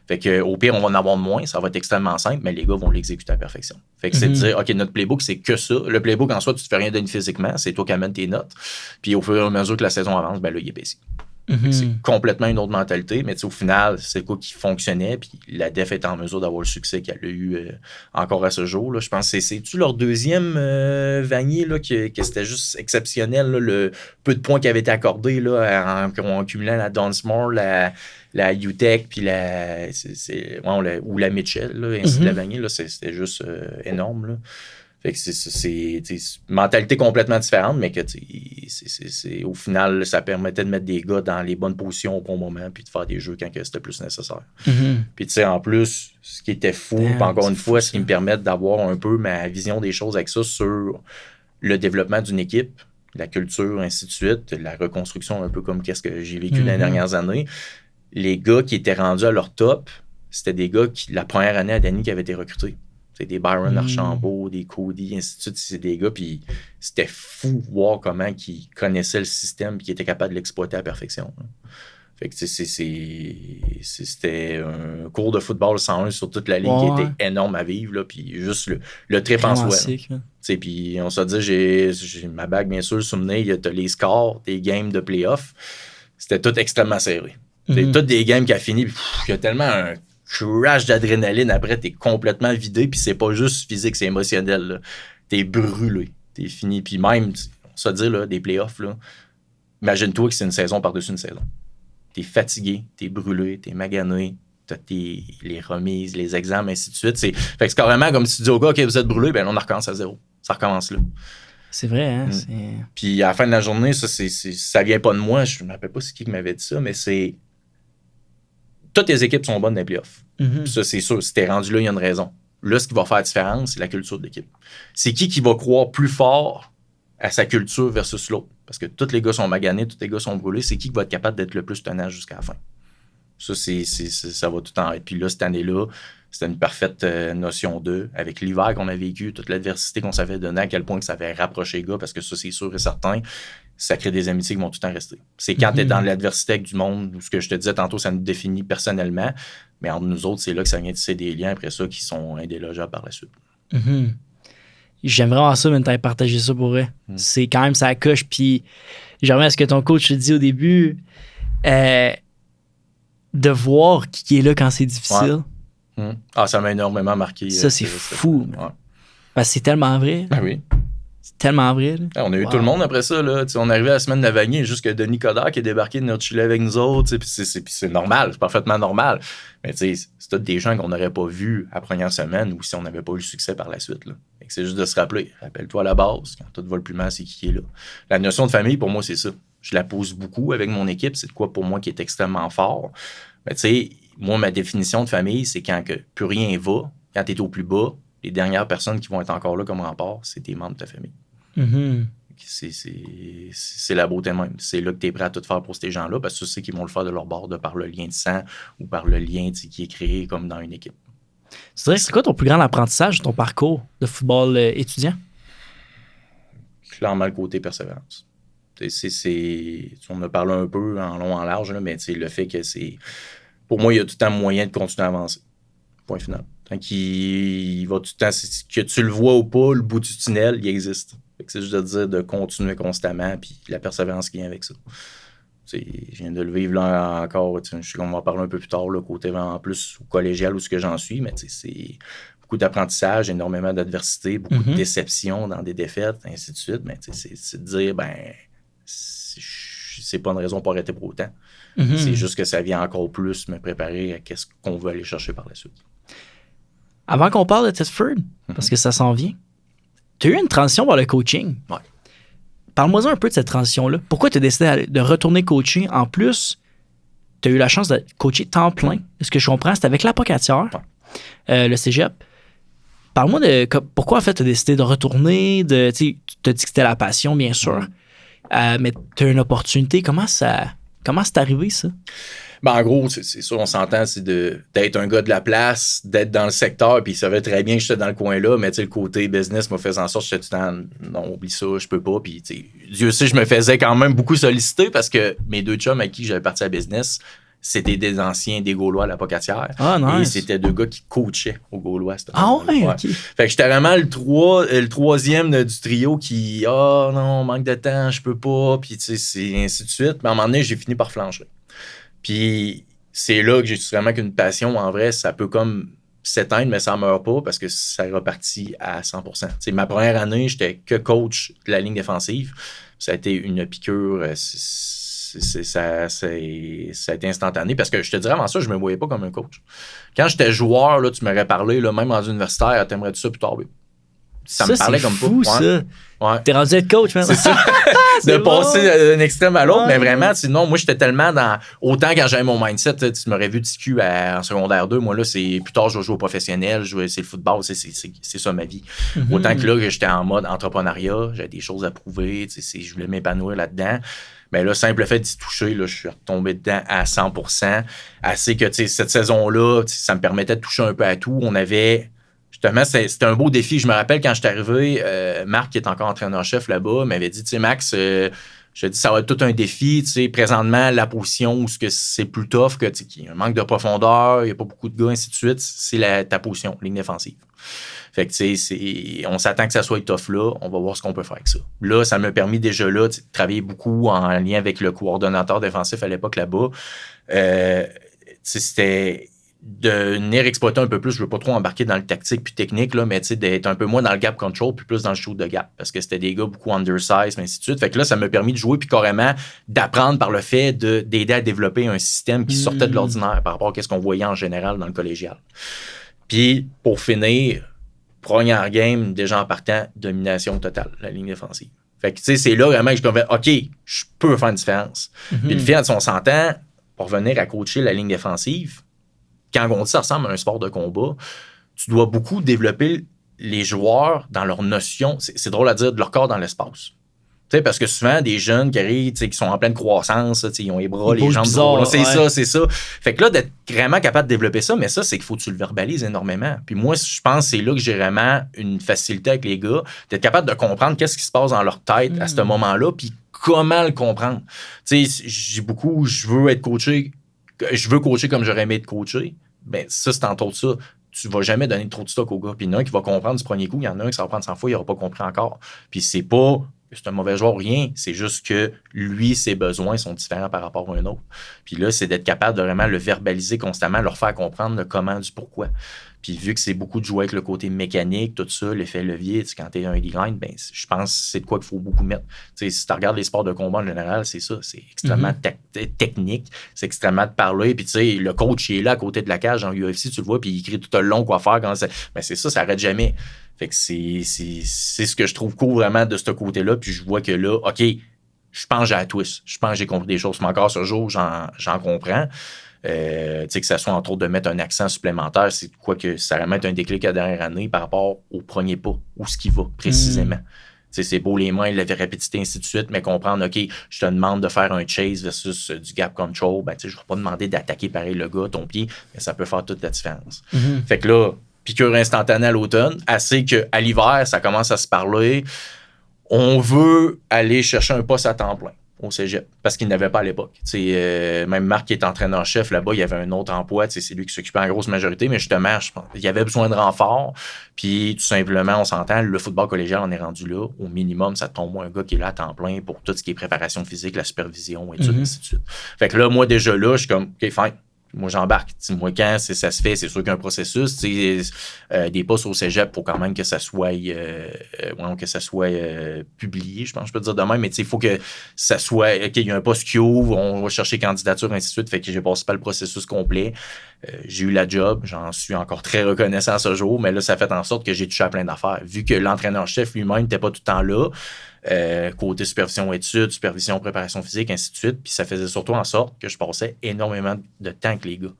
Fait que, au pire, on va en avoir moins. Ça va être extrêmement simple, mais les gars vont l'exécuter à la perfection. Fait que c'est de dire, OK, notre playbook, c'est que ça. Le playbook, en soi, tu ne te fais rien donner physiquement. C'est toi qui amènes tes notes. Puis au fur et à mesure que la saison avance, ben là, il est baissé. C'est complètement une autre mentalité, mais au final, c'est quoi qui fonctionnait, puis la def est en mesure d'avoir le succès qu'elle a eu encore à ce jour. Là. Je pense que c'est-tu leur deuxième Vanier, là, que c'était juste exceptionnel, là, le peu de points qui avaient été accordés là, en cumulant la Dunsmore, la UTEC, puis ou la Mitchell, là, ainsi de la Vanier, là, c'était juste énorme. Là. Fait que c'est une mentalité complètement différente, mais que au final, ça permettait de mettre des gars dans les bonnes positions au bon moment puis de faire des jeux quand c'était plus nécessaire. Puis tu sais, en plus, ce qui était fou, puis encore une fois, ce qui me permet d'avoir un peu ma vision des choses avec ça sur le développement d'une équipe, la culture, ainsi de suite, la reconstruction, un peu comme qu'est-ce que j'ai vécu dans les dernières années. Les gars qui étaient rendus à leur top, c'était des gars qui, la première année à Danny, qui avaient été recrutés. C'est des Byron Archambault, des Cody, ainsi de suite. C'est des gars, puis c'était fou voir comment ils connaissaient le système et qu'ils étaient capables de l'exploiter à la perfection. Fait que c'était un cours de football 101 sur toute la ligue qui était énorme à vivre, là, puis juste le trip en soi. Puis on se dit, j'ai ma bague, bien sûr, souvenez, t'as les scores des games de playoff. C'était tout extrêmement serré. C'est toutes des games qui a fini, puis il y a tellement un crash d'adrénaline après, t'es complètement vidé, puis c'est pas juste physique, c'est émotionnel. Là. T'es brûlé, t'es fini. Puis même, on se dit, là, des playoffs, là, imagine-toi que c'est une saison par-dessus une saison. T'es fatigué, t'es brûlé, t'es magané, t'as les remises, les examens, ainsi de suite. Fait que c'est carrément comme si tu dis au gars, OK, vous êtes brûlé, ben on recommence à zéro. Ça recommence là. C'est vrai, hein? Puis à la fin de la journée, ça vient pas de moi, je me rappelle pas c'est qui m'avait dit ça, mais c'est toutes les équipes sont bonnes dans les playoffs. Ça, c'est sûr. Si t'es rendu là, il y a une raison. Là, ce qui va faire la différence, c'est la culture de l'équipe. C'est qui va croire plus fort à sa culture versus l'autre. Parce que tous les gars sont maganés, tous les gars sont brûlés. C'est qui va être capable d'être le plus tenace jusqu'à la fin. Ça, ça va tout en être. Puis là, cette année-là, c'était une parfaite notion d'eux. Avec l'hiver qu'on a vécu, toute l'adversité qu'on s'avait donnée, à quel point que ça avait rapproché les gars, parce que ça, c'est sûr et certain, ça crée des amitiés qui vont tout le temps rester. C'est quand tu es dans l'adversité avec du monde, ce que je te disais tantôt, ça nous définit personnellement, mais entre nous autres, c'est là que ça vient tisser des liens après ça qui sont indélogeables par la suite. J'aime vraiment ça, même t'as partagé ça pour eux. C'est quand même ça coche, puis j'aimerais ce que ton coach te dit au début, de voir qui est là quand c'est difficile. Ah, ça m'a énormément marqué. Ça, c'est fou. Parce que c'est tellement vrai. Ben oui. C'est tellement vrai. Là. On a eu tout le monde après ça. Là. On est arrivé à la semaine de la Vanier, juste que Denis Coderre qui est débarqué de notre Chili avec nous autres. Puis c'est normal, c'est parfaitement normal. Mais c'est tous des gens qu'on n'aurait pas vus à la première semaine ou si on n'avait pas eu le succès par la suite. Là. C'est juste de se rappeler. Rappelle-toi à la base, quand tout va le plus mal, c'est qui est là. La notion de famille, pour moi, c'est ça. Je la pose beaucoup avec mon équipe. C'est de quoi pour moi qui est extrêmement fort. Mais tu sais, moi, ma définition de famille, c'est quand que plus rien va, quand tu es au plus bas, les dernières personnes qui vont être encore là comme rempart, c'est tes membres de ta famille. C'est la beauté même. C'est là que tu es prêt à tout faire pour ces gens-là parce que tu sais qu'ils vont le faire de leur bord, de par le lien de sang ou par le lien qui est créé comme dans une équipe. Tu dirais, c'est quoi ton plus grand apprentissage de ton parcours de football étudiant? Clairement, le côté persévérance. On a parlé un peu en long, en large, là, mais le fait que c'est... Pour moi, il y a tout le temps moyen de continuer à avancer. Point final. Tant qu'il va tout le temps... Que tu le vois ou pas, le bout du tunnel, il existe. C'est juste de dire de continuer constamment, puis la persévérance qui vient avec ça. Je viens de le vivre là encore. Je sais qu'on va en parler un peu plus tard, le côté vraiment plus collégial ou ce que j'en suis, mais c'est beaucoup d'apprentissage, énormément d'adversité, beaucoup de déception dans des défaites, ainsi de suite. Mais c'est de dire, c'est pas une raison pour arrêter pour autant. C'est juste que ça vient encore plus me préparer à qu'est-ce qu'on veut aller chercher par la suite. Avant qu'on parle de Thetford, parce que ça s'en vient, tu as eu une transition vers le coaching. Ouais. Parle-moi un peu de cette transition-là. Pourquoi tu as décidé de retourner coacher? En plus, tu as eu la chance de coacher temps plein. Ce que je comprends, c'est avec l'Apocatière, le cégep. Parle-moi de pourquoi, en fait, tu as décidé de retourner. Tu as dit que c'était la passion, bien sûr. Mais tu as une opportunité. Comment c'est arrivé, ça? En gros, c'est sûr, on s'entend, c'est d'être un gars de la place, d'être dans le secteur, puis il savait très bien que j'étais dans le coin-là, mais le côté business m'a fait en sorte que j'étais tout le temps, non, oublie ça, je peux pas, puis Dieu sait, je me faisais quand même beaucoup solliciter parce que mes deux chums avec qui j'avais parti à business, c'était des anciens des Gaulois à l'Apocatière. Ah, nice. Et c'était deux gars qui coachaient aux Gaulois. Ouais, OK. Fait que j'étais vraiment le troisième du trio qui, non, manque de temps, je peux pas, puis c'est ainsi de suite. Mais à un moment donné, j'ai fini par flancher. Puis c'est là que j'ai vraiment qu'une passion, en vrai, ça peut comme s'éteindre, mais ça ne meurt pas parce que ça est reparti à 100%. T'sais, ma première année, j'étais que coach de la ligne défensive. Ça a été une piqûre, ça a été instantané parce que je te dirais avant ça, je ne me voyais pas comme un coach. Quand j'étais joueur, là, tu m'aurais parlé, là, même en universitaire, t'aimerais-tu ça plus tard? Oui. ça me parlait comme fou, pas. ça. Ouais. T'es rendu être coach, man. C'est ça. De passer d'un extrême à l'autre, mais vraiment, sinon, moi, j'étais tellement dans. Autant quand j'avais mon mindset, tu m'aurais vu TQ en secondaire 2, moi, là, c'est plus tard, je vais jouer au professionnel, c'est le football, c'est ça ma vie. Autant que là, j'étais en mode entrepreneuriat, j'avais des choses à prouver, je voulais m'épanouir là-dedans. Mais là, simple fait d'y toucher, là, je suis retombé dedans à 100%. Assez que, cette saison-là, ça me permettait de toucher un peu à tout. On avait. Justement, c'était un beau défi. Je me rappelle quand je suis arrivé, Marc, qui est encore entraîneur-chef là-bas, m'avait dit, tu sais, Max, je dis, ça va être tout un défi. Tu sais, présentement, la position où c'est plus tough, qu'il y a un manque de profondeur, il n'y a pas beaucoup de gars, ainsi de suite, c'est ta position, ligne défensive. Fait que, tu sais, on s'attend que ça soit tough là. On va voir ce qu'on peut faire avec ça. Là, ça m'a permis déjà là de travailler beaucoup en lien avec le coordonnateur défensif à l'époque là-bas. C'était de venir exploiter un peu plus, je veux pas trop embarquer dans le tactique puis technique, là, mais d'être un peu moins dans le gap control puis plus dans le shoot de gap, parce que c'était des gars beaucoup undersized, ainsi de suite. Fait que là, ça m'a permis de jouer puis carrément d'apprendre par le fait d'aider à développer un système qui sortait de l'ordinaire par rapport à ce qu'on voyait en général dans le collégial. Puis, pour finir, première game, déjà en partant, domination totale, la ligne défensive. Fait que, tu sais, c'est là vraiment que je me dis, OK, je peux faire une différence. Puis le fait, si on s'entend, pour venir à coacher la ligne défensive, quand on dit ça ressemble à un sport de combat, tu dois beaucoup développer les joueurs dans leur notion, c'est drôle à dire, de leur corps dans l'espace. Tu sais, parce que souvent, des jeunes qui arrivent, qui sont en pleine croissance, ils ont les bras, les jambes bizarres, c'est ça. Fait que là, d'être vraiment capable de développer ça, mais ça, c'est qu'il faut que tu le verbalises énormément. Puis moi, je pense que c'est là que j'ai vraiment une facilité avec les gars, d'être capable de comprendre qu'est-ce qui se passe dans leur tête à ce moment-là, puis comment le comprendre. Tu sais, je veux coacher comme j'aurais aimé être coaché. Ben ça, c'est entre autres ça. Tu vas jamais donner trop de stock au gars. Puis il y en a un qui va comprendre du premier coup, il y en a un qui ça va prendre 100 fois, il n'aura pas compris encore. Puis c'est un mauvais joueur ou rien. C'est juste que lui, ses besoins sont différents par rapport à un autre. Puis là, c'est d'être capable de vraiment le verbaliser constamment, leur faire comprendre le comment du pourquoi. Puis vu que c'est beaucoup de jouer avec le côté mécanique, tout ça, l'effet levier, quand t'es un grind, ben je pense que c'est de quoi qu'il faut beaucoup mettre. T'sais, si tu regardes les sports de combat en général, c'est ça. C'est extrêmement technique. C'est extrêmement de parler. Puis tu sais, le coach, il est là à côté de la cage en UFC, tu le vois, puis il écrit tout le long quoi faire. Ben c'est ça arrête jamais. Fait que c'est ce que je trouve cool vraiment de ce côté-là. Puis je vois que là, OK, je pense que j'ai la twist. Je pense que j'ai compris des choses. Mais encore ce jour, j'en comprends. Tu sais, que ça soit entre autres de mettre un accent supplémentaire, c'est quoi que ça va mettre un déclic à la dernière année par rapport au premier pas, où ce qui va précisément. Tu sais, c'est beau les mains, la rapidité, ainsi de suite, mais comprendre, OK, je te demande de faire un chase versus du gap control, ben tu sais, je ne vais pas demander d'attaquer pareil le gars, ton pied, mais ça peut faire toute la différence. Fait que là, piqûre instantanée à l'automne, assez qu'à l'hiver, ça commence à se parler. On veut aller chercher un poste à temps plein au cégep, parce qu'il n'avait pas à l'époque. Même Marc qui est entraîneur-chef, là-bas, il y avait un autre emploi, c'est lui qui s'occupait en grosse majorité, mais justement, je pense il y avait besoin de renfort, puis tout simplement, on s'entend, le football collégial, on est rendu là, au minimum, ça tombe un gars qui est là à temps plein pour tout ce qui est préparation physique, la supervision, et ainsi de suite. Fait que là, moi, déjà là, je suis comme, OK, fine. Moi, j'embarque. Moi, quand ça se fait, c'est sûr qu'il y a un processus. Des postes au cégep pour quand même que ça soit, publié, je pense que je peux dire de même, mais il faut que ça soit, OK, il y a un poste qui ouvre, on va chercher candidature, ainsi de suite. Fait que j'ai passé pas le processus complet. J'ai eu la job, j'en suis encore très reconnaissant à ce jour, mais là, ça fait en sorte que j'ai touché à plein d'affaires. Vu que l'entraîneur-chef lui-même n'était pas tout le temps là, côté supervision études, supervision préparation physique, ainsi de suite. Puis ça faisait surtout en sorte que je passais énormément de temps avec les gars.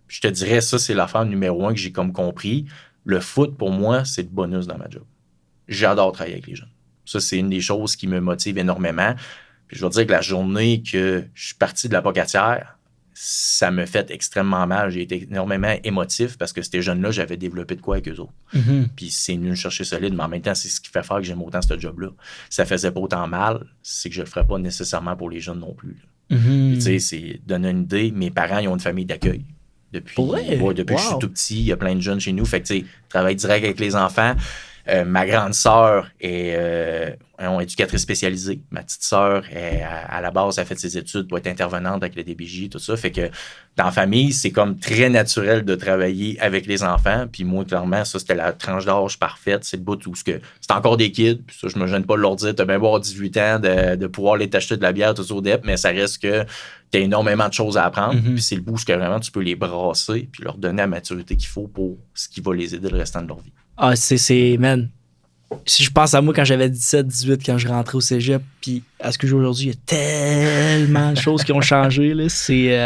Puis je te dirais, ça, c'est l'affaire numéro 1 que j'ai comme compris. Le foot, pour moi, c'est le bonus dans ma job. J'adore travailler avec les jeunes. Ça, c'est une des choses qui me motive énormément. Puis je veux dire que la journée que je suis parti de la Pocatière, ça me fait extrêmement mal. J'ai été énormément émotif parce que ces jeunes-là, j'avais développé de quoi avec eux autres. Puis c'est venu me chercher solide, mais en même temps, c'est ce qui fait faire que j'aime autant ce job-là. Ça faisait pas autant mal, c'est que je le ferais pas nécessairement pour les jeunes non plus. Puis, tu sais, c'est donner une idée. Mes parents, ils ont une famille d'accueil. Depuis que je suis tout petit, il y a plein de jeunes chez nous. Fait que, tu sais, travaille direct avec les enfants. Ma grande sœur est éducatrice spécialisée. Ma petite sœur, à la base, a fait ses études pour être intervenante avec le DBJ, tout ça. Fait que dans la famille, c'est comme très naturel de travailler avec les enfants. Puis moi, clairement, ça, c'était la tranche d'âge parfaite. C'est le bout où c'est encore des kids. Puis ça, je me gêne pas de leur dire, t'as bien beau avoir 18 ans de pouvoir les t'acheter de la bière, tout ça au DEP, mais ça reste que t'as énormément de choses à apprendre. Puis c'est le bout où vraiment tu peux les brasser puis leur donner la maturité qu'il faut pour ce qui va les aider le restant de leur vie. Ah, man. si je pense à moi quand j'avais 17, 18, quand je rentrais au cégep, puis à ce que j'ai aujourd'hui, il y a tellement de choses qui ont changé. Là. C'est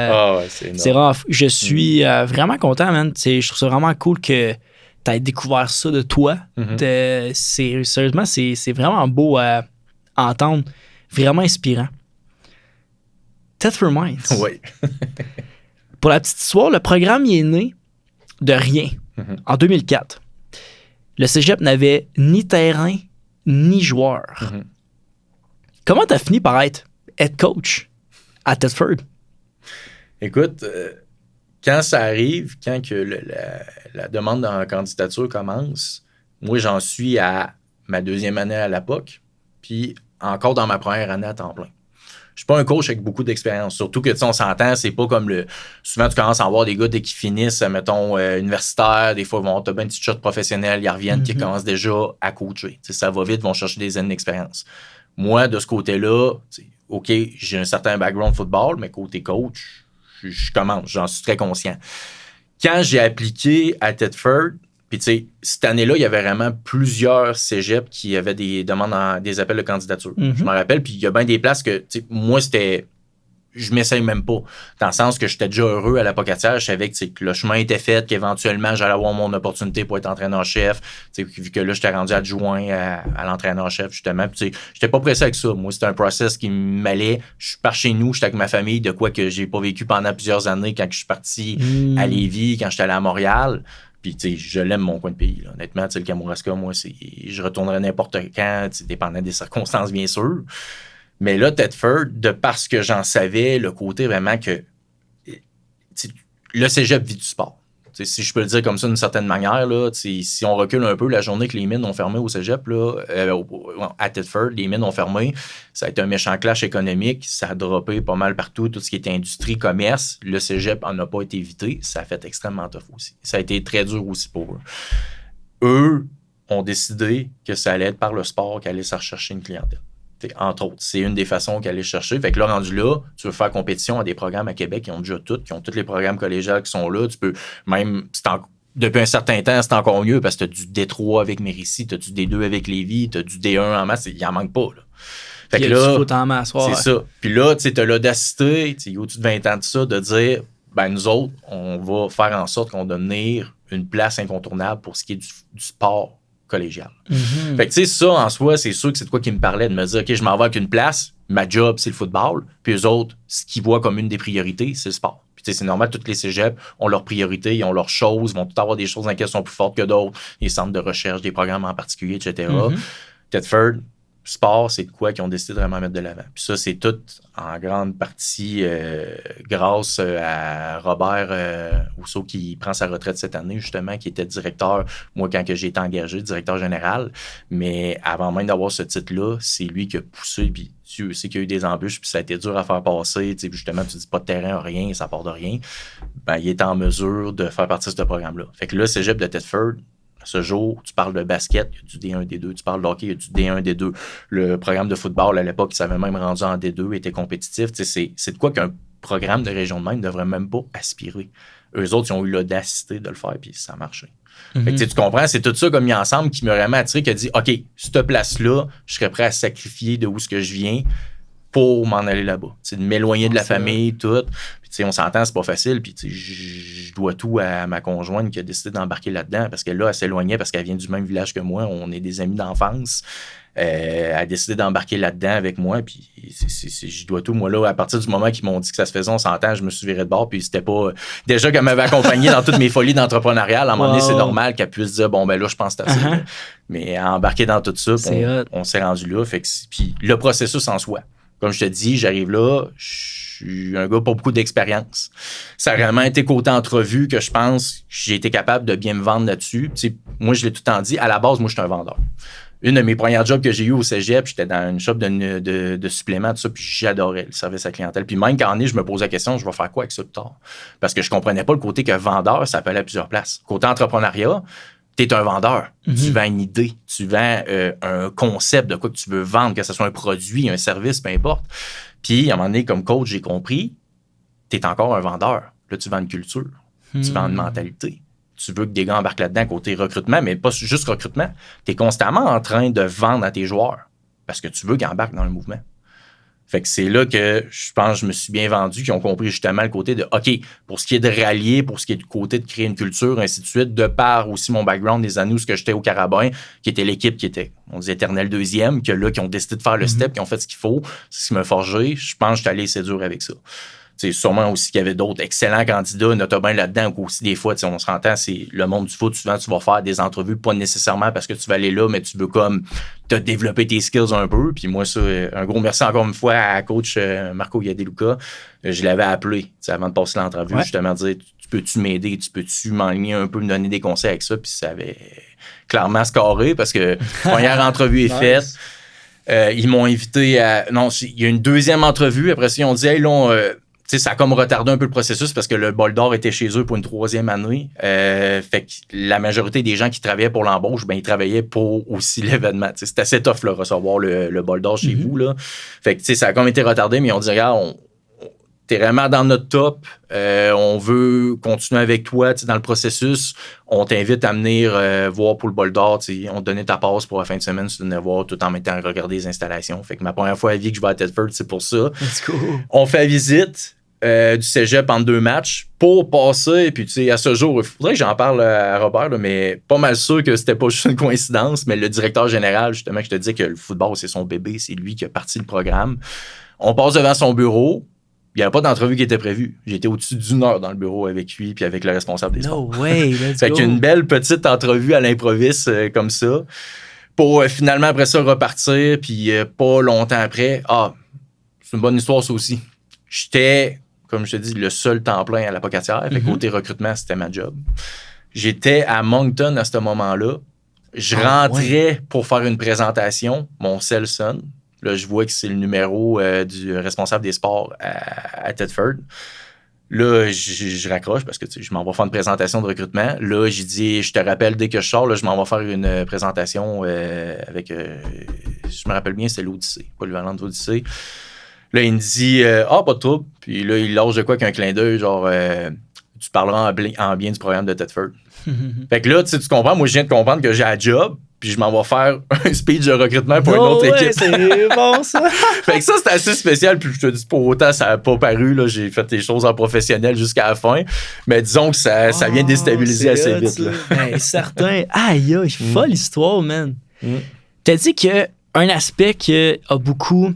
c'est énorme. vraiment. Je suis vraiment content, man. Je trouve ça vraiment cool que tu aies découvert ça de toi. Sérieusement, c'est vraiment beau à entendre. Vraiment inspirant. Tetford Mines. Oui. Pour la petite histoire, le programme il est né de rien en 2004. Le cégep n'avait ni terrain ni joueur. Comment t'as fini par être head coach à Tetford? Écoute, quand ça arrive, quand que la demande en candidature commence, moi, j'en suis à ma deuxième année à la POC, puis encore dans ma première année à temps plein. Je suis pas un coach avec beaucoup d'expérience. Surtout que, tu sais, on s'entend, c'est pas comme souvent, tu commences à avoir des gars dès qu'ils finissent, mettons, universitaires, des fois, ils vont avoir une petite shot professionnelle, ils reviennent, qui commencent déjà à coacher. Tu sais, ça va vite, ils vont chercher des années d'expérience. Moi, de ce côté-là, OK, j'ai un certain background football, mais côté coach, je commence, j'en suis très conscient. Quand j'ai appliqué à Tetford, puis tu sais, cette année-là, il y avait vraiment plusieurs cégeps qui avaient des demandes, des appels de candidature. Je m'en rappelle, puis il y a bien des places que, tu sais, moi, je m'essaye même pas. Dans le sens que j'étais déjà heureux à la Pocatière, je savais que le chemin était fait, qu'éventuellement, j'allais avoir mon opportunité pour être entraîneur-chef. Vu que là, j'étais rendu adjoint à l'entraîneur-chef, justement. Puis, j'étais pas pressé avec ça. Moi, c'était un process qui m'allait. Je suis par chez nous, j'étais avec ma famille, de quoi que j'ai pas vécu pendant plusieurs années quand je suis parti à Lévis, quand j'étais allé à Montréal. Puis, tu sais, je l'aime mon coin de pays. Là. Honnêtement, le Kamouraska, moi, je retournerais n'importe quand, dépendant des circonstances, bien sûr. Mais là, Tetford, de parce que j'en savais, le côté vraiment que le cégep vit du sport. T'sais, si je peux le dire comme ça d'une certaine manière, là, si on recule un peu, la journée que les mines ont fermé au cégep, là, à Tetford, les mines ont fermé, ça a été un méchant clash économique, ça a droppé pas mal partout, tout ce qui était industrie, commerce. Le cégep en a pas été évité, ça a fait extrêmement tough aussi. Ça a été très dur aussi pour eux. Eux ont décidé que ça allait être par le sport qu'elle allait se rechercher une clientèle. Entre autres, c'est une des façons qu'elle est chercher. Fait que là, rendu là, tu veux faire compétition à des programmes à Québec qui ont déjà tout, qui ont tous les programmes collégiaux qui sont là. Tu peux même, depuis un certain temps, c'est encore mieux parce que tu as du D3 avec Mérissi, tu as du D2 avec Lévis, tu as du D1 en masse, il en manque pas. Là. Fait que là, foot en masse, c'est ça. Puis là, tu as l'audacité, il y a au-dessus de 20 ans de ça, de dire, ben nous autres, on va faire en sorte qu'on devenir une place incontournable pour ce qui est du sport collégial. Fait que tu sais, ça, en soi, c'est sûr que c'est de quoi qui me parlait, de me dire, OK, je m'en vais avec une place, ma job, c'est le football, puis eux autres, ce qu'ils voient comme une des priorités, c'est le sport. Puis tu sais, c'est normal, toutes les cégeps ont leurs priorités, ils ont leurs choses, vont tout avoir des choses dans lesquelles sont plus fortes que d'autres, les centres de recherche, des programmes en particulier, etc. Tetford, sport, c'est de quoi qu'ils ont décidé de vraiment mettre de l'avant. Puis ça, c'est tout en grande partie grâce à Robert Rousseau qui prend sa retraite cette année, justement, qui était directeur, moi, quand j'ai été engagé, directeur général. Mais avant même d'avoir ce titre-là, c'est lui qui a poussé, puis Dieu sait qu'il y a eu des embûches, puis ça a été dur à faire passer. Justement, tu dis pas de terrain, rien, ça part de rien. Ben, il est en mesure de faire partie de ce programme-là. Fait que là, cégep de Tetford, ce jour, tu parles de basket, il y a du D1, D2. Tu parles de hockey, il y a du D1, D2. Le programme de football, à l'époque, il s'avait même rendu en D2, était compétitif. C'est de quoi qu'un programme de région de même ne devrait même pas aspirer. Eux autres, ils ont eu l'audacité de le faire, puis ça a marché. Fait que, tu comprends, c'est tout ça comme mis ensemble qui m'a vraiment attiré, qui a dit, OK, cette place-là, je serais prêt à sacrifier de où ce que je viens pour m'en aller là-bas. C'est de m'éloigner de la famille, tout. Puis, on s'entend, c'est pas facile. Puis, je dois tout à ma conjointe qui a décidé d'embarquer là-dedans parce que là, elle s'éloignait parce qu'elle vient du même village que moi. On est des amis d'enfance. Elle a décidé d'embarquer là-dedans avec moi. Puis, je dois tout. Moi, là, à partir du moment qu'ils m'ont dit que ça se faisait, on s'entend, je me suis viré de bord. Puis, c'était pas. Déjà qu'elle m'avait accompagné dans toutes mes folies d'entrepreneuriat, à un moment donné, c'est normal qu'elle puisse dire, bon, ben là, je pense que c'est assez. Mais embarquer dans tout ça, on s'est rendu là. Fait que, puis, le processus en soi. Comme je te dis, j'arrive là, je suis un gars pas beaucoup d'expérience. Ça a vraiment été côté entrevue que je pense que j'ai été capable de bien me vendre là-dessus. T'sais, moi, je l'ai tout le temps dit, à la base, moi, je suis un vendeur. Une de mes premières jobs que j'ai eu au cégep, j'étais dans une shop de suppléments, tout ça, puis j'adorais le service à la clientèle. Puis même quand on est, je me posais la question, je vais faire quoi avec ça plus tard? Parce que je comprenais pas le côté que vendeur, ça peut aller à plusieurs places. Côté entrepreneuriat, t'es un vendeur. Tu vends une idée. Tu vends un concept de quoi que tu veux vendre, que ce soit un produit, un service, peu importe. Puis, à un moment donné, comme coach, j'ai compris, t'es encore un vendeur. Là, tu vends une culture. Tu vends une mentalité. tu veux que des gars embarquent là-dedans côté recrutement, mais pas juste recrutement. Tu es constamment en train de vendre à tes joueurs parce que tu veux qu'ils embarquent dans le mouvement. Fait que c'est là que je pense que je me suis bien vendu, qu'ils ont compris justement le côté de OK, pour ce qui est de rallier, pour ce qui est du côté de créer une culture, ainsi de suite, de par aussi mon background des années où j'étais au Carabin, qui était l'équipe qui était, on dit éternel deuxième, que là, qui ont décidé de faire le step, qui ont fait ce qu'il faut, c'est ce qui m'a forgé. Je pense que je suis allé séduire avec ça. C'est sûrement aussi qu'il y avait d'autres excellents candidats, notamment là-dedans, aussi des fois, on se entend, c'est le monde du foot, souvent tu vas faire des entrevues, pas nécessairement parce que tu vas aller là, mais tu veux comme te développer tes skills un peu. Puis moi, ça, un gros merci encore une fois à coach Marco Gadeluca. Je l'avais appelé avant de passer l'entrevue, justement dire, tu peux-tu m'aider, tu peux-tu m'enligner un peu, me donner des conseils avec ça, puis ça avait clairement scoré parce que première entrevue est faite. Ils m'ont invité à... Non, il y a une deuxième entrevue. Après ça, ils ont dit, hey, là, ça a comme retardé un peu le processus parce que le bol d'or était chez eux pour une 3e année. Fait que la majorité des gens qui travaillaient pour l'embauche, ben ils travaillaient pour aussi l'événement. C'était assez tough, là, recevoir le bol d'or chez vous. Là. Fait que ça a comme été retardé, mais on dit, regarde, t'es vraiment dans notre top. On veut continuer avec toi dans le processus. On t'invite à venir voir pour le bol d'or. On te donnait ta passe pour la fin de semaine. Tu venais voir tout en même temps regarder les installations. Fait que ma première fois à vie que je vais à Thetford, c'est pour ça. Let's go. On fait la visite du cégep en 2 matchs pour passer. Et puis, à ce jour, il faudrait que j'en parle à Robert, là, mais pas mal sûr que c'était pas juste une coïncidence. Mais le directeur général, justement, je te dis que le football, c'est son bébé. C'est lui qui a parti le programme. On passe devant son bureau. Il n'y avait pas d'entrevue qui était prévue. J'étais au-dessus d'1 heure dans le bureau avec lui puis avec le responsable des sports. No way, let's Fait go. qu'une belle petite entrevue à l'improviste comme ça pour finalement après ça repartir puis pas longtemps après, c'est une bonne histoire ça aussi. J'étais, comme je te dis, le seul temps plein à la Pocatière. Fait que côté recrutement, c'était ma job. J'étais à Moncton à ce moment-là. Je rentrais pour faire une présentation. Mon cell sonne. Là, je vois que c'est le numéro du responsable des sports à Thetford. Là, je raccroche parce que je m'en vais faire une présentation de recrutement. Là, j'ai dit, je te rappelle, dès que je sors, là, je m'en vais faire une présentation avec, je me rappelle bien, c'est l'Odyssée, pas le Valent de l'Odyssée. Là, il me dit, pas de trouble. Puis là, il lâche de quoi qu'un clin d'œil, genre, tu parleras en bien du programme de Thetford. Fait que là, tu comprends, moi, je viens de comprendre que j'ai un job. Puis je m'en vais faire un speech de recrutement pour une autre équipe. C'est bon, ça. Fait que ça, c'était assez spécial. Puis je te dis, pour autant, ça n'a pas paru. Là. J'ai fait des choses en professionnel jusqu'à la fin. Mais disons que ça vient déstabiliser assez vite. Là. Ben, certain. Aïe, folle histoire, man. T'as dit qu'un aspect qui a beaucoup...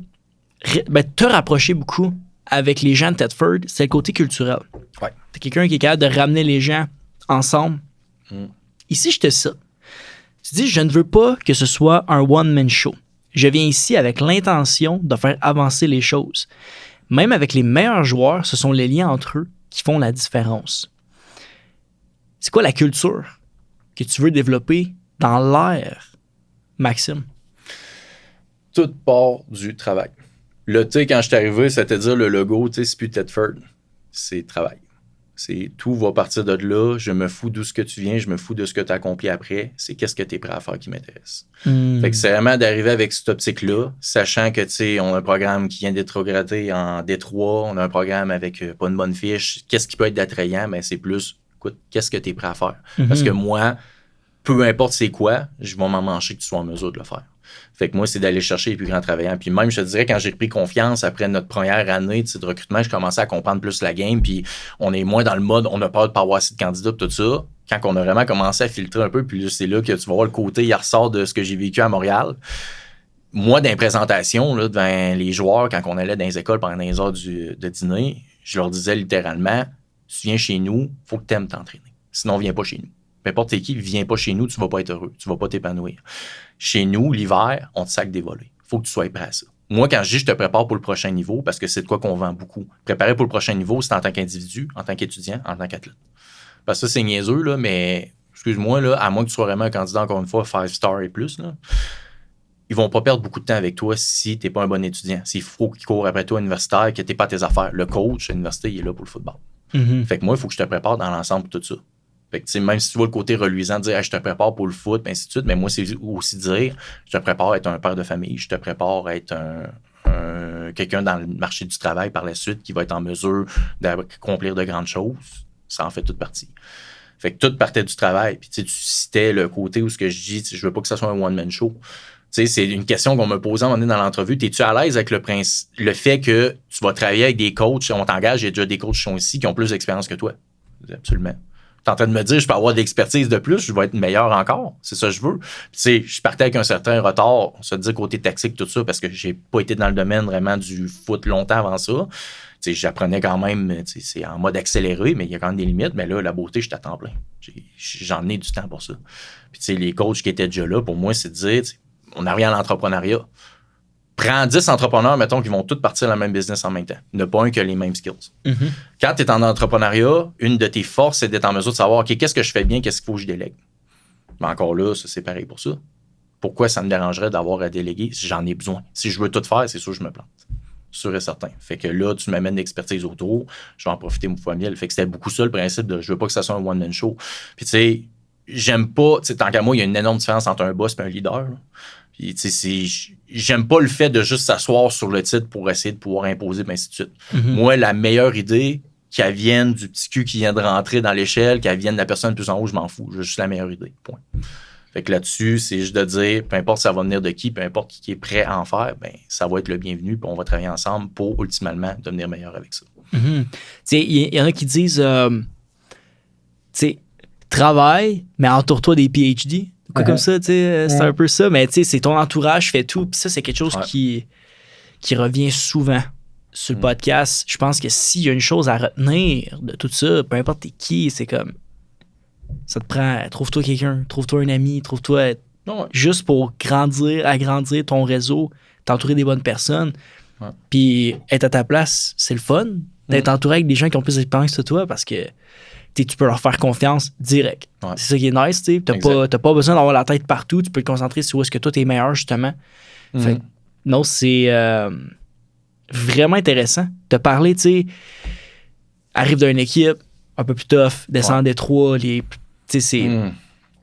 te rapproché beaucoup avec les gens de Thetford, c'est le côté culturel. Ouais. T'es quelqu'un qui est capable de ramener les gens ensemble. Ici, je te cite. Tu dis, je ne veux pas que ce soit un one-man show. Je viens ici avec l'intention de faire avancer les choses. Même avec les meilleurs joueurs, ce sont les liens entre eux qui font la différence. C'est quoi la culture que tu veux développer dans l'air, Maxime? Tout part du travail. Là, tu sais, quand je suis arrivé, c'est-à-dire le logo, tu sais, c'est plus Thetford, c'est travail. C'est tout va partir de là. Je me fous d'où ce que tu viens, je me fous de ce que tu as accompli après. C'est qu'est-ce que tu es prêt à faire qui m'intéresse. Fait que c'est vraiment d'arriver avec cette optique-là, sachant que, tu sais, on a un programme qui vient d'être gradé en Détroit, on a un programme avec pas une bonne fiche. Qu'est-ce qui peut être attrayant? Mais c'est plus, écoute, qu'est-ce que tu es prêt à faire? Parce que moi, peu importe c'est quoi, je vais m'en mancher que tu sois en mesure de le faire. Fait que moi, c'est d'aller chercher les plus grands travaillants. Puis même, je te dirais, quand j'ai repris confiance après notre première année de recrutement, je commençais à comprendre plus la game. Puis on est moins dans le mode, on a peur de pas avoir assez de candidats, tout ça. Quand on a vraiment commencé à filtrer un peu, puis là, c'est là que tu vas voir le côté, il ressort de ce que j'ai vécu à Montréal. Moi, dans les présentations, là, devant les joueurs, quand on allait dans les écoles pendant les heures de dîner, je leur disais littéralement, tu viens chez nous, faut que tu aimes t'entraîner. Sinon, viens pas chez nous. Peu importe qui, viens pas chez nous, tu vas pas être heureux, tu vas pas t'épanouir. Chez nous, l'hiver, on te sac des volets. Faut que tu sois prêt à ça. Moi, quand je dis je te prépare pour le prochain niveau, parce que c'est de quoi qu'on vend beaucoup. Préparer pour le prochain niveau, c'est en tant qu'individu, en tant qu'étudiant, en tant qu'athlète. Parce que ça, c'est niaiseux, là, mais excuse-moi, là, à moins que tu sois vraiment un candidat, encore une fois, 5 star et plus, là, ils vont pas perdre beaucoup de temps avec toi si t'es pas un bon étudiant. S'il faut qu'ils courent après toi universitaire, que t'es pas à tes affaires. Le coach à l'université, il est là pour le football. Fait que moi, il faut que je te prépare dans l'ensemble pour tout ça. Fait que, même si tu vois le côté reluisant de dire hey, je te prépare pour le foot, ainsi de suite, mais moi, c'est aussi dire je te prépare à être un père de famille, je te prépare à être quelqu'un dans le marché du travail par la suite qui va être en mesure d'accomplir de grandes choses. Ça en fait toute partie. Fait que tout partait du travail. Puis tu citais le côté où ce que je dis, je veux pas que ça soit un one-man show. Tu sais, c'est une question qu'on me posait à un moment donné dans l'entrevue. Es-tu à l'aise avec le fait que tu vas travailler avec des coachs, on t'engage, il y a déjà des coachs qui sont ici, qui ont plus d'expérience que toi? Absolument. Tu es en train de me dire, je peux avoir de l'expertise de plus, je vais être meilleur encore. C'est ça que je veux. Tu sais, je partais avec un certain retard, on se dit côté tactique, tout ça, parce que j'ai pas été dans le domaine vraiment du foot longtemps avant ça. Tu sais, j'apprenais quand même, c'est en mode accéléré, mais il y a quand même des limites. Mais là, la beauté, je t'attends plein. J'en ai du temps pour ça. Puis tu sais, les coachs qui étaient déjà là, pour moi, c'est de dire, on arrive à l'entrepreneuriat. Prends 10 entrepreneurs, mettons, qui vont tous partir dans le même business en même temps. Il n'y en a pas un qui a les mêmes skills. Mm-hmm. Quand tu es en entrepreneuriat, une de tes forces, c'est d'être en mesure de savoir, OK, qu'est-ce que je fais bien, qu'est-ce qu'il faut que je délègue. Mais encore là, ça, c'est pareil pour ça. Pourquoi ça me dérangerait d'avoir à déléguer si j'en ai besoin? Si je veux tout faire, c'est sûr que je me plante. Sûr et certain. Fait que là, tu m'amènes l'expertise autour, je vais en profiter une fois miel. Fait que c'était beaucoup ça le principe de je veux pas que ça soit un one-man show. Puis tu sais, j'aime pas, tant qu'à moi, il y a une énorme différence entre un boss et un leader. Là. Puis, j'aime pas le fait de juste s'asseoir sur le titre pour essayer de pouvoir imposer, et ainsi de suite. Mm-hmm. Moi, la meilleure idée, qu'elle vienne du petit cul qui vient de rentrer dans l'échelle, qu'elle vienne de la personne plus en haut, je m'en fous. J'ai juste la meilleure idée. Point. Fait que là-dessus, c'est juste de dire, peu importe ça va venir de qui, peu importe qui est prêt à en faire, ben ça va être le bienvenu, puis on va travailler ensemble pour, ultimement, devenir meilleur avec ça. Mm-hmm. Tu sais, il y en a qui disent, tu sais, travaille, mais entoure-toi des PhD. Quoi comme ça, tu sais, c'est un peu ça, mais tu sais, c'est ton entourage fait tout, puis ça, c'est quelque chose qui revient souvent sur le podcast. Je pense que s'il y a une chose à retenir de tout ça, peu importe t'es qui, c'est comme, ça te prend, trouve-toi quelqu'un, trouve-toi un ami, trouve-toi, juste pour agrandir ton réseau, t'entourer des bonnes personnes, puis être à ta place, c'est le fun, d'être entouré avec des gens qui ont plus d'expérience que toi, parce que tu peux leur faire confiance direct. Ouais. C'est ça qui est nice, tu sais. T'as pas besoin d'avoir la tête partout, tu peux te concentrer sur où est-ce que toi t'es meilleur, justement. Fait que, non, c'est vraiment intéressant de parler, tu sais, arrive d'une équipe un peu plus tough, descend des trois, tu sais, c'est...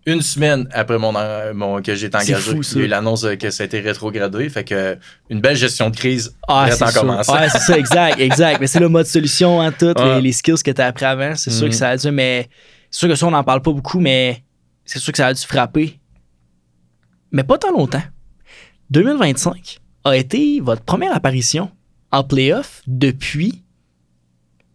Une semaine après que j'ai été engagé, il y a eu l'annonce que ça a été rétrogradé. Fait que une belle gestion de crise prête à commencer. Ouais, c'est ça, exact. Mais c'est le mode solution, hein, toutes les skills que tu as appris avant. C'est sûr que ça a dû, mais c'est sûr que ça, on n'en parle pas beaucoup, mais c'est sûr que ça a dû frapper. Mais pas tant longtemps. 2025 a été votre première apparition en playoff depuis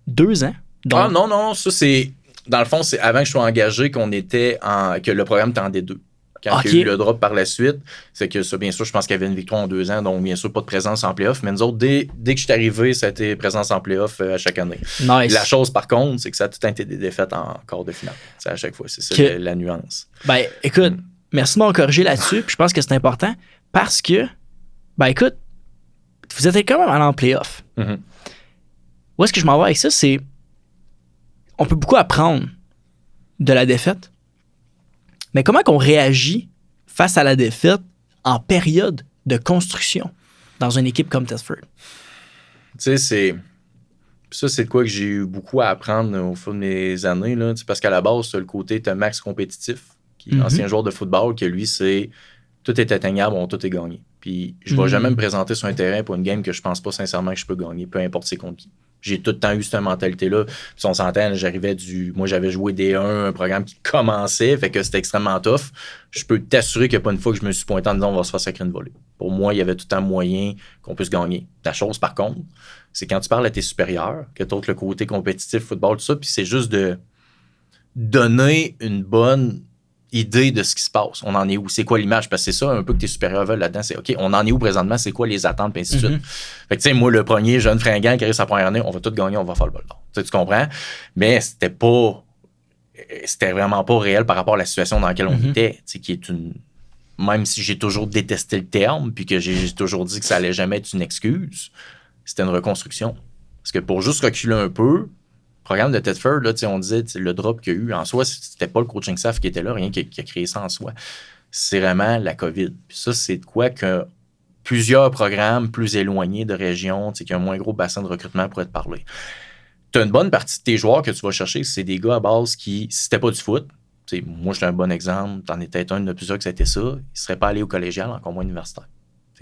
2 ans. Donc, non, ça c'est... Dans le fond, c'est avant que je sois engagé que le programme était en D2. Quand il y a eu le drop par la suite, c'est que ça, bien sûr, je pense qu'il y avait une victoire en 2 ans, donc bien sûr, pas de présence en playoff. Mais nous autres, dès que je suis arrivé, ça a été présence en playoff à chaque année. Nice. La chose, par contre, c'est que ça a tout le temps été des défaites en quart de finale. C'est à chaque fois, c'est ça la nuance. Ben, écoute, merci de m'en corriger là-dessus, puis je pense que c'est important parce que, ben, écoute, vous êtes quand même allé en playoff. Mm-hmm. Où est-ce que je m'en vais avec ça, c'est on peut beaucoup apprendre de la défaite, mais comment qu'on réagit face à la défaite en période de construction dans une équipe comme Thetford? Tu sais, c'est de quoi que j'ai eu beaucoup à apprendre au fil de mes années, là, parce qu'à la base, tu as le côté Max compétitif, qui est ancien joueur de football, que lui, c'est tout est atteignable, tout est gagné. Puis je ne vais jamais me présenter sur un terrain pour une game que je pense pas sincèrement que je peux gagner, peu importe c'est contre qui. J'ai tout le temps eu cette mentalité-là. Puis si on s'entend, moi, j'avais joué D1, un programme qui commençait, fait que c'était extrêmement tough. Je peux t'assurer qu'il n'y a pas une fois que je me suis pointé en disant on va se faire sacrer une volée. Pour moi, il y avait tout le temps moyen qu'on puisse gagner. La chose, par contre, c'est quand tu parles à tes supérieurs, que tu as le côté compétitif, football, tout ça, puis c'est juste de donner une bonne idée de ce qui se passe. On en est où? C'est quoi l'image? Parce que c'est ça un peu que tes supérieurs veulent là-dedans. C'est OK, on en est où présentement? C'est quoi les attentes? Puis ainsi de suite. Fait que tu sais, moi, le premier jeune fringant qui arrive sa première année, on va tout gagner, on va faire le bol d'or. Tu comprends? Mais c'était vraiment pas réel par rapport à la situation dans laquelle on était. Tu sais, qui est une... Même si j'ai toujours détesté le terme, puis que j'ai toujours dit que ça allait jamais être une excuse, c'était une reconstruction. Parce que pour juste reculer un peu, le programme de Thetford, là, on disait le drop qu'il y a eu en soi, c'était pas le coaching staff qui était là, rien qui a créé ça en soi. C'est vraiment la COVID. Puis ça, c'est de quoi que plusieurs programmes plus éloignés de régions, qui ont un moins gros bassin de recrutement pour être parlé. Tu as une bonne partie de tes joueurs que tu vas chercher, c'est des gars à base qui, si c'était pas du foot, moi, j'étais un bon exemple, t'en étais un de plusieurs que ça a été ça, ils ne seraient pas allés au collégial, encore moins universitaire.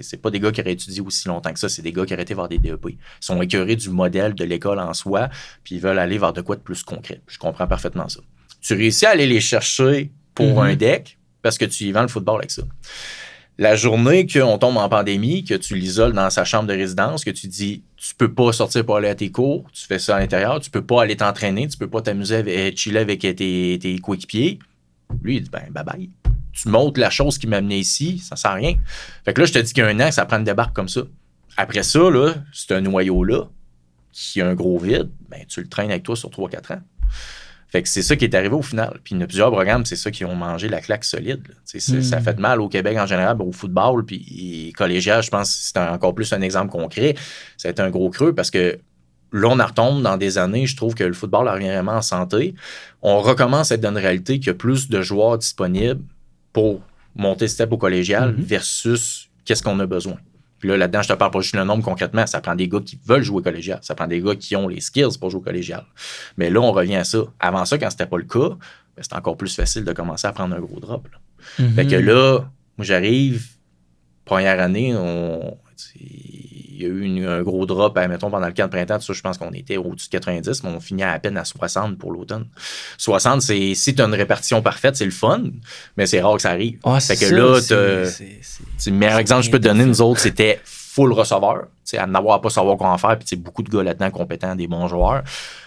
C'est pas des gars qui auraient étudié aussi longtemps que ça, c'est des gars qui auraient été vers des DEP. Ils sont écœurés du modèle de l'école en soi, puis ils veulent aller vers de quoi de plus concret. Je comprends parfaitement ça. Tu réussis à aller les chercher pour un deck parce que tu y vends le football avec ça. La journée qu'on tombe en pandémie, que tu l'isoles dans sa chambre de résidence, que tu dis tu peux pas sortir pour aller à tes cours, tu fais ça à l'intérieur, tu peux pas aller t'entraîner, tu peux pas t'amuser avec chiller avec tes coéquipiers. Lui, il dit ben bye bye. Tu montres la chose qui m'a amené ici, ça sert à rien. Fait que là, je te dis qu'il y a un an que ça prend une débarque comme ça. Après ça, là, c'est un noyau-là qui a un gros vide, ben tu le traînes avec toi sur 3-4 ans. Fait que c'est ça qui est arrivé au final. Puis il y a plusieurs programmes, c'est ça qui ont mangé la claque solide. Ça fait mal au Québec en général, au football, puis collégial, je pense que c'est encore plus un exemple concret. Ça a été un gros creux parce que là, on retombe dans des années, je trouve que le football revient vraiment en santé. On recommence à être dans une réalité qu'il y a plus de joueurs disponibles pour monter step au collégial versus qu'est-ce qu'on a besoin. Puis là-dedans, je te parle pas juste le nombre concrètement. Ça prend des gars qui veulent jouer collégial. Ça prend des gars qui ont les skills pour jouer collégial. Mais là, on revient à ça. Avant ça, quand c'était pas le cas, ben, c'était encore plus facile de commencer à prendre un gros drop. Fait que là, moi, j'arrive, première année, il y a eu un gros drop, mettons, pendant le camp de printemps. Tout ça, je pense qu'on était au-dessus de 90, mais on finit à peine à 60 pour l'automne. 60, si tu as une répartition parfaite, c'est le fun, mais c'est rare que ça arrive. Fait que là, le meilleur exemple que je peux te donner, nous autres, c'était full receveur. À n'avoir pas savoir quoi en faire, puis beaucoup de gars là-dedans compétents, des bons joueurs.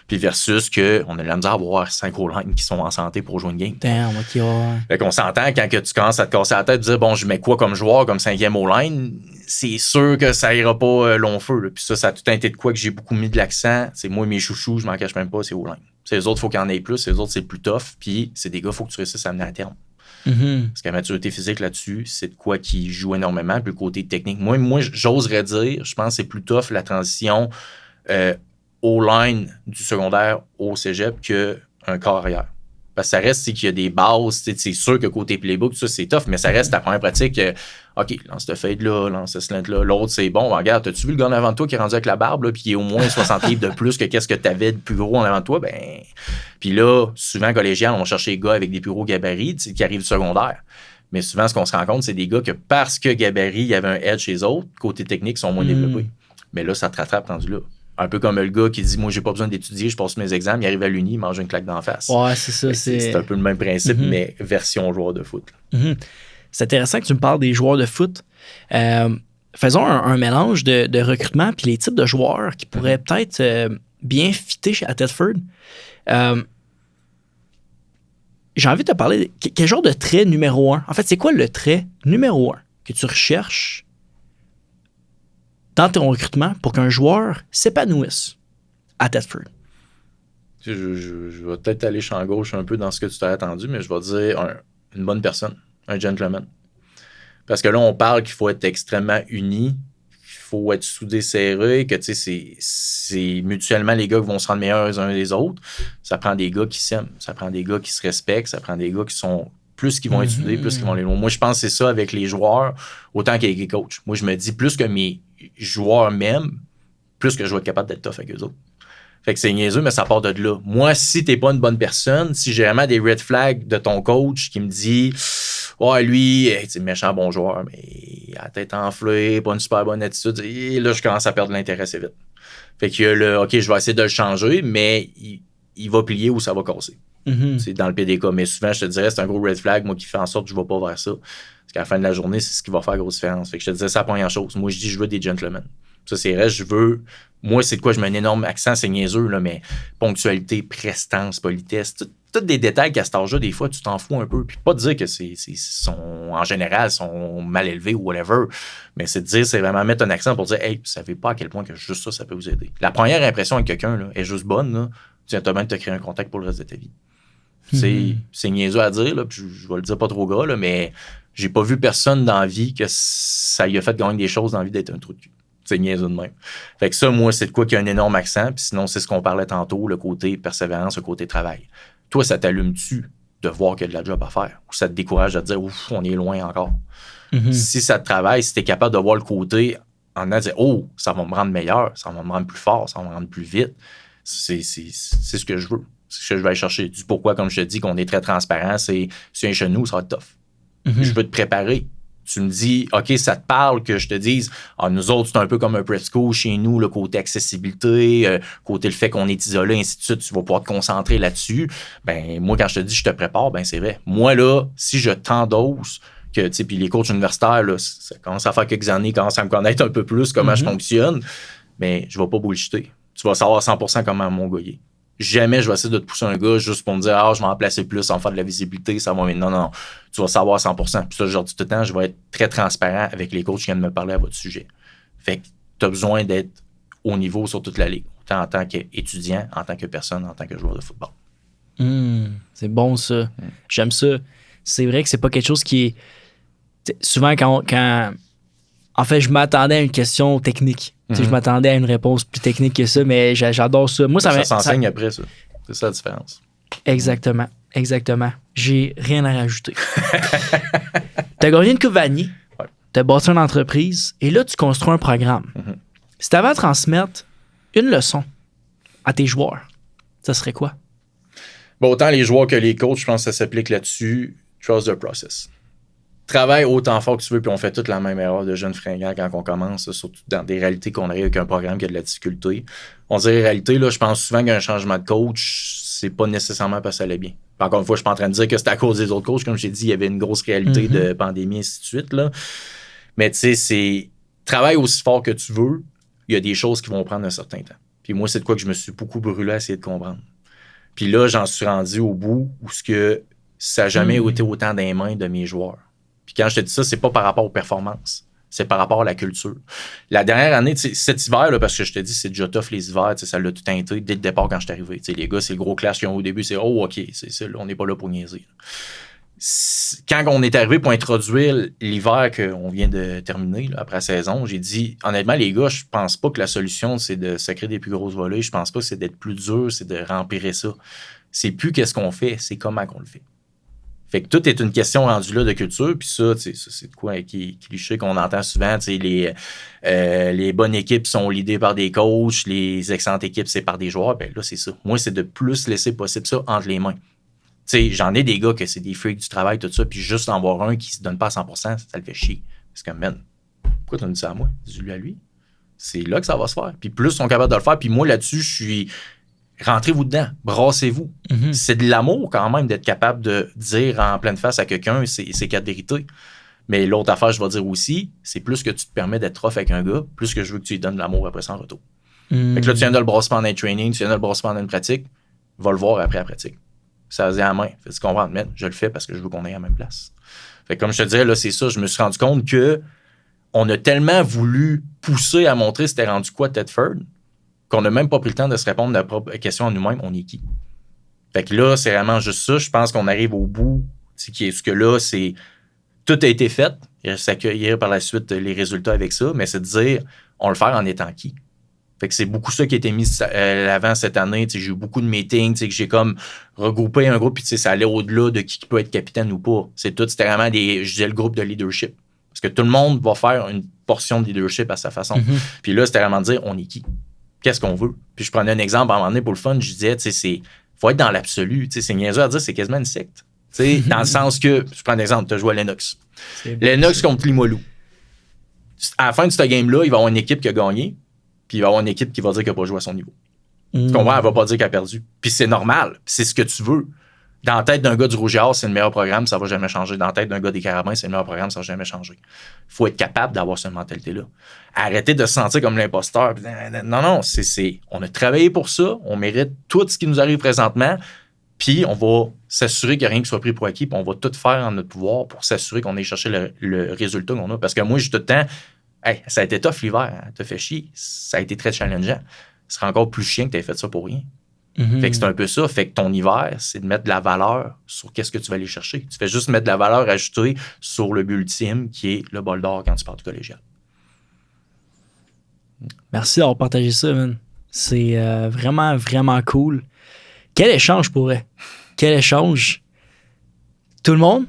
Puis versus qu'on a la misère à avoir 5 O-line qui sont en santé pour jouer une game. Damn, OK, ouais. Fait qu'on s'entend quand que tu commences à te casser la tête de dire bon, je mets quoi comme joueur, comme 5e O-line, c'est sûr que ça ira pas long feu. Là. Puis ça a tout un été de quoi que j'ai beaucoup mis de l'accent. C'est moi, mes chouchous, je m'en cache même pas, c'est O-line. C'est les autres, il faut qu'il y en ait plus. Les autres, c'est plus tough. Puis c'est des gars, il faut que tu réussisses à amener à terme. Parce que la maturité physique là-dessus, c'est de quoi qui joue énormément. Puis le côté technique. Moi, j'oserais dire, je pense que c'est plus tough la transition O-line du secondaire au cégep qu'un corps arrière. Parce que ça reste, c'est qu'il y a des bases, c'est sûr que côté playbook, tout ça, c'est tough, mais ça reste ta première pratique. OK, lance ce fade-là, lance ce slant-là. L'autre, c'est bon, regarde, as-tu vu le gars en avant de toi qui est rendu avec la barbe, là, puis qui est au moins 60 livres de plus que qu'est-ce que tu avais de plus gros en avant de toi? Ben, puis là, souvent, collégial, on cherche des gars avec des plus gros gabarits qui arrivent du secondaire. Mais souvent, ce qu'on se rend compte, c'est des gars que parce que gabarit, il y avait un edge chez les autres, côté technique, sont moins développés. Mais là, ça te rattrape rendu là. Un peu comme le gars qui dit « Moi, j'ai pas besoin d'étudier, je passe mes examens. » Il arrive à l'uni, il mange une claque d'en face. Ouais, c'est ça. C'est un peu le même principe, mais version joueur de foot. C'est intéressant que tu me parles des joueurs de foot. Faisons un mélange de recrutement puis les types de joueurs qui pourraient peut-être bien fitter à Thetford. J'ai envie de te parler de quel genre de trait numéro 1? En fait, c'est quoi le trait numéro 1 que tu recherches dans ton recrutement pour qu'un joueur s'épanouisse à Thetford? Je vais peut-être aller champ gauche un peu dans ce que tu t'as attendu, mais je vais dire une bonne personne, un gentleman. Parce que là, on parle qu'il faut être extrêmement uni, qu'il faut être soudé serré, que c'est mutuellement les gars qui vont se rendre meilleurs les uns des autres. Ça prend des gars qui s'aiment, ça prend des gars qui se respectent, ça prend des gars qui sont plus qu'ils vont être soudés, plus qu'ils vont aller loin. Moi, je pense que c'est ça avec les joueurs, autant qu'avec les coachs. Moi, je me dis, plus que mes joueurs m'aiment, plus que je vais être capable d'être tough avec eux autres. Fait que c'est niaiseux, mais ça part de là. Moi, si t'es pas une bonne personne, si j'ai vraiment des red flags de ton coach qui me dit « Ouais, lui, c'est méchant bon joueur, mais il a la tête enflée, pas une super bonne attitude. » Et là, je commence à perdre l'intérêt assez vite. Fait que OK, je vais essayer de le changer, mais il va plier ou ça va casser. C'est dans le PDK. Mais souvent, je te dirais, c'est un gros red flag, moi, qui fait en sorte que je ne vais pas vers ça. Parce qu'à la fin de la journée, c'est ce qui va faire grosse différence. Fait que je te disais, c'est la première chose. Moi, je dis, je veux des gentlemen. Ça, c'est vrai, moi, c'est de quoi je mets un énorme accent, c'est niaiseux, là, mais ponctualité, prestance, politesse, tous des détails qu'à cet âge-là, des fois, tu t'en fous un peu. Puis pas de dire que en général, sont mal élevés ou whatever, mais c'est de dire, c'est vraiment mettre un accent pour dire, hey, vous savez pas à quel point que juste ça peut vous aider. La première impression avec quelqu'un là, est juste bonne, là, tu vas même te créer un contact pour le reste de ta vie. C'est niaiseux à dire, là, puis je vais le dire pas trop gras, là, mais j'ai pas vu personne dans la vie que ça lui a fait gagner des choses dans la vie d'être un trou de cul. C'est niaiseux de même. Fait que ça, moi, c'est de quoi qu'il y a un énorme accent, puis sinon, c'est ce qu'on parlait tantôt, le côté persévérance, le côté travail. Toi, ça t'allume-tu de voir qu'il y a de la job à faire? Ou ça te décourage de te dire, ouf, on est loin encore? Si ça te travaille, si t'es capable de voir le côté en disant, oh, ça va me rendre meilleur, ça va me rendre plus fort, ça va me rendre plus vite, c'est ce que je veux. C'est ce que je vais aller chercher. Du pourquoi, comme je te dis, qu'on est très transparent, c'est si un chez nous, ça va être tough. Je veux te préparer. Tu me dis, OK, ça te parle que je te dise, nous autres, c'est un peu comme un prep school chez nous, le côté accessibilité, côté le fait qu'on est isolé, ainsi de suite, tu vas pouvoir te concentrer là-dessus. Ben, moi, quand je te dis, je te prépare, ben, c'est vrai. Moi, là, si je t'endosse, que, tu sais, puis les coachs universitaires, là, ça commence à faire quelques années, ils commencent à me connaître un peu plus comment je fonctionne, mais je vais pas bullshiter. Tu vas savoir 100% comment mon gars est. Jamais je vais essayer de te pousser un gars juste pour me dire je vais en placer plus, en faire de la visibilité, ça va. Mais non. Tu vas savoir 100%. Puis ça, je leur dis tout le temps, je vais être très transparent avec les coachs qui viennent me parler à votre sujet. Fait que tu as besoin d'être au niveau sur toute la ligue, autant en tant qu'étudiant, en tant que personne, en tant que joueur de football. C'est bon, ça. J'aime ça. C'est vrai que c'est pas quelque chose qui est... Souvent, quand... En fait, je m'attendais à une question technique. Je m'attendais à une réponse plus technique que ça, mais j'adore ça. Moi, ça s'enseigne après, ça. C'est ça la différence. Exactement. J'ai rien à rajouter. Tu as gagné une Coupe Vanier, tu as bâti une entreprise, et là, tu construis un programme. Si tu avais à transmettre une leçon à tes joueurs, ça serait quoi? Bon, autant les joueurs que les coachs, je pense que ça s'applique là-dessus. Trust the process. Travaille autant fort que tu veux, puis on fait toute la même erreur de jeunes fringants quand on commence, surtout dans des réalités qu'on arrive avec un programme qui a de la difficulté. On dirait réalité, là, je pense souvent qu'un changement de coach, c'est pas nécessairement parce que ça allait bien. Puis encore une fois, je suis pas en train de dire que c'est à cause des autres coachs. Comme j'ai dit, il y avait une grosse réalité de pandémie, et ainsi de suite. Là. Mais tu sais, c'est travaille aussi fort que tu veux, il y a des choses qui vont prendre un certain temps. Puis moi, c'est de quoi que je me suis beaucoup brûlé à essayer de comprendre. Puis là, j'en suis rendu au bout où ce que ça n'a jamais été autant dans les mains de mes joueurs. Puis quand je te dis ça, c'est pas par rapport aux performances. C'est par rapport à la culture. La dernière année, cet hiver, là, parce que je te dis, c'est déjà tough les hivers, ça l'a tout teinté dès le départ quand je suis arrivé. Les gars, c'est le gros clash qu'ils ont au début, c'est OK, c'est ça, là, on n'est pas là pour niaiser. Quand on est arrivé pour introduire l'hiver qu'on vient de terminer, là, après la saison, j'ai dit, honnêtement, les gars, je pense pas que la solution, c'est de sacrer des plus grosses volées. Je pense pas que c'est d'être plus dur, c'est de rempirer ça. C'est plus qu'est-ce qu'on fait, c'est comment qu'on le fait. Fait que tout est une question rendue là de culture, puis ça, c'est de quoi qui cliché qu'on entend souvent, les bonnes équipes sont leadées par des coachs, les excellentes équipes, c'est par des joueurs. Ben là, c'est ça. Moi, c'est de plus laisser possible ça entre les mains. T'sais, j'en ai des gars que c'est des freaks du travail, tout ça, puis juste en voir un qui se donne pas à 100%, ça le fait chier. Parce que, man, pourquoi tu me dis ça à moi? Dis-le à lui. C'est là que ça va se faire. Puis plus ils sont capables de le faire, puis moi, là-dessus, je suis... Rentrez-vous dedans, brassez-vous. C'est de l'amour quand même d'être capable de dire en pleine face à quelqu'un ses quatre vérités. Mais l'autre affaire, je vais dire aussi, c'est plus que tu te permets d'être rough avec un gars, plus que je veux que tu lui donnes de l'amour après ça en retour. Fait que là, tu viens de le brasser pendant un training, tu viens de le brasser pendant une pratique, va le voir après la pratique. Ça se dit à la main. Fait-tu comprendre? Mais je le fais parce que je veux qu'on aille à la même place. Fait que comme je te disais, là, c'est ça, je me suis rendu compte que on a tellement voulu pousser à montrer c'était rendu quoi Tedford, qu'on n'a même pas pris le temps de se répondre à la propre question à nous-mêmes, on est qui? Fait que là, c'est vraiment juste ça. Je pense qu'on arrive au bout, qui est ce que là, c'est tout a été fait. Il reste à accueillir par la suite les résultats avec ça, mais c'est de dire, on le fait en étant qui? Fait que c'est beaucoup ça qui a été mis l'avant cette année. J'ai eu beaucoup de meetings, que j'ai comme regroupé un groupe, puis ça allait au-delà de qui peut être capitaine ou pas. C'était vraiment je disais le groupe de leadership. Parce que tout le monde va faire une portion de leadership à sa façon. Puis là, c'était vraiment de dire, on est qui? Qu'est-ce qu'on veut? Puis je prenais un exemple à un moment donné pour le fun, je disais, faut être dans l'absolu. C'est niaiseux à dire, c'est quasiment une secte. Dans le sens que, je prends un exemple, tu as joué à Lennox. Lennox contre Limoilou. À la fin de ce game-là, il va y avoir une équipe qui a gagné, puis il va y avoir une équipe qui va dire qu'elle n'a pas joué à son niveau. Tu comprends? Elle va pas dire qu'elle a perdu. Puis c'est normal, c'est ce que tu veux. Dans la tête d'un gars du Rouge et Or, c'est le meilleur programme, ça va jamais changer. Dans la tête d'un gars des Carabins, c'est le meilleur programme, ça va jamais changer. Il faut être capable d'avoir cette mentalité-là. Arrêtez de se sentir comme l'imposteur. Non, on a travaillé pour ça, on mérite tout ce qui nous arrive présentement, puis on va s'assurer qu'il n'y a rien qui soit pris pour acquis, puis on va tout faire en notre pouvoir pour s'assurer qu'on ait cherché le résultat qu'on a. Parce que moi, j'ai tout le temps, ça a été tough l'hiver, hein, t'as fait chier, ça a été très challengeant. Ce serait encore plus chiant que tu aies fait ça pour rien. Fait que c'est un peu ça. Fait que ton hiver, c'est de mettre de la valeur sur qu'est-ce que tu vas aller chercher. Tu fais juste mettre de la valeur ajoutée sur le but ultime qui est le bol d'or quand tu pars du collégial. Merci d'avoir partagé ça, man. C'est vraiment, vraiment cool. Quel échange pour vrai. Quel échange. Tout le monde,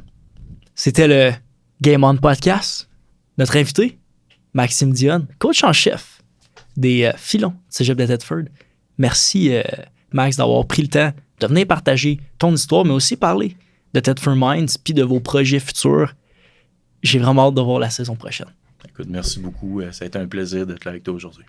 c'était le Game On Podcast. Notre invité, Maxime Dionne, coach en chef des Filons de Cégep de Thetford. Merci, Max, d'avoir pris le temps de venir partager ton histoire, mais aussi parler de Thetford Mines puis de vos projets futurs. j'ai vraiment hâte de voir la saison prochaine. Écoute, merci beaucoup. Ça a été un plaisir d'être là avec toi aujourd'hui.